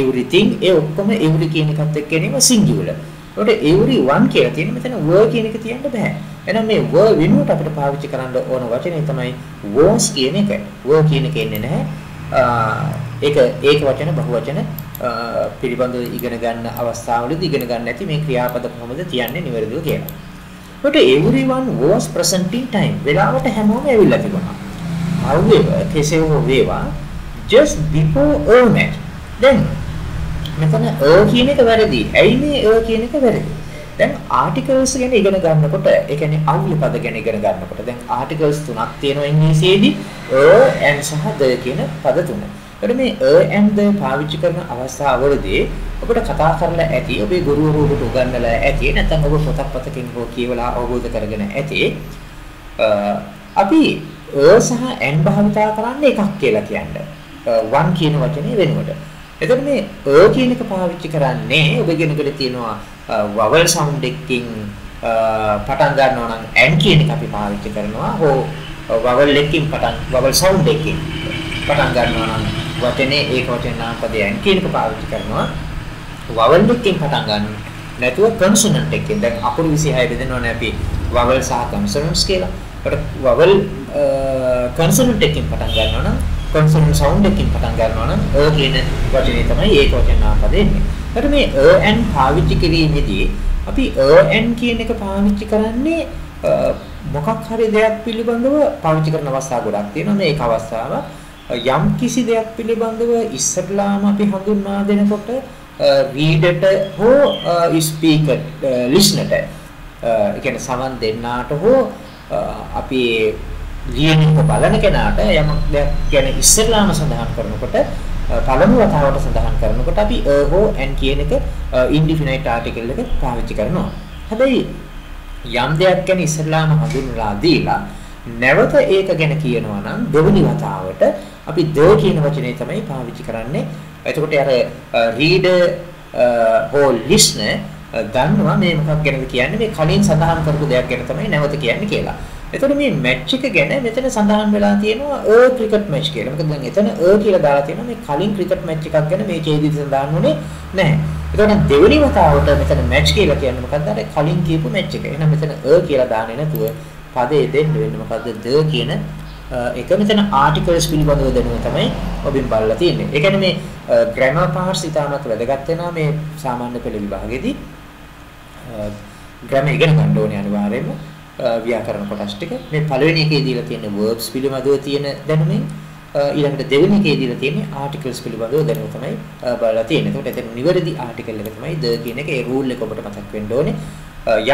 everything ඒ ඔක්කොම every කියන එකත් එක්ක එනවා singular. එතකොට everyone කියලා තියෙන මෙතන were කියන එක තියන්න බෑ. එහෙනම් මේ were වෙනුවට අපිට පාවිච්චි කරන්න ඕන වචනේ තමයි was කියන එක. were කියන එක එන්නේ නැහැ. ඒක වචන බහුවචන පිළිබඳව ඉගෙන ගන්න අවස්ථාවලදී ඉගෙන ගන්න නැති මේ ක්‍රියාපද කොහොමද තියන්නේ නිවැරදිව කියලා. ඒකට everyone was present in time. වෙලාවට හැමෝම ඇවිල්ලා තිබුණා. however කෙසේ හෝ වේවා just before a match. දැන් මෙතන කියන එක වැරදි. ඇයි මේ කියන එක වැරදි? දැන් articles ගැන ඉගෙන ගන්නකොට ඒ කියන්නේ අව්‍ය පද ගැන ඉගෙන ගන්නකොට දැන් articles තුනක් තියෙනවා ඉංග්‍රීසියේදී and සහ the කියන පද තුන. ඒකට මේ and the පාවිච්චි කරන අවස්ථාවවලදී ඔබට කතා කරලා ඇති ඔබේ ගුරුවරු ඔබට උගන්වලා ඇති නැත්නම් ඔබ පොතක් පතකින් හෝ කියවලා අවබෝධ කරගෙන ඇති අපි සහ and භාවිතා කරන්නේ එකක් කියලා කියන්නේ. one කියන වචනේ වෙනුවට. එතකොට මේ කියන එක පාවිච්චි කරන්නේ ඔබ ඉගෙනගෙන තියෙනවා vowel sound එකකින් පටන් ගන්නවා නම් and කියන එක අපි පාවිච්චි කරනවා. හෝ vowel එකකින් vowel sound එකකින් පටන් ගන්නවා නම් වචනේ ඒක වචන නාමපදයේ and කියන එක පාවිච්චි කරනවා. vowel එකකින් පටන් ගන්න නැතුව consonant එකකින්. දැන් අකුරු 26 බෙදනවානේ අපි vowel සහ consonants කියලා. ඒකට vowel consonant එකකින් පටන් ගන්නවා නම් consonant sound එකකින් පටන් ගන්නවා නම් කියන වචනේ තමයි ඒක වචන නාමපදයේ එන්නේ. ඒකට මේ and පාවිච්චි කිරීමේදී අපි and කියන එක පාවිච්චි කරන්නේ මොකක් හරි දෙයක් පිළිබඳව පාවිච්චි කරන අවස්ථා ගොඩක් තියෙනවා. මේක අවස්ථාව යම් කිසි දෙයක් පිළිබඳව ඉස්සරලාම අපි හඳුන්වා දෙනකොට reader-ට හෝ speaker listener-ට ඒ කියන්නේ සමන් දෙන්නාට හෝ අපි ලියන බලන කෙනාට යමක් දෙයක් ගැන ඉස්සරලාම සඳහන් කරනකොට පළමු වතාවට සඳහන් කරනකොට අපි හෝ and කියන එක indefinite article එක පාවිච්චි කරනවා. හැබැයි යම් දෙයක් ගැන ඉස්සරලාම හඳුන්වලා දීලා නැවත ඒක ගැන කියනවා නම් දෙවෙනි වතාවට අපි the කියන වචනේ තමයි පාවිච්චි කරන්නේ. එතකොට අර reader හෝ listener දන්නවා මේ මොකක් ගැනද කියන්නේ මේ කලින් සඳහන් කරපු දෙයක් ගැන තමයි නැවත කියන්නේ කියලා. එතකොට මේ මැච් එක ගැන මෙතන සඳහන් වෙලා තියෙනවා ක්‍රිකට් මැච් කියලා. මොකද දැන් එතන කියලා දාලා තියෙනවා මේ කලින් ක්‍රිකට් මැච් එකක් ගැන මේ ඡේදෙදි සඳහන් වුණේ නැහැ. එතකොට දෙවෙනි වතාවට මෙතන මැච් කියලා කියන්නේ මොකක්ද? අර කලින් කියපු මැච් එක. එහෙනම් මෙතන කියලා දාන්නේ නැතුව පදේ දෙන්න වෙන්නේ මොකද්ද? the කියන එක මෙතන articles පිළිබඳව දෙනුම තමයි ඔබින් බලලා තියෙන්නේ. ඒ කියන්නේ මේ grammar parts ඉතාමත් වැදගත් වෙනවා මේ සාමාන්‍ය පෙළ විභාගෙදී. grammar ඉගෙන ගන්න ඕනේ අනිවාර්යයෙන්ම. ව්‍යාකරණ කොටස් ටික මේ පළවෙනි එකේ දීලා තියෙන verbs පිළිබඳව තියෙන දැනුමින් ඊළඟට දෙවෙනි එකේ දීලා තියෙන articles පිළිබඳව දැනුම තමයි බලලා තියෙන්නේ. ඒකට එතන නිවැරදි article එක තමයි the කියන එක. ඒ rule එක ඔබට මතක් වෙන්න ඕනේ.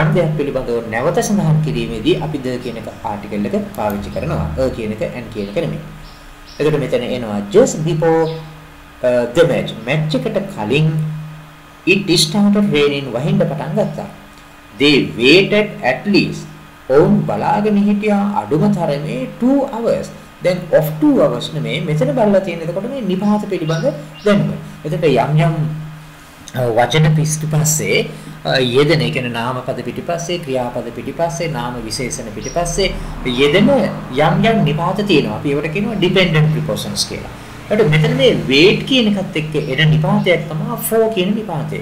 යම් දෙයක් පිළිබඳව නැවත සඳහන් කිරීමේදී අපි the කියන එක article එක පාවිච්චි කරනවා. කියන එක and කියන එක නෙමෙයි. එතකොට මෙතන එනවා just before the match. match එකට කලින් it started raining වහින්න පටන් ගත්තා. they waited at least ඔවුන් බලාගෙන හිටියා අඩුම තරමේ 2 hours. දැන් of 2 hours නෙමෙයි මෙතන බලලා තියෙන. එතකොට මේ නිපාත පිළිබඳ දැනුම. එතකොට යම් වචන පිටිපස්සේ යෙදෙන ඒ කියන්නේ නාමපද පිටිපස්සේ ක්‍රියාපද පිටිපස්සේ නාම විශේෂණ පිටිපස්සේ යෙදෙන යම් නිපාත තියෙනවා. අපි ඒවට කියනවා dependent prepositions කියලා. ඒකට මෙතන මේ weight කියන එකත් එක්ක එන නිපාතයක් තමයි for කියන නිපාතය.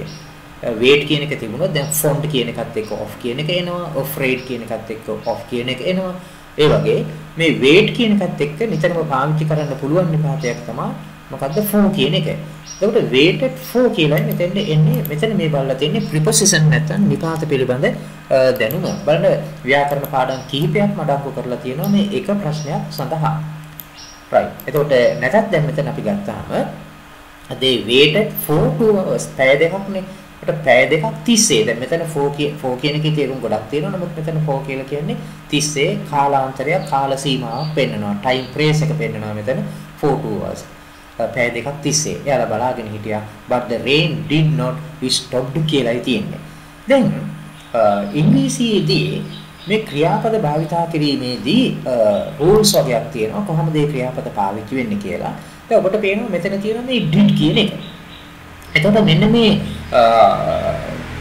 weight කියන එක තිබුණොත් දැන් font කියන එකත් එක්ක off කියන එක එනවා, afraid කියන එකත් එක්ක off කියන එක එනවා. ඒ වගේ මේ weight කියන එකත් එක්ක නිතරම පාවිච්චි කරන්න පුළුවන් නිපාතයක් තමයි මොකද්ද for කියන එක. එතකොට weighted for කියලා මෙතෙන්ද එන්නේ මෙතන මේ බලලා තියෙන්නේ preposition නැත්නම් නිපාත පිළිබඳ දැනුම. බලන්න ව්‍යාකරණ පාඩම් කිහිපයක්ම අඩංගු කරලා තියෙනවා මේ එක ප්‍රශ්නයක් සඳහා. right. එතකොට නැතත් දැන් මෙතන අපි ගත්තාම they waited for 2 hours. පැය දෙකක්නේ. ඒකට පැය දෙකක් තිස්සේ දැන් මෙතන for කියන එකේ තේරුම් ගොඩක් තියෙනවා. නමුත් මෙතන for කියලා කියන්නේ තිස්සේ කාලාන්තරයක් කාල සීමාවක් පෙන්නනවා. time phrase එක පෙන්නනවා මෙතන for 2 hours. පැය දෙකක් තිස්සේ. එයාලා බලාගෙන හිටියා. but the rain did not stopped කියලායි තියෙන්නේ. දැන් ඉංග්‍රීසියේදී මේ ක්‍රියාපද භාවිතා කිරීමේදී rules වගේක් තියෙනවා. කොහොමද මේ ක්‍රියාපද පාවිච්චි වෙන්නේ කියලා. දැන් ඔබට පේනවා මෙතන තියෙන මේ did කියන එක. එතකොට මෙන්න මේ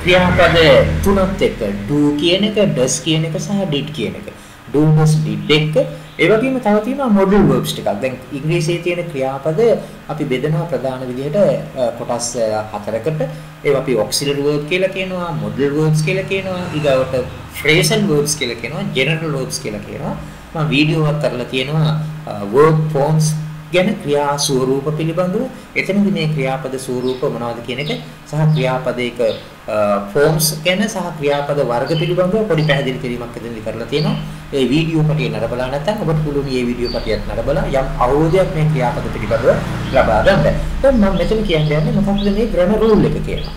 ක්‍රියාපද තුනත් එක්ක do කියන එක, does කියන එක සහ did කියන එක. do does did එක ඒ වගේම තව තියෙනවා modal verbs ටිකක්. දැන් ඉංග්‍රීසියේ තියෙන ක්‍රියාපද අපි බෙදනවා ප්‍රධාන විදිහට කොටස් හතරකට. ඒවා අපි auxiliary verb කියලා කියනවා, modal verbs කියලා කියනවා, ඊගාවට phrasal verbs කියලා කියනවා, general verbs කියලා කියනවා. මම වීඩියෝ එකක් කරලා තියෙනවා verb forms ගැන ක්‍රියා ස්වරූප පිළිබඳව. එතනදී මේ ක්‍රියාපද ස්වරූප මොනවද කියන එක සහ ක්‍රියාපදයක forms ගැන සහ ක්‍රියාපද වර්ග පිළිබඳව පොඩි පැහැදිලි කිරීමක් එතනදී කරලා තියෙනවා. ඒ වීඩියෝ පිටිය නරඹලා නැත්නම් ඔබට පුළුවන් මේ වීඩියෝ පිටියත් නරඹලා යම් අවබෝධයක් මේ ක්‍රියාපද පිළිබඳව ලබා ගන්න. දැන් මම මෙතන කියන්නේ මොකක්ද මේ grammar rule එක කියලා.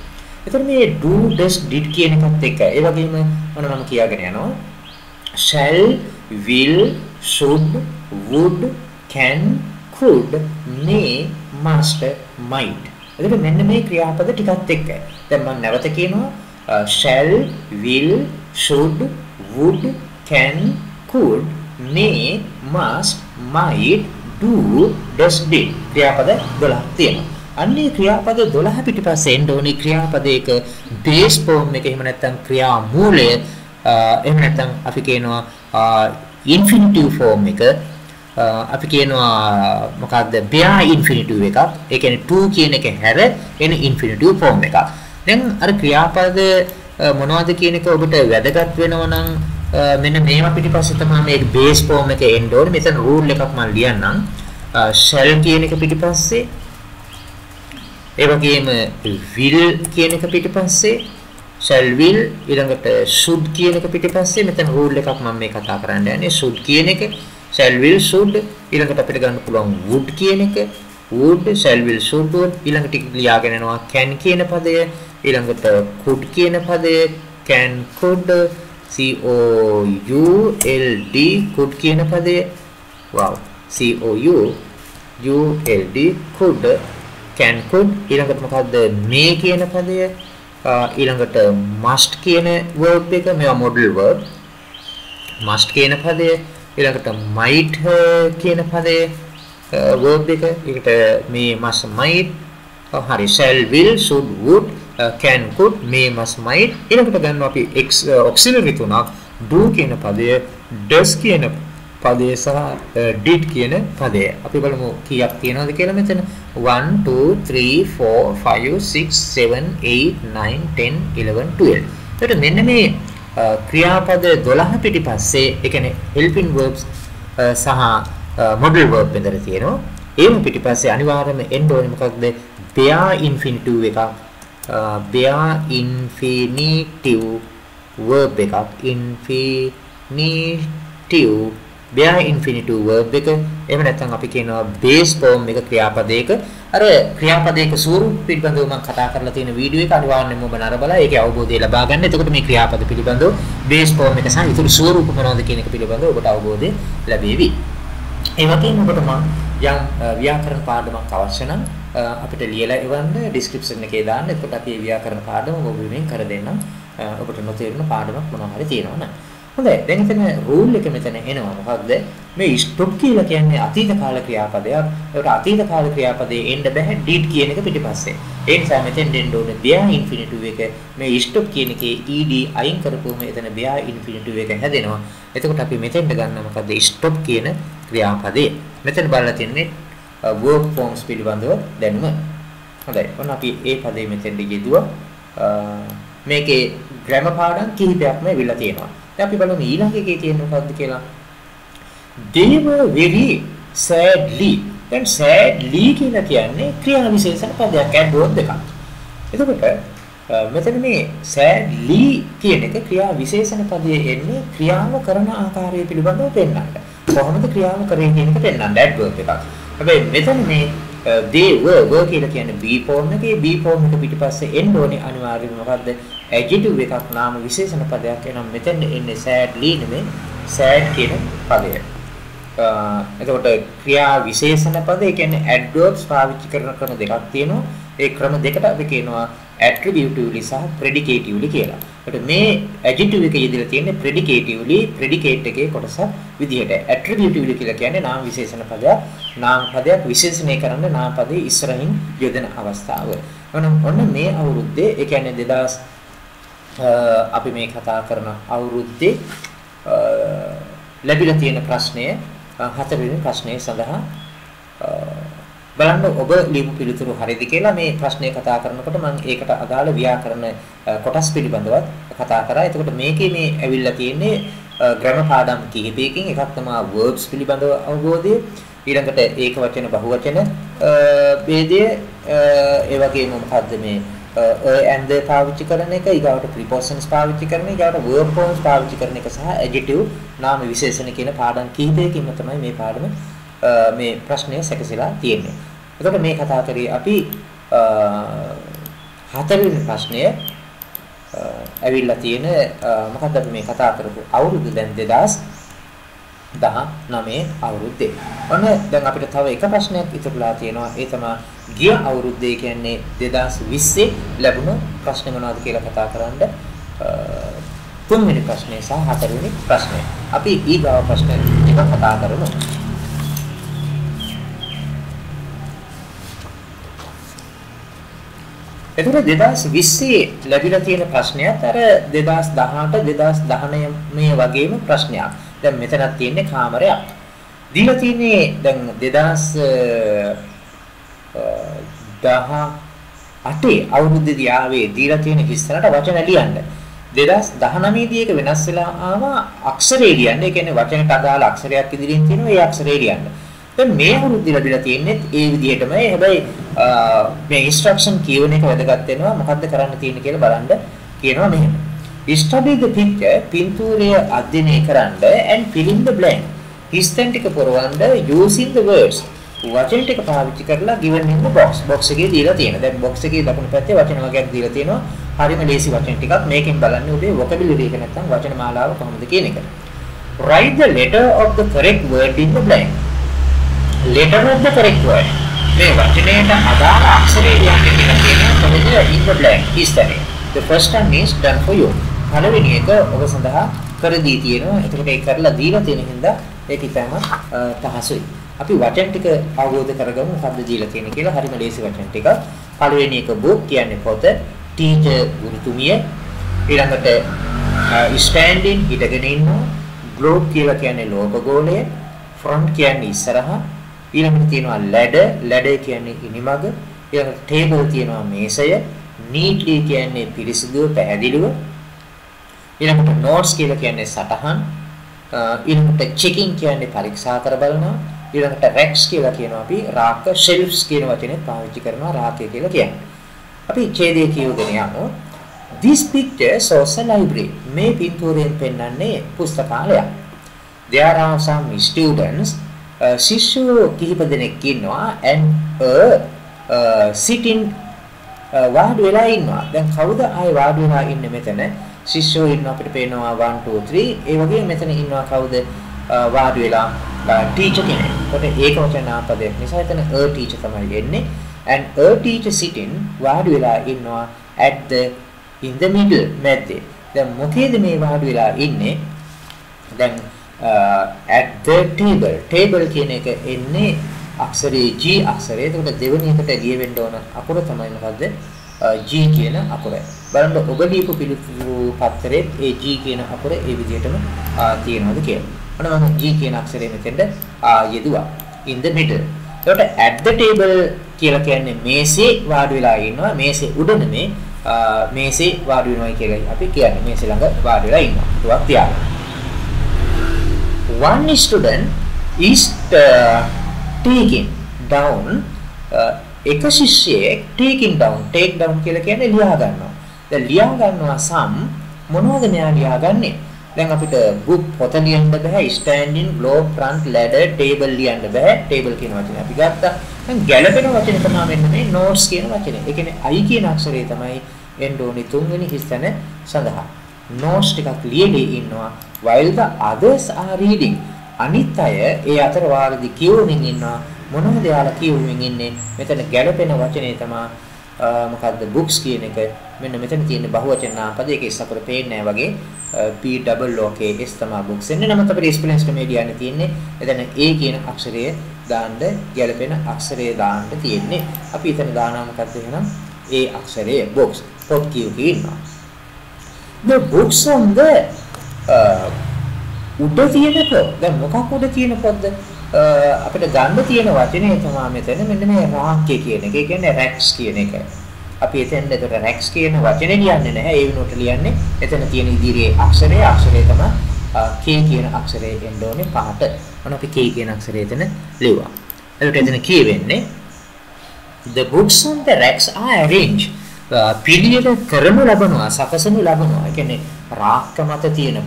එතකොට මේ do does did කියන එකත් එක්ක ඒ වගේම මොනවාම කියාගෙන යනවා shall will should would can could may must might. එතකොට මෙන්න මේ ක්‍රියාපද ටිකත් එක්ක දැන් මම නැවත කියනවා shall will should would can could may must might do does did ක්‍රියාපද 12ක් තියෙනවා. අන්නේ ක්‍රියාපද 12 පිටිපස්සේ එන්න ඕනේ ක්‍රියාපදයක බේස් ෆෝම් එක. එහෙම නැත්නම් ක්‍රියා මූලය. එහෙම නැත්නම් අපි කියනවා ඉන්ෆිනිටිව් ෆෝම් එක. අපි කියනවා මොකක්ද bare infinitive එකක්. ඒ කියන්නේ to කියන එක හැර එන infinitive form එකක්. දැන් අර ක්‍රියාපද මොනවද කියන එක ඔබට වැදගත් වෙනවා නම් මෙන්න මේවා පිටිපස්සේ තමයි මේ base form එක එන්න ඕනේ. මෙතන rule එකක් මම ලියන්නම්. shall කියන එක පිටිපස්සේ ඒ වගේම will කියන එක පිටිපස්සේ shall will ඊළඟට should කියන එක පිටිපස්සේ මෙතන rule එකක් මම මේ කතා කරන්න යන්නේ. should කියන එක shall will should ඊළඟට අපිට ගන්න පුළුවන් would කියන එක would shall will should would ඊළඟට ලියාගෙන යනවා can කියන පදය ඊළඟට could කියන පදය can could could could කියන පදය wow could could can could ඊළඟට මොකද්ද may කියන පදය ඊළඟට must කියන verb එක මේවා modal verb must කියන පදය ඊළඟට might කියන පදයේ verb එක ඊට මේ must might හරි shall will should would can could may must might ඊළඟට ගන්නවා අපි auxiliary තුනක් do කියන පදය does කියන පදය සහ did කියන පදය. අපි බලමු කීයක් තියෙනවද කියලා මෙතන 1 2 3 4 5 6 7 8 9 10 11 12. එතකොට මෙන්න මේ ක්‍රියාපද 12 පිටිපස්සේ ඒ කියන්නේ helping verbs සහ modal verb දෙකක් තියෙනවා. ඒම පිටිපස්සේ අනිවාර්යයෙන්ම එන්න ඕනේ මොකක්ද? bare infinitive එකක්. bare infinitive verb එකක්. infinitive bare infinitive verb එක. එහෙම නැත්නම් අපි කියනවා base form එක ක්‍රියාපදයක. අර ක්‍රියාපදයක ස්වරූප පිළිබඳව මම කතා කරලා තියෙන වීඩියෝ එක අනිවාර්යයෙන්ම ඔබ නරඹලා ඒකේ අවබෝධය ලබා ගන්න. එතකොට මේ ක්‍රියාපද පිළිබඳව බේස් ෆෝම් එක සහ ඊටු ස්වරූප මොනවද කියන එක පිළිබඳව ඔබට අවබෝධය ලැබෙවි. ඒ වගේම ඔබට මම යම් ව්‍යාකරණ පාඩමක් අවශ්‍ය නම් අපිට ලියලා එවන්න ඩිස්ක්‍රිප්ෂන් එකේ දාන්න. එතකොට අපි මේ ව්‍යාකරණ පාඩම ඔබ වෙනින් කර දෙන්නම්. ඔබට නොතේරුණ පාඩමක් මොනවා හරි තියෙනවා නම්. හොඳයි. දැන් එතන රූල් එක මෙතන එනවා. මොකක්ද? මේ stop කියලා කියන්නේ අතීත කාල ක්‍රියාපදයක්. ඒකට අතීත කාල ක්‍රියාපදයේ එන්න බෑ did කියන එක පිටිපස්සේ. ඒ නිසා මෙතෙන් දෙන්න ඕනේ bare infinitive එක. මේ stop කියන එකේ ed අයින් කරපුවම එතන bare infinitive එක හැදෙනවා. එතකොට අපි මෙතෙන්ට ගන්න මොකද්ද? stop කියන ක්‍රියාපදේ. මෙතන බලලා තියන්නේ verb forms පිළිබඳව දැනුම. හොඳයි. ඔන්න අපි ඒ පදේ මෙතෙන්ද යෙදුවා. මේකේ grammar පාඩම් කිහිපයක්ම වෙලා තියෙනවා. දැන් අපි බලමු ඊළඟ එකේ තියෙන මොකක්ද කියලා. They were very sadly. දැන් sadly කියලා කියන්නේ ක්‍රියා විශේෂණ පදයක් adverb එකක්. එතකොට මෙතන මේ sadly කියන එක ක්‍රියා විශේෂණ පදයේ එන්නේ ක්‍රියාව කරන ආකාරය පිළිබඳව පෙන්නන්න. කොහොමද ක්‍රියාව කරේ කියන එක පෙන්නන්න adverb එකක්. හැබැයි මෙතන මේ they were කියලා කියන්නේ be form එකේ be form එක පිටිපස්සේ එන්න ඕනේ අනිවාර්යයෙන්ම මොකද්ද? adjective එකක් නාම විශේෂණ පදයක්. එනම් මෙතෙන් එන්නේ sadly නෙමෙයි sad කියන පදය. එතකොට ක්‍රියා විශේෂණ පද ඒ කියන්නේ adverbs පාවිච්චි කරන ක්‍රම දෙකක් තියෙනවා. ඒ ක්‍රම දෙකට අපි කියනවා attributively සහ predicatively කියලා. ඒකට මේ adjective එක යෙදලා තියෙන්නේ predicatively predicate එකේ කොටස විදිහට. attributively කියලා කියන්නේ නාම විශේෂණ පදයක්. නාම පදයක් විශේෂණය කරන්න නාම පදේ ඉස්සරහින් යොදන අවස්ථාව. ඔන්න මේ අවුරුද්දේ ඒ කියන්නේ 2000 අපි මේ කතා කරන අවුරුද්දේ ලැබිලා තියෙන ප්‍රශ්නය හතරවෙනි ප්‍රශ්නය සඳහා බලන්න ඔබ ලියපු පිළිතුරු හරියද කියලා මේ ප්‍රශ්නය කතා කරනකොට මම ඒකට අදාළ ව්‍යාකරණ කොටස් පිළිබඳවත් කතා කරා. එතකොට මේකේ මේ ඇවිල්ලා තියෙන්නේ ග්‍රැමර් පාඩම් කිහිපයකින් එකක් තමයි verbs පිළිබඳව අවබෝධය. ඊළඟට ඒක වචන බහු වචන ભેදය ඒ වගේම මොකද්ද මේ and the පාවිච්චි කරන එක, ඊගාවට prepositions පාවිච්චි කරන එක, ඊගාවට verb forms පාවිච්චි කරන එක සහ adjective නාම විශේෂණ කියන පාඩම් කිහිපයකින්ම තමයි මේ පාඩම මේ ප්‍රශ්නය සැකසීලා තියෙන්නේ. එතකොට මේ කතා කරේ අපි හතරවෙනි ප්‍රශ්නය ඇවිල්ලා තියෙන මොකක්ද අපි මේ කතා කරපු අවුරුදු දැන් 2019 අවුරුද්දේ. ඔන්න දැන් අපිට තව එක ප්‍රශ්නයක් ඉතුරුලා තියෙනවා. ඒ තමයි ගිය අවුරුද්දේ කියන්නේ 2020 ලැබුණු ප්‍රශ්න මොනවද කියලා කතා කරන්න. තුන්වෙනි ප්‍රශ්නය සහ හතරවෙනි ප්‍රශ්නය. අපි ඊගාව ප්‍රශ්න ටික කතා කරමු. එතකොට 2020 ලැබිලා තියෙන ප්‍රශ්නයත් අර 2018 2019 වගේම ප්‍රශ්නයක්. දැන් මෙතනක් තියෙන්නේ කාමරයක්. දීලා තියෙන්නේ දැන් 2018 අවුරුද්දේදී ආවේ දීලා තියෙන ඉස්සරහට වචන ලියන්න. 2019 දී එක වෙනස් වෙලා ආවා අක්ෂරේ ලියන්න. ඒ කියන්නේ වචනට අදාළ අක්ෂරයක් ඉදිරියෙන් තියෙනවා. ඒ අක්ෂරේ ලියන්න. දැන් මේ අවුරුද්දේ ලැබිලා තියෙන්නේ ඒ විදිහටමයි. හැබැයි මේ ඉන්ස්ට්‍රක්ෂන් කියවන එක වැදගත් වෙනවා. මොකද්ද කරන්න තියෙන්නේ කියලා බලන්න කියනවා මෙහෙම. Study the picture, පින්තූරය අධ්‍යයනය කරන්න and fill in the blank. හිස්තැන් ටික පුරවන්න using the words. වචන ටික පාවිච්චි කරලා given in the box. box එකේ දීලා තියෙනවා. දැන් box එකේ දකුණු පැත්තේ වචන වර්ගයක් දීලා තියෙනවා. හරිම ලේසි වචන ටිකක්. මේකෙන් බලන්නේ ඔබේ vocabulary එක නැත්නම් වචන මාලාව කොහොමද කියන එක. Write the letter of the correct word in the blank. Letter of the correct word. මේ වචනයට අදාළ අක්ෂරය ලියන්න කියලා කියනවා. කොහොමද in the blank හිස්තැනේ. The first one is done for you. පළවෙනි එක ඔබ සඳහා කර දී තියෙනවා. ඒකට ඒක කරලා දීලා තියෙන හින්දා ඒක ඉතාම පහසුයි. අපි වචන ටික අවබෝධ කරගමු මොකද්ද දීලා තියෙන්නේ කියලා. හරිම ලේසි වචන ටික. පළවෙනි එක book කියන්නේ පොත, teacher ගුරුතුමිය, ඊළඟට standing හිටගෙන ඉන්නවා, globe කියලා කියන්නේ ලෝකගෝලය, front කියන්නේ ඉස්සරහා, ඊළඟට තියෙනවා ladder කියන්නේ ඉනිමග, ඊළඟට table තියෙනවා මේසය, neatly කියන්නේ පිරිසිදුව පැහැදිලිව, ඊළඟට notes කියලා කියන්නේ සටහන්, ඊළඟට checking කියන්නේ පරීක්ෂා කර බලනවා, ඊළඟට racks කියලා කියනවා අපි රාක, shelves කියන වචනේ පාවිච්චි කරනවා රාකය කියලා කියන්නේ. අපි ඡේදයේ කියවගෙන යමු. This picture shows a library. මේ පින්තූරයෙන් පෙන්වන්නේ පුස්තකාලයක්. There are some students ශිෂ්‍යෝ කිහිප දෙනෙක් ඉන්නවා and sitting වාඩි වෙලා ඉන්නවා. දැන් කවුද ආයේ වාඩි වෙලා ඉන්නේ මෙතන? ශිෂ්‍යෝ ඉන්න අපිට පේනවා 1 2 3. ඒ වගේම මෙතන ඉන්නවා කවුද වාඩි වෙලා ටීචර් කෙනෙක්. කොට ඒක වචන නාමපදයක් නිසා එතන a teacher තමයි එන්නේ. and a teacher sitting වාඩි වෙලා ඉන්නවා at the in the middle මැද්දේ. දැන් මොකේද මේ වාඩි වෙලා ඉන්නේ? දැන් at the table කියන එක එන්නේ අක්ෂරයේ G අක්ෂරය. එතකොට දෙවෙනි එකට ලියවෙන්න ඕන අකුර තමයි මොකද්ද? G කියන අකුර. බලන්න ඔබ ලියපු පිළිතුරු පත්‍රයේ ඒ G කියන අකුර ඒ විදිහටම තියෙනවද කියලා. ඔන්න මම G කියන අක්ෂරය මෙතෙන්ද යෙදුවා. in the middle. එතකොට at the table කියලා කියන්නේ මේසේ වාඩි වෙලා ඉන්නවා. මේසේ උඩ නෙමේ මේසේ වාඩි වෙනවා කියලා අපි කියන්නේ. මේසේ ළඟ වාඩි වෙලා ඉන්නවා. ටුවක් තියාගන්න. One student is taking down එක ශිෂ්‍යයෙක් taking down take down කියලා කියන්නේ ලියා ගන්නවා. දැන් ලියා ගන්නවා some මොනවද මෙයා ලියාගන්නේ? දැන් අපිට book පොත ලියන්න බෑ, standing, globe, front, ladder, table ලියන්න බෑ. table කියන වචනේ අපි ගත්තා. දැන් ගැළපෙන වචනේ තමයි මෙන්න මේ notes කියන වචනේ. ඒ කියන්නේ I කියන අක්ෂරය තමයි එන්න ඕනේ තුන්වෙනි හිස්තැන සඳහා. notes ටිකක් ලියලා ඉන්නවා while the others are reading. අනිත් අය ඒ අතර වාරදි කියවමින් ඉන්නවා. මොනවද යාලා කියවමින් ඉන්නේ? මෙතන ගැළපෙන වචනේ තමයි මොකද්ද books කියන එක. මෙන්න මෙතන තියෙන බහුවචන නාමපද ඒක ඉස්සර පේන්නේ නැහැ වගේ P double O K S තමයි books එන්නේ. නමුත් අපිට ස්පෙලිංස් ක්‍රමයේ කියන්න තියෙන්නේ එතන A කියන අක්ෂරය දාන්න ගැළපෙන අක්ෂරය දාන්න තියෙන්නේ. අපි එතන දානවා මොකද්ද එහෙනම් A අක්ෂරය books පොත් කියවක ඉන්නවා. The books on the උඩ තියෙන පොත්. දැන් මොකක් උඩ තියෙන පොත්ද? අපිට ගන්න තියෙන වචනේ තමයි මෙතන මෙන්න මේ රාක්‍ය කියන එක. ඒ කියන්නේ racks කියන එක. අපි එතෙන්ද ඒතර racks කියන වචනේ ලියන්නේ නැහැ. ඒ වෙනුවට ලියන්නේ එතන තියෙන ඉදිරියේ අක්ෂරය තමයි K කියන අක්ෂරය එන්න ඕනේ පහට. මොන අපි K කියන අක්ෂරය එතන ලියුවා. එතකොට එතන කියවෙන්නේ the books on the racks are arranged. පිළියෙල කරනු ලබනවා, සකසනු ලබනවා. ඒ කියන්නේ රාක්ක මත තියෙන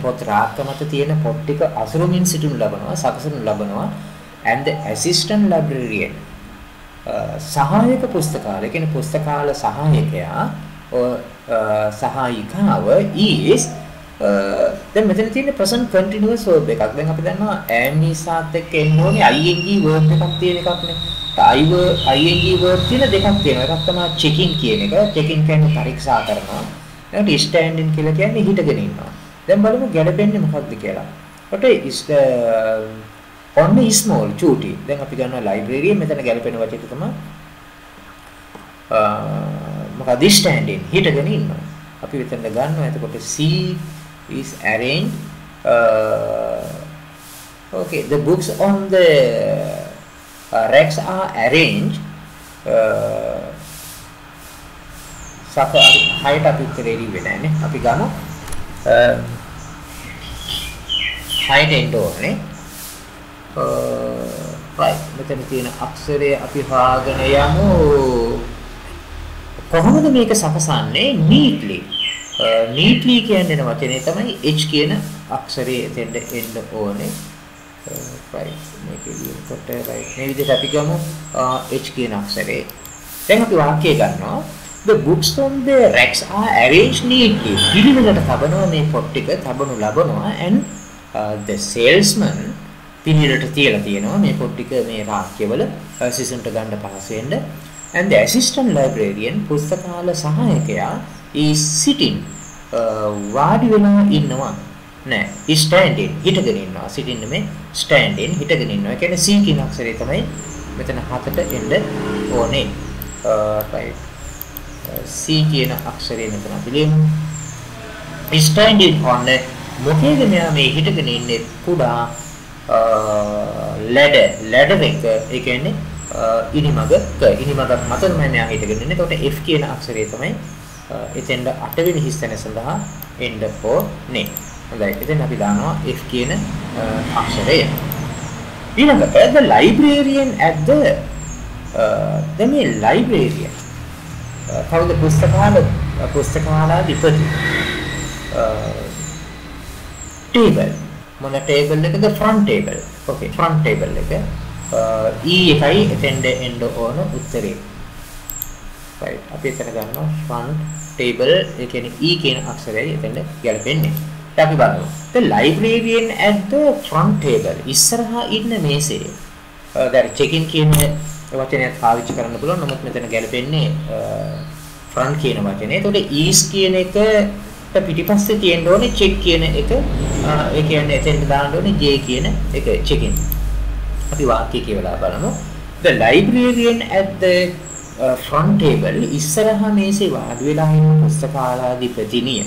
පොත් ටික අසුරුමින් සිටිනු ලබනවා, සකසනු ලබනවා. And the assistant librarian සහායක පුස්තකාල කියන්නේ පුස්තකාල සහායකයා සහායිකාව is දැන් මෙතන තියෙන present continuous verb එකක්. දැන් අපි දන්නවා am නිසාත් එක්ක එන්න ඕනේ ing verb එකක් තියෙන එකක් නේ. ing verb තියෙන දෙකක් තියෙනවා. එකක් තමයි checking කියන එක. checking කියන්නේ පරීක්ෂා කරනවා. ඊට standing කියලා කියන්නේ හිටගෙන ඉන්නවා. දැන් බලමු ගැළපෙන්නේ මොකක්ද කියලා. ඊට only small චූටි. දැන් අපි ගන්නවා library මෙතන ගැළපෙන වචනේ තමයි මොකද standing හිටගෙන ඉන්නවා. අපි මෙතන ගන්නවා එතකොට C is arranged okay the books on the racks are arranged සක height අපි රෙඩි වෙන්නේ නැහැ. අපි ගමු height එන්න ඕනේ. right මෙතන තියෙන අක්ෂරය අපි හොයාගෙන යමු. කොහොමද මේක සකසන්නේ? neatly කියන්නේ වචනේ තමයි H කියන අක්ෂරය එතෙන්ද එන්න ඕනේ. right මේක ලියනකොට right මේ විදිහට අපි ගමු H කියන අක්ෂරේ. දැන් අපි වාක්‍යය ගන්නවා the books on the racks are arranged neatly. පිළිවෙලට තබනවා මේ පොත් ටික තබනු ලබනවා and the salesman පිළිවෙලට තියලා තියෙනවා මේ පොත් ටික මේ වාක්‍යවල සිසුන්ට ගන්න පහසු වෙන්න. and the assistant librarian පුස්තකාල සහායකයා is sitting වාඩි වෙලා ඉන්නවා නෑ standing හිටගෙන ඉන්නවා. sitting නෙමෙයි standing හිටගෙන ඉන්නවා. ඒ කියන්නේ C කියන අක්ෂරය තමයි මෙතන හතට එන්න ඕනේ. right C කියන අක්ෂරය මෙතන අපි ලියමු. standing on මොකේද මෙයා මේ හිටගෙන ඉන්නේ කුඩා ladder එක. ඒ කියන්නේ ඉනිමගක් මත තමයි මෙයා හිටගෙන ඉන්නේ. එතකොට F කියන අක්ෂරය තමයි එතෙන්ද 8 වෙනි හිස්තැන සඳහා එන්න ඕනේ. හොඳයි. එතෙන් අපි දානවා F කියන අක්ෂරය. ඊළඟට the librarian at the මේ librarian කවුද පුස්තකාලාධිපති table මොන table එකද? front table. okay front table එක E එකයි එතෙන්ද එන්න ඕන උත්තරේ. right අපි එතන ගන්නවා front table. ඒ කියන්නේ E කියන අක්ෂරයයි එතෙන්ද ගැලපෙන්නේ. ඊට අපි බලමු the librarian at the front table ඉස්සරහා ඉන්න මේසේ. දැන් checking කියන වචනයත් පාවිච්චි කරන්න පුළුවන්. නමුත් මෙතන ගැලපෙන්නේ front කියන වචනේ. එතකොට is කියන එකට පිටිපස්සේ තියෙන්න ඕනේ check කියන එක. ඒ කියන්නේ එතෙන්ට දාන්න ඕනේ J කියන එක checking. අපි වාක්‍ය කියවලා බලමු. the librarian at the front table ඉස්සරහා මේසේ වාඩි වෙලා ඉන්න පුස්තකාලාධිපතිනිය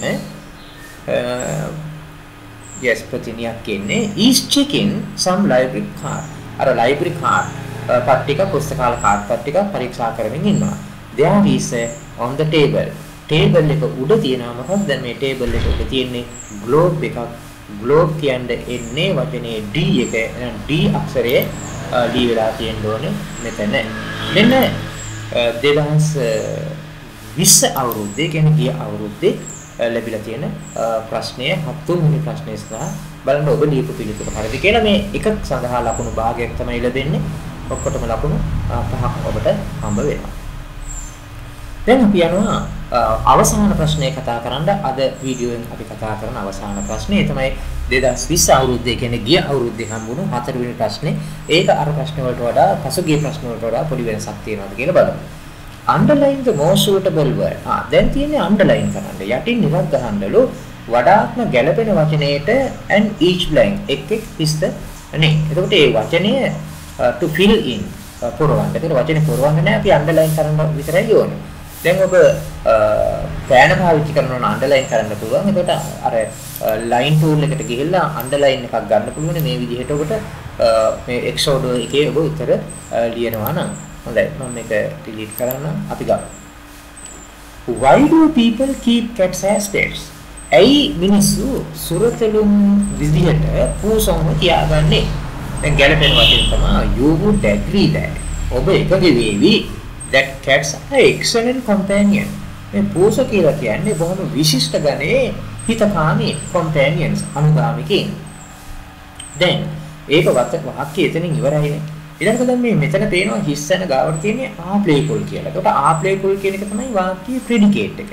yes ප්‍රතිනියක් කියන්නේ is checking some library card. අර library card පට්ටික පුස්තකාල කාඩ් පට්ටික පරීක්ෂා කරමින් ඉන්නවා. there is on the table. table එක උඩ තියෙනවා මොකක්ද? දැන් මේ table එක උඩ තියෙන්නේ globe එකක්. globe කියන්නේ එන්නේ වචනේ D එක. එහෙනම් D අක්ෂරයේ D වෙලා තියෙන්න ඕනේ මෙතන. මෙන්න 2020 අවුරුද්දේ කියන්නේ ගිය අවුරුද්දේ ලැබිලා තියෙන ප්‍රශ්නය 7 වෙනි ප්‍රශ්නය සඳහා බලන්න ඔබ ලියපු පිළිතුර හරිද කියලා. මේ එකක් සඳහා ලකුණු භාගයක් තමයි ලැබෙන්නේ. ඔක්කොටම ලකුණු 5ක් ඔබට හම්බ වෙනවා. දැන් අපි යනවා අවසාන ප්‍රශ්නය කතා කරන්න. අද වීඩියෝෙන් අපි කතා කරන අවසාන ප්‍රශ්නේ තමයි 2020 අවුරුද්දේ කියන්නේ ගිය අවුරුද්දේ හම්බුණු 4 වෙනි ප්‍රශ්නේ. ඒක අර ප්‍රශ්න වලට වඩා පසුගිය ප්‍රශ්න වලට වඩා පොඩි වෙනසක් තියෙනවද කියලා බලමු. underline the most suitable word. දැන් තියෙන්නේ underline කරන්න. යටින් නිරක් ගහන්නලු වඩාත්ම ගැළපෙන වචනයේට and each blank එක් හිස්ත නේ. එතකොට මේ වචනය to fill in පුරවන්න. ඒක වචනේ පුරවන්න නෑ අපි underline කරන්න විතරයි ඕනේ. දැන් ඔබ පෑන පාවිච්චි කරනවා නම් underline කරන්න පුළුවන්. එතකොට අර line tool එකට ගිහිල්ලා underline එකක් ගන්න පුළුවන්. මේ විදිහට ඔබට මේ Xcode එකේ ඔබ උත්තර ලියනවා නම් හොඳයි. මම මේක delete කරන්න. අපි ගමු. Why do people keep cats as pets? ඇයි මිනිස්සු සුරතලුම් විදිහට පූසොන්ව තියාගන්නේ? දැන් ගැළපෙන වචන තමයි you would agree that. ඔබ එකග වේවි that cats are excellent companion. මේ පූස කියලා කියන්නේ බොහොම විශිෂ්ට ගණයේ හිතකාමී companions අනුගාමිකයින්. දැන් ඒක වාක්‍යය එතනින් ඉවරයිනේ. ඊළඟට දැන් මේ මෙතන පේනවා හිස්සන ගාවට තියෙන්නේ are playful කියලා. ඒකට are playful කියන එක තමයි වාක්‍යයේ predicate එක.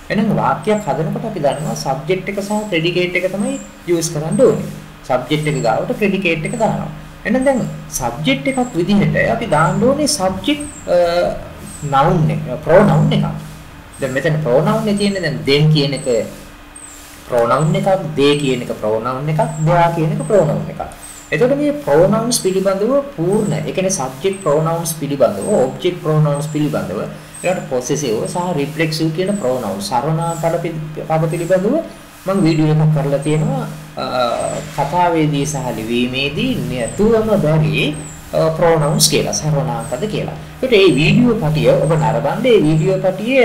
එහෙනම් වාක්‍යයක් හදනකොට අපි දන්නවා subject එක සහ predicate එක තමයි use කරන්න ඕනේ. subject එක ගාවට predicate එක දානවා. එහෙනම් දැන් subject එකක් විදිහට අපි දාන්න ඕනේ subject noun එක pronoun එකක්. දැන් මෙතන pronoun එකේ තියෙන්නේ දැන් then කියන එක pronoun එකක්, they කියන එක pronoun එකක්, their කියන එක pronoun එකක්. එතකොට මේ pronouns පිළිබඳව පූර්ණ, ඒ කියන්නේ subject pronouns පිළිබඳව, object pronouns පිළිබඳව, ඊළඟට possessive සහ reflexive කියන pronouns සර්වනාම පද පිළිබඳව මම වීඩියෝ එකක් කරලා තියෙනවා කතාවේදී සහ ලිවීමේදී නියතුවම බැරි pronouns කියලා සර්වනාම පද කියලා. ඒකට මේ වීඩියෝ පටිය ඔබ නරඹන්න. මේ වීඩියෝ පටිය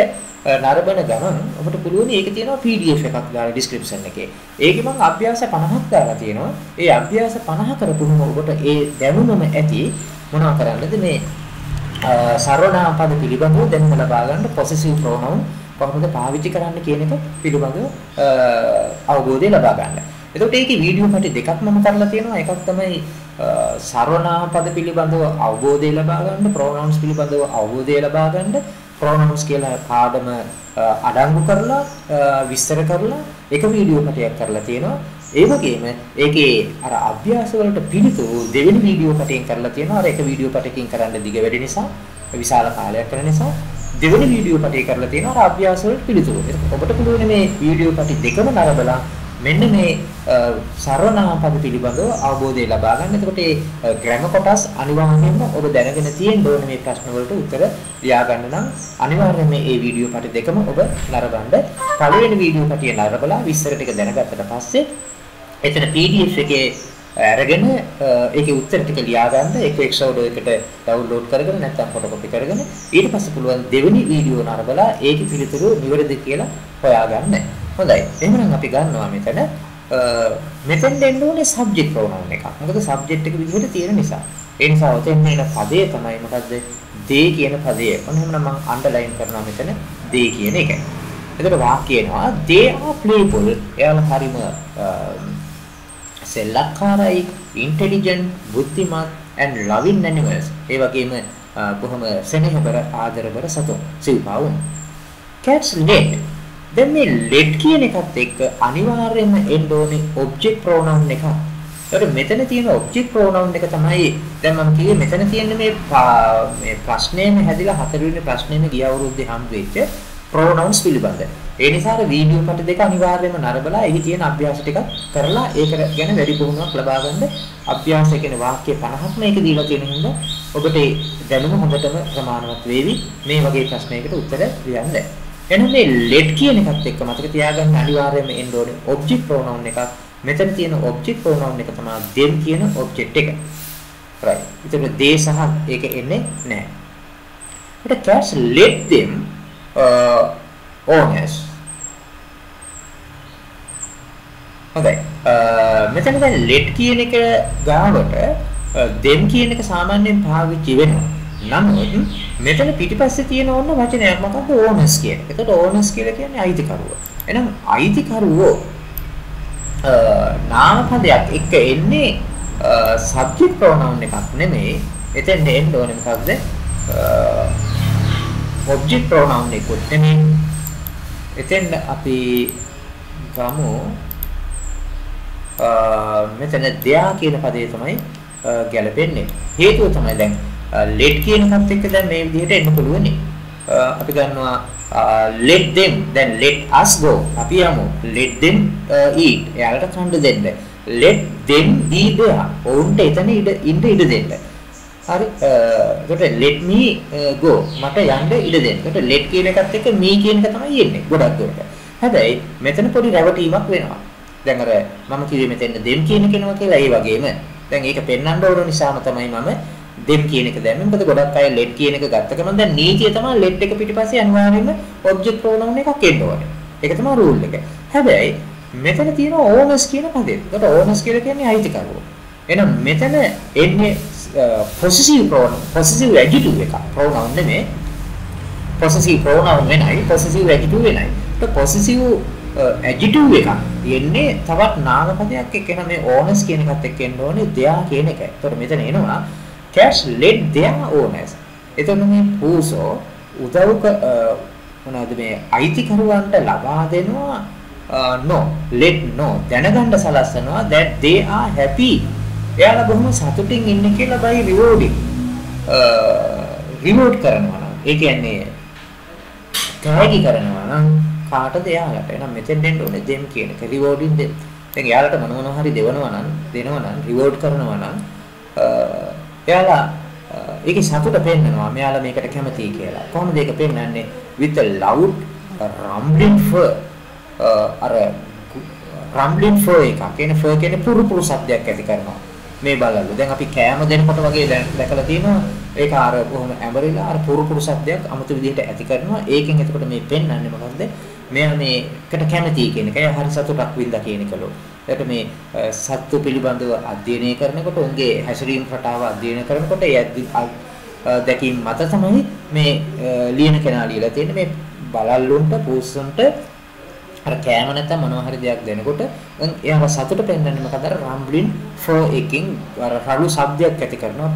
නරඹන ගමන් ඔබට පුළුවන් ඒකේ තියෙනවා PDF එකක් දාලා description එකේ. ඒකේ මම අභ්‍යාස 50ක් දාලා තියෙනවා. ඒ අභ්‍යාස 50 කරපුවම ඔබට ඒ දැනුමම ඇති මොනවා කරන්නද මේ සර්වනාම පද පිළිබඳව දැනුම ලබා ගන්න possessive pronoun කොහොමද පාවිච්චි කරන්න කියන එක පිළිබඳව අවබෝධය ලබා ගන්න. එතකොට ඒකේ වීඩියෝ පැටි දෙකක් මම කරලා තියෙනවා. එකක් තමයි සර්වනාම පද පිළිබඳව අවබෝධය ලබා ගන්න, pronouns පිළිබඳව අවබෝධය ලබා ගන්න, pronouns කියලා පාඩම අඩංගු කරලා විස්තර කරලා එක වීඩියෝ පැටයක් කරලා තියෙනවා. ඒ වගේම ඒකේ අර අභ්‍යාස වලට පිළිතුරු දෙවෙනි වීඩියෝ පැටයෙන් කරලා තියෙනවා. අර එක වීඩියෝ පැටකින් කරන්න දිග වැඩි නිසා විශාල කාලයක් කරන නිසා දෙවෙනි වීඩියෝ පැටේ කරලා තියෙනවා අර අභ්‍යාස වලට පිළිතුරු. ඒක ඔබට පුළුවන් මේ වීඩියෝ පැටි දෙකම නරඹලා මෙන්න මේ සර්වනාම පද පිළිබඳව අවබෝධය ලබා ගන්න. එතකොට මේ ග්‍රැමර් කොටස් අනිවාර්යයෙන්ම ඔබ දැනගෙන තියෙන්න ඕනේ මේ ප්‍රශ්න වලට උත්තර ලියා ගන්න නම් අනිවාර්යයෙන්ම මේ වීඩියෝ පැටි දෙකම ඔබ නරඹන්න. පළවෙනි වීඩියෝ පැටිය නරඹලා විස්තර ටික දැනගත්තට පස්සේ එතන PDF එකේ අරගෙන ඒකේ උත්තර ටික ලියා ගන්න. ඒක Xcode එකට ඩවුන්ලෝඩ් කරගෙන නැත්නම් ෆොටෝකෝපි කරගෙන ඊට පස්සේ පුළුවන් දෙවෙනි වීඩියෝ නරඹලා ඒකේ පිළිතුරු නිවැරදි කියලා හොයාගන්න. හොඳයි. එහෙනම් අපි ගන්නවා මෙතෙන් දෙන්න ඕනේ subject pronoun එකක්. මොකද subject එක විදිහට තියෙන නිසා. ඒ නිසා ඔතෙන් එන පදේ තමයි මොකද්ද? they කියන පදය. ඔන්න එහෙනම් මම underline කරනවා මෙතන they කියන එක. එතකොට වාක්‍යය එනවා they are playful. එයාලා හරිම සෙල්ලක්කාරයි, intelligent, බුද්ධිමත් and loving animals. ඒ වගේම බොහොම සෙනෙහබර ආදරබර සතුන් සිව්පාවුන්. Cats let. දැන් මේ let කියන එකත් එක්ක අනිවාර්යයෙන්ම එන්න ඕනේ object pronoun එකක්. ඒකට මෙතන තියෙන object pronoun එක තමයි දැන් මම කිව්වේ මෙතන තියෙන මේ ප්‍රශ්නේම හැදිලා 4 වෙනි ප්‍රශ්නේම ගිය අවුරුද්දේ හම් වෙච්ච pronouns පිළිබඳ. ඒ නිසා අර වීඩියෝ කට දෙක අනිවාර්යයෙන්ම නරඹලා එහි තියෙන අභ්‍යාස ටිකක් කරලා ඒක ගැන වැඩි පුහුණුවක් ලබා ගන්න. අභ්‍යාසය කියන්නේ වාක්‍ය 50ක් මේක දීලා තියෙන හින්දා ඔබට ඒ දැනුම හොඳටම ප්‍රමාණවත් වේවි මේ වගේ ප්‍රශ්නයකට උත්තර ලියන්න. එහෙනම් මේ let කියන එකත් එක්ක මතක තියාගන්න අනිවාර්යයෙන්ම එන්න ඕනේ object pronoun එකක්. මෙතන තියෙන object pronoun එක තමයි them කියන object එක. right. ඒතකොට they සහ ඒක එන්නේ නැහැ. but cats let them owners. හොඳයි. මෙතන දැන් let කියන එක ගාවට them කියන එක සාමාන්‍යයෙන් පාවිච්චි වෙනවා. නමුත් මෙතන පිටිපස්සේ තියෙන ඕන වචනයක් මොකක්ද owners කියන. ඒකට owners කියලා කියන්නේ අයිතිකරුවෝ. එහෙනම් අයිතිකරුවෝ නාමපදයක් එක්ක එන්නේ subject pronoun එකක් නෙමෙයි. එතෙන් එන්න ඕනේ මොකක්ද? object pronoun එකකුත් නෙමෙයි. එතෙන් අපි ගමු මෙතන දෙයා කියන පදේ තමයි ගැලපෙන්නේ. හේතුව තමයි දැන් let කියන එකත් එක්ක දැන් මේ විදිහට එන්න පුළුවන්. අපි ගන්නවා let them then let us go. අපි යමු let them eat. එයාලට කන්න දෙන්න. let them be there. ඔවුන්ට එතන ඉන්න ඉඩ දෙන්න. හරි. ඒකට let me go. මට යන්න ඉඩ දෙන්න. ඒකට let කියන එකත් එක්ක me කියන එක තමයි එන්නේ. ගොඩක් දුරට. හැබැයි මෙතන පොඩි රැවටීමක් වෙනවා. දැන් අර මම කිව්වේ මෙතෙන් them කියන කෙනවා කියලා ඒ වගේම දැන් ඒක පෙන්වන්න ඕන නිසාම තමයි මම them කියන එක දැම්මේ. මොකද ගොඩක් අය let කියන එක ගත්ත ගමන් දැන් නීතිය තමයි let එක පිටිපස්සේ අනිවාර්යයෙන්ම object pronoun එකක් එන්න ඕනේ. ඒක තමයි rule එක. හැබැයි මෙතන තියෙන owners කියන පදේ. ඒකට owners කියලා කියන්නේ අයිතිකරුවෝ. එහෙනම් මෙතන එන්නේ possessive pronoun, possessive adjective එක. pronoun නෙමෙයි. possessive pronoun වෙනයි, possessive adjective වෙනයි. ඒක possessive adjective එකක් තියෙන්නේ තවත් නාමපදයක් එක්ක. එහෙනම් මේ owners කියන එකත් එක්ක එන්න ඕනේ their කියන එක. ඒතකොට මෙතන එනවා cats let their owners. එතකොට මේ පූසෝ උදව් මොනවද මේ අයිතිකරුවන්ට ලබා දෙනවා no let no දැනගන්න සලස්සනවා that they are happy. එයාලා බොහොම සතුටින් ඉන්නේ කියලා by rewarding reward කරනවා නම් ඒ කියන්නේ තෑගි කරනවා නම් කාටද එයාලට. එහෙනම් මෙතෙන් දෙන්න ඕනේ them කියන එක rewarding them. දැන් එයාලට මොනවා හරි දෙනවා නම් reward කරනවා නම් එයාලා ඒකේ සතුට පෙන්නනවා මෙයාලා මේකට කැමතියි කියලා. කොහොමද ඒක පෙන්වන්නේ? with a loud rumbling fur. අර rumbling fur එක කියන්නේ fur කියන්නේ පුරු ශබ්දයක් ඇති කරනවා. මේ බලලු. දැන් අපි කෑම දෙනකොට වගේ දැකලා තියෙනවා ඒක අර කොහොම ඇඹරිලා අර පුරු ශබ්දයක් අමුතු විදිහට ඇති කරනවා. ඒකෙන් එතකොට මේ පෙන්වන්නේ මොකද්ද? මෙයා මේකට කැමතියි කියන එක. එයා හරි සතුටක් වින්දා කියන එකලු. ඒකට මේ සත්තු පිළිබඳව අධ්‍යයනය කරනකොට උන්ගේ හැසිරීම රටාව අධ්‍යයනය කරනකොට ඒ දැකීම් මත තමයි මේ ලියන කෙනා ලියලා තියෙන්නේ. මේ බලල්ලුන්ට පූස්සන්ට අර කෑම නැත්නම් මොනවා හරි දෙයක් දෙනකොට එයාව සතුට පෙන්වන්නේ මොකද? අර rumbling fur එකකින් අර රළු ශබ්දයක් ඇති කරනවා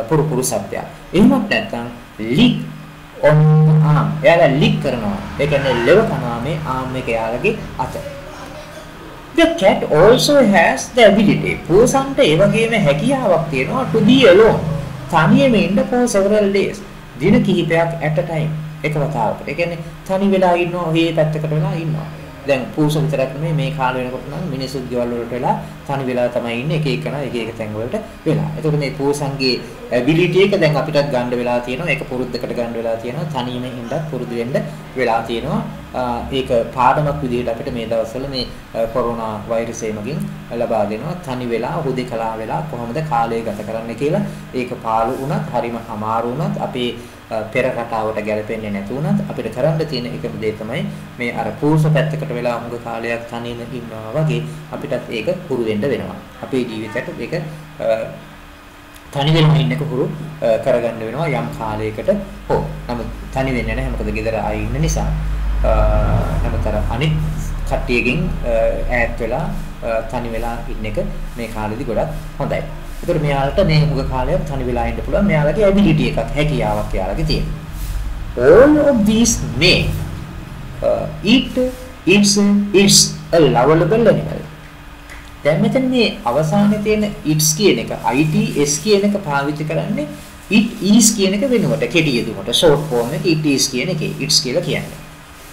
පුරු ශබ්දයක්. එහෙමත් නැත්නම් lick on arm. එයාලා lick කරනවා. ඒ කියන්නේ ලෙව කරනවා මේ arm එක එයාලගේ අත. The cat also has the ability. පූසන්ට ඒ වගේම හැකියාවක් තියෙනවා to be alone. තනියම ඉන්න for several days. දින කිහිපයක් at a time. එක වතාවකට. ඒ කියන්නේ තනි වෙලා ඉන්නවා, ඔහේ පැත්තකට වෙලා ඉන්නවා. දැන් පූස විතරක් නෙමෙයි මේ කාල වෙනකොට නම් මිනිස්සු ගෙවල් වලට වෙලා තනි වෙලා තමයි ඉන්නේ. එක එක තැන් වලට වෙලා. ඒකට මේ පූසන්ගේ ability එක දැන් අපිටත් ගන්න වෙලා තියෙනවා. ඒක පුරුද්දකට ගන්න වෙලා තියෙනවා. තනියම ඉඳන් පුරුදු වෙන්න වෙලා තියෙනවා. ඒක පාඩමක් විදිහට අපිට මේ දවස්වල මේ කොරෝනා වෛරසය මගින් ලබා දෙනවා. තනි වෙලා හුදේකලා වෙලා කොහොමද කාලය ගත කරන්න කියලා. ඒක පාළු වුණත්, හරිම අමාරු වුණත්, අපේ පෙර රටාවට ගැලපෙන්නේ නැති වුණත් අපිට කරන්න තියෙන එකම දේ තමයි මේ අර පූර්ව පැත්තකට වෙලා අමුග කාලයක් තනියම ඉන්නවා වගේ අපිටත් ඒක හුරු වෙන්න වෙනවා. අපේ ජීවිතයට ඒක තනි වෙලා ඉන්න එක හුරු කරගන්න වෙනවා යම් කාලයකට. හෝ නමුත් තනි වෙන්නේ නැහැ. මොකද ගෙදර අය ඉන්න නිසා. නමුත් අනිත් කට්ටියකින් ඈත් වෙලා තනි වෙලා ඉන්න එක මේ කාලෙදි ගොඩක් හොඳයි. ඒතර මෙයාලට මේ මුග කාලයක් තනි වෙලා ඉන්න පුළුවන්. මෙයාලගේ ability එකක්, හැකියාවක් එයාලගේ තියෙනවා. All of these may it's a lovable animal. දැන් මෙතන මේ අවසානයේ තියෙන it's කියන එක its කියන එක පාවිච්චි කරන්නේ it is කියන එක වෙනුවට කෙටි යෙදුමට short form එක it is කියන එකේ it's කියලා කියන්නේ.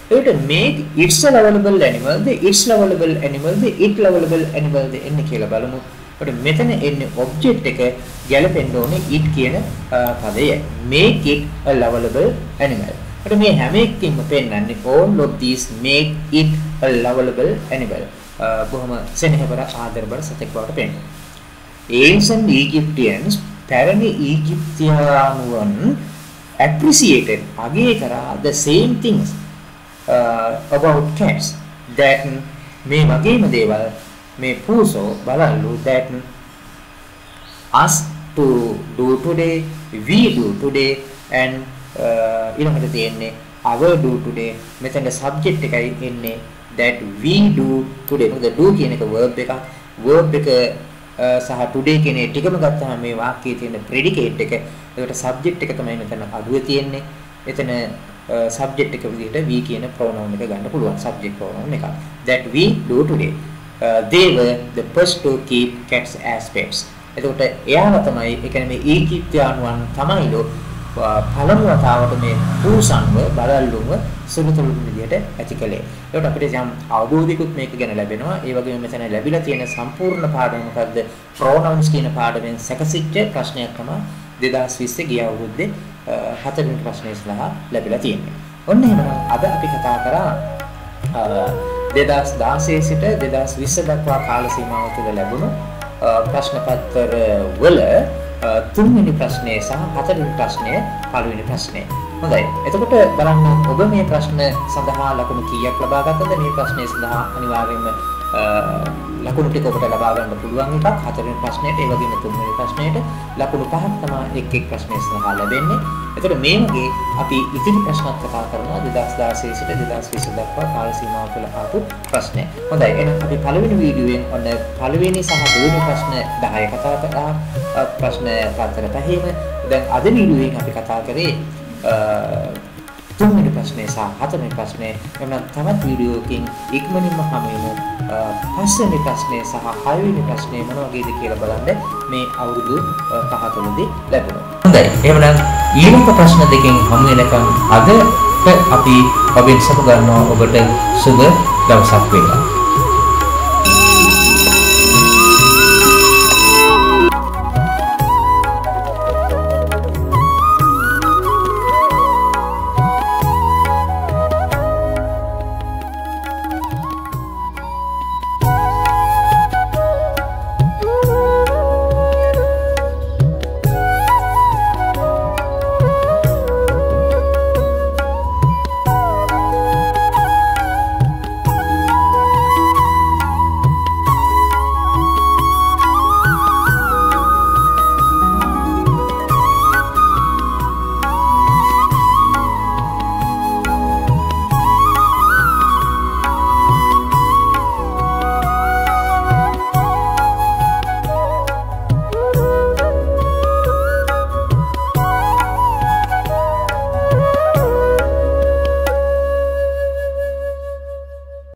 ඒකට make it's a lovable animal, it's lovable animal, it lovable animal එන්නේ කියලා බලමු. ඒකට මෙතන එන්නේ object එක ගැලපෙන්න ඕනේ it කියන පදය. Make it a lovable animal. ඒකට මේ හැම එකකින්ම පෙන්නන්නේ all of these make it a lovable animal. බොහොම සෙනෙහබර ආදරබර සතෙක් බවට පෙන්වනවා. ancient Egyptians පැරණි ඊජිප්තියානුවන් appreciated අගය කරා the same things about cats that මේ වගේම දේවල් මේ පූසෝ බලල්ලු that us to do today we do today and ඊළඟට තියෙන්නේ our do today මෙතන subject එකයි එන්නේ that we do today මොකද do කියන එක verb එක සහ today කියන ටිකම ගත්තාම මේ වාක්‍යයේ තියෙන predicate එක ඒකට subject එක තමයි මෙතන අඩුවේ තියෙන්නේ එතන subject එක විදිහට we කියන pronoun එක ගන්න පුළුවන් subject pronoun එක that we do today they were the first to keep cats as pets එතකොට එයාම තමයි ඒ කියන්නේ මේ ඊජිප්තියානුවන් තමයිලු පළමු වතාවට මේ පූසන්ව බලල්ලුව සුළුතුළු විදිහට ඇති කළේ. ඒකට අපිට යම් අවබෝධිකුත් මේක ගැන ලැබෙනවා. ඒ වගේම මෙතන ලැබිලා තියෙන සම්පූර්ණ පාඩම මොකද්ද? pronouns කියන පාඩමෙන් සැකසිච්ච ප්‍රශ්නයක් තමයි 2020 ගිය අවුරුද්දේ 4 වෙනි ප්‍රශ්නයේ සඳහා ලැබිලා තියෙන්නේ. ඔන්න එහෙනම් අද අපි කතා කරා 2016 සිට 2020 දක්වා කාල සීමාව තුළ ලැබුණු ප්‍රශ්න පත්‍ර වල තුන්වෙනි ප්‍රශ්නය සහ හතරවෙනි ප්‍රශ්නය පළවෙනි ප්‍රශ්නය. හොඳයි. එතකොට බලන්න ඔබ මේ ප්‍රශ්න සඳහා ලකුණු කීයක් ලබා ගත්තද? මේ ප්‍රශ්නය සඳහා අනිවාර්යයෙන්ම ලකුණු ටික ඔබට ලබා ගන්න පුළුවන් එකක්. හතරවෙනි ප්‍රශ්නයට ඒ වගේම තුන්වෙනි ප්‍රශ්නයට ලකුණු පහක් තමයි එක් ප්‍රශ්නය සඳහා ලැබෙන්නේ. එතකොට මේ වගේ අපි ඉතිරි ප්‍රශ්නත් කතා කරනවා 2016 සිට 2020 දක්වා කාල සීමාව තුළ ආපු ප්‍රශ්න. හොඳයි. එහෙනම් අපි පළවෙනි වීඩියෝවෙන් ඔන්න පළවෙනි සහ දෙවෙනි ප්‍රශ්න 10 කතා කරා. ප්‍රශ්න පතර පහේම දැන් අද වීඩියෝවෙන් අපි කතා කරේ තුන්වෙනි ප්‍රශ්නේ සහ හතරවෙනි ප්‍රශ්නේ එන්න තවත් වීඩියෝකින් ඉක්මනින්ම හමුවෙමු. පස්වෙනි ප්‍රශ්නේ සහ හයවෙනි ප්‍රශ්නේ මොන වගේද කියලා බලන්න මේ අවුරුදු 5 තුළදී ලැබුණා. හොඳයි. එහෙනම් ඊළඟ ප්‍රශ්න දෙකෙන් හමු වෙනකන් අද අපි ඔබෙන් සමු ගන්නවා ඔබට සුබ දවසක් වේවා.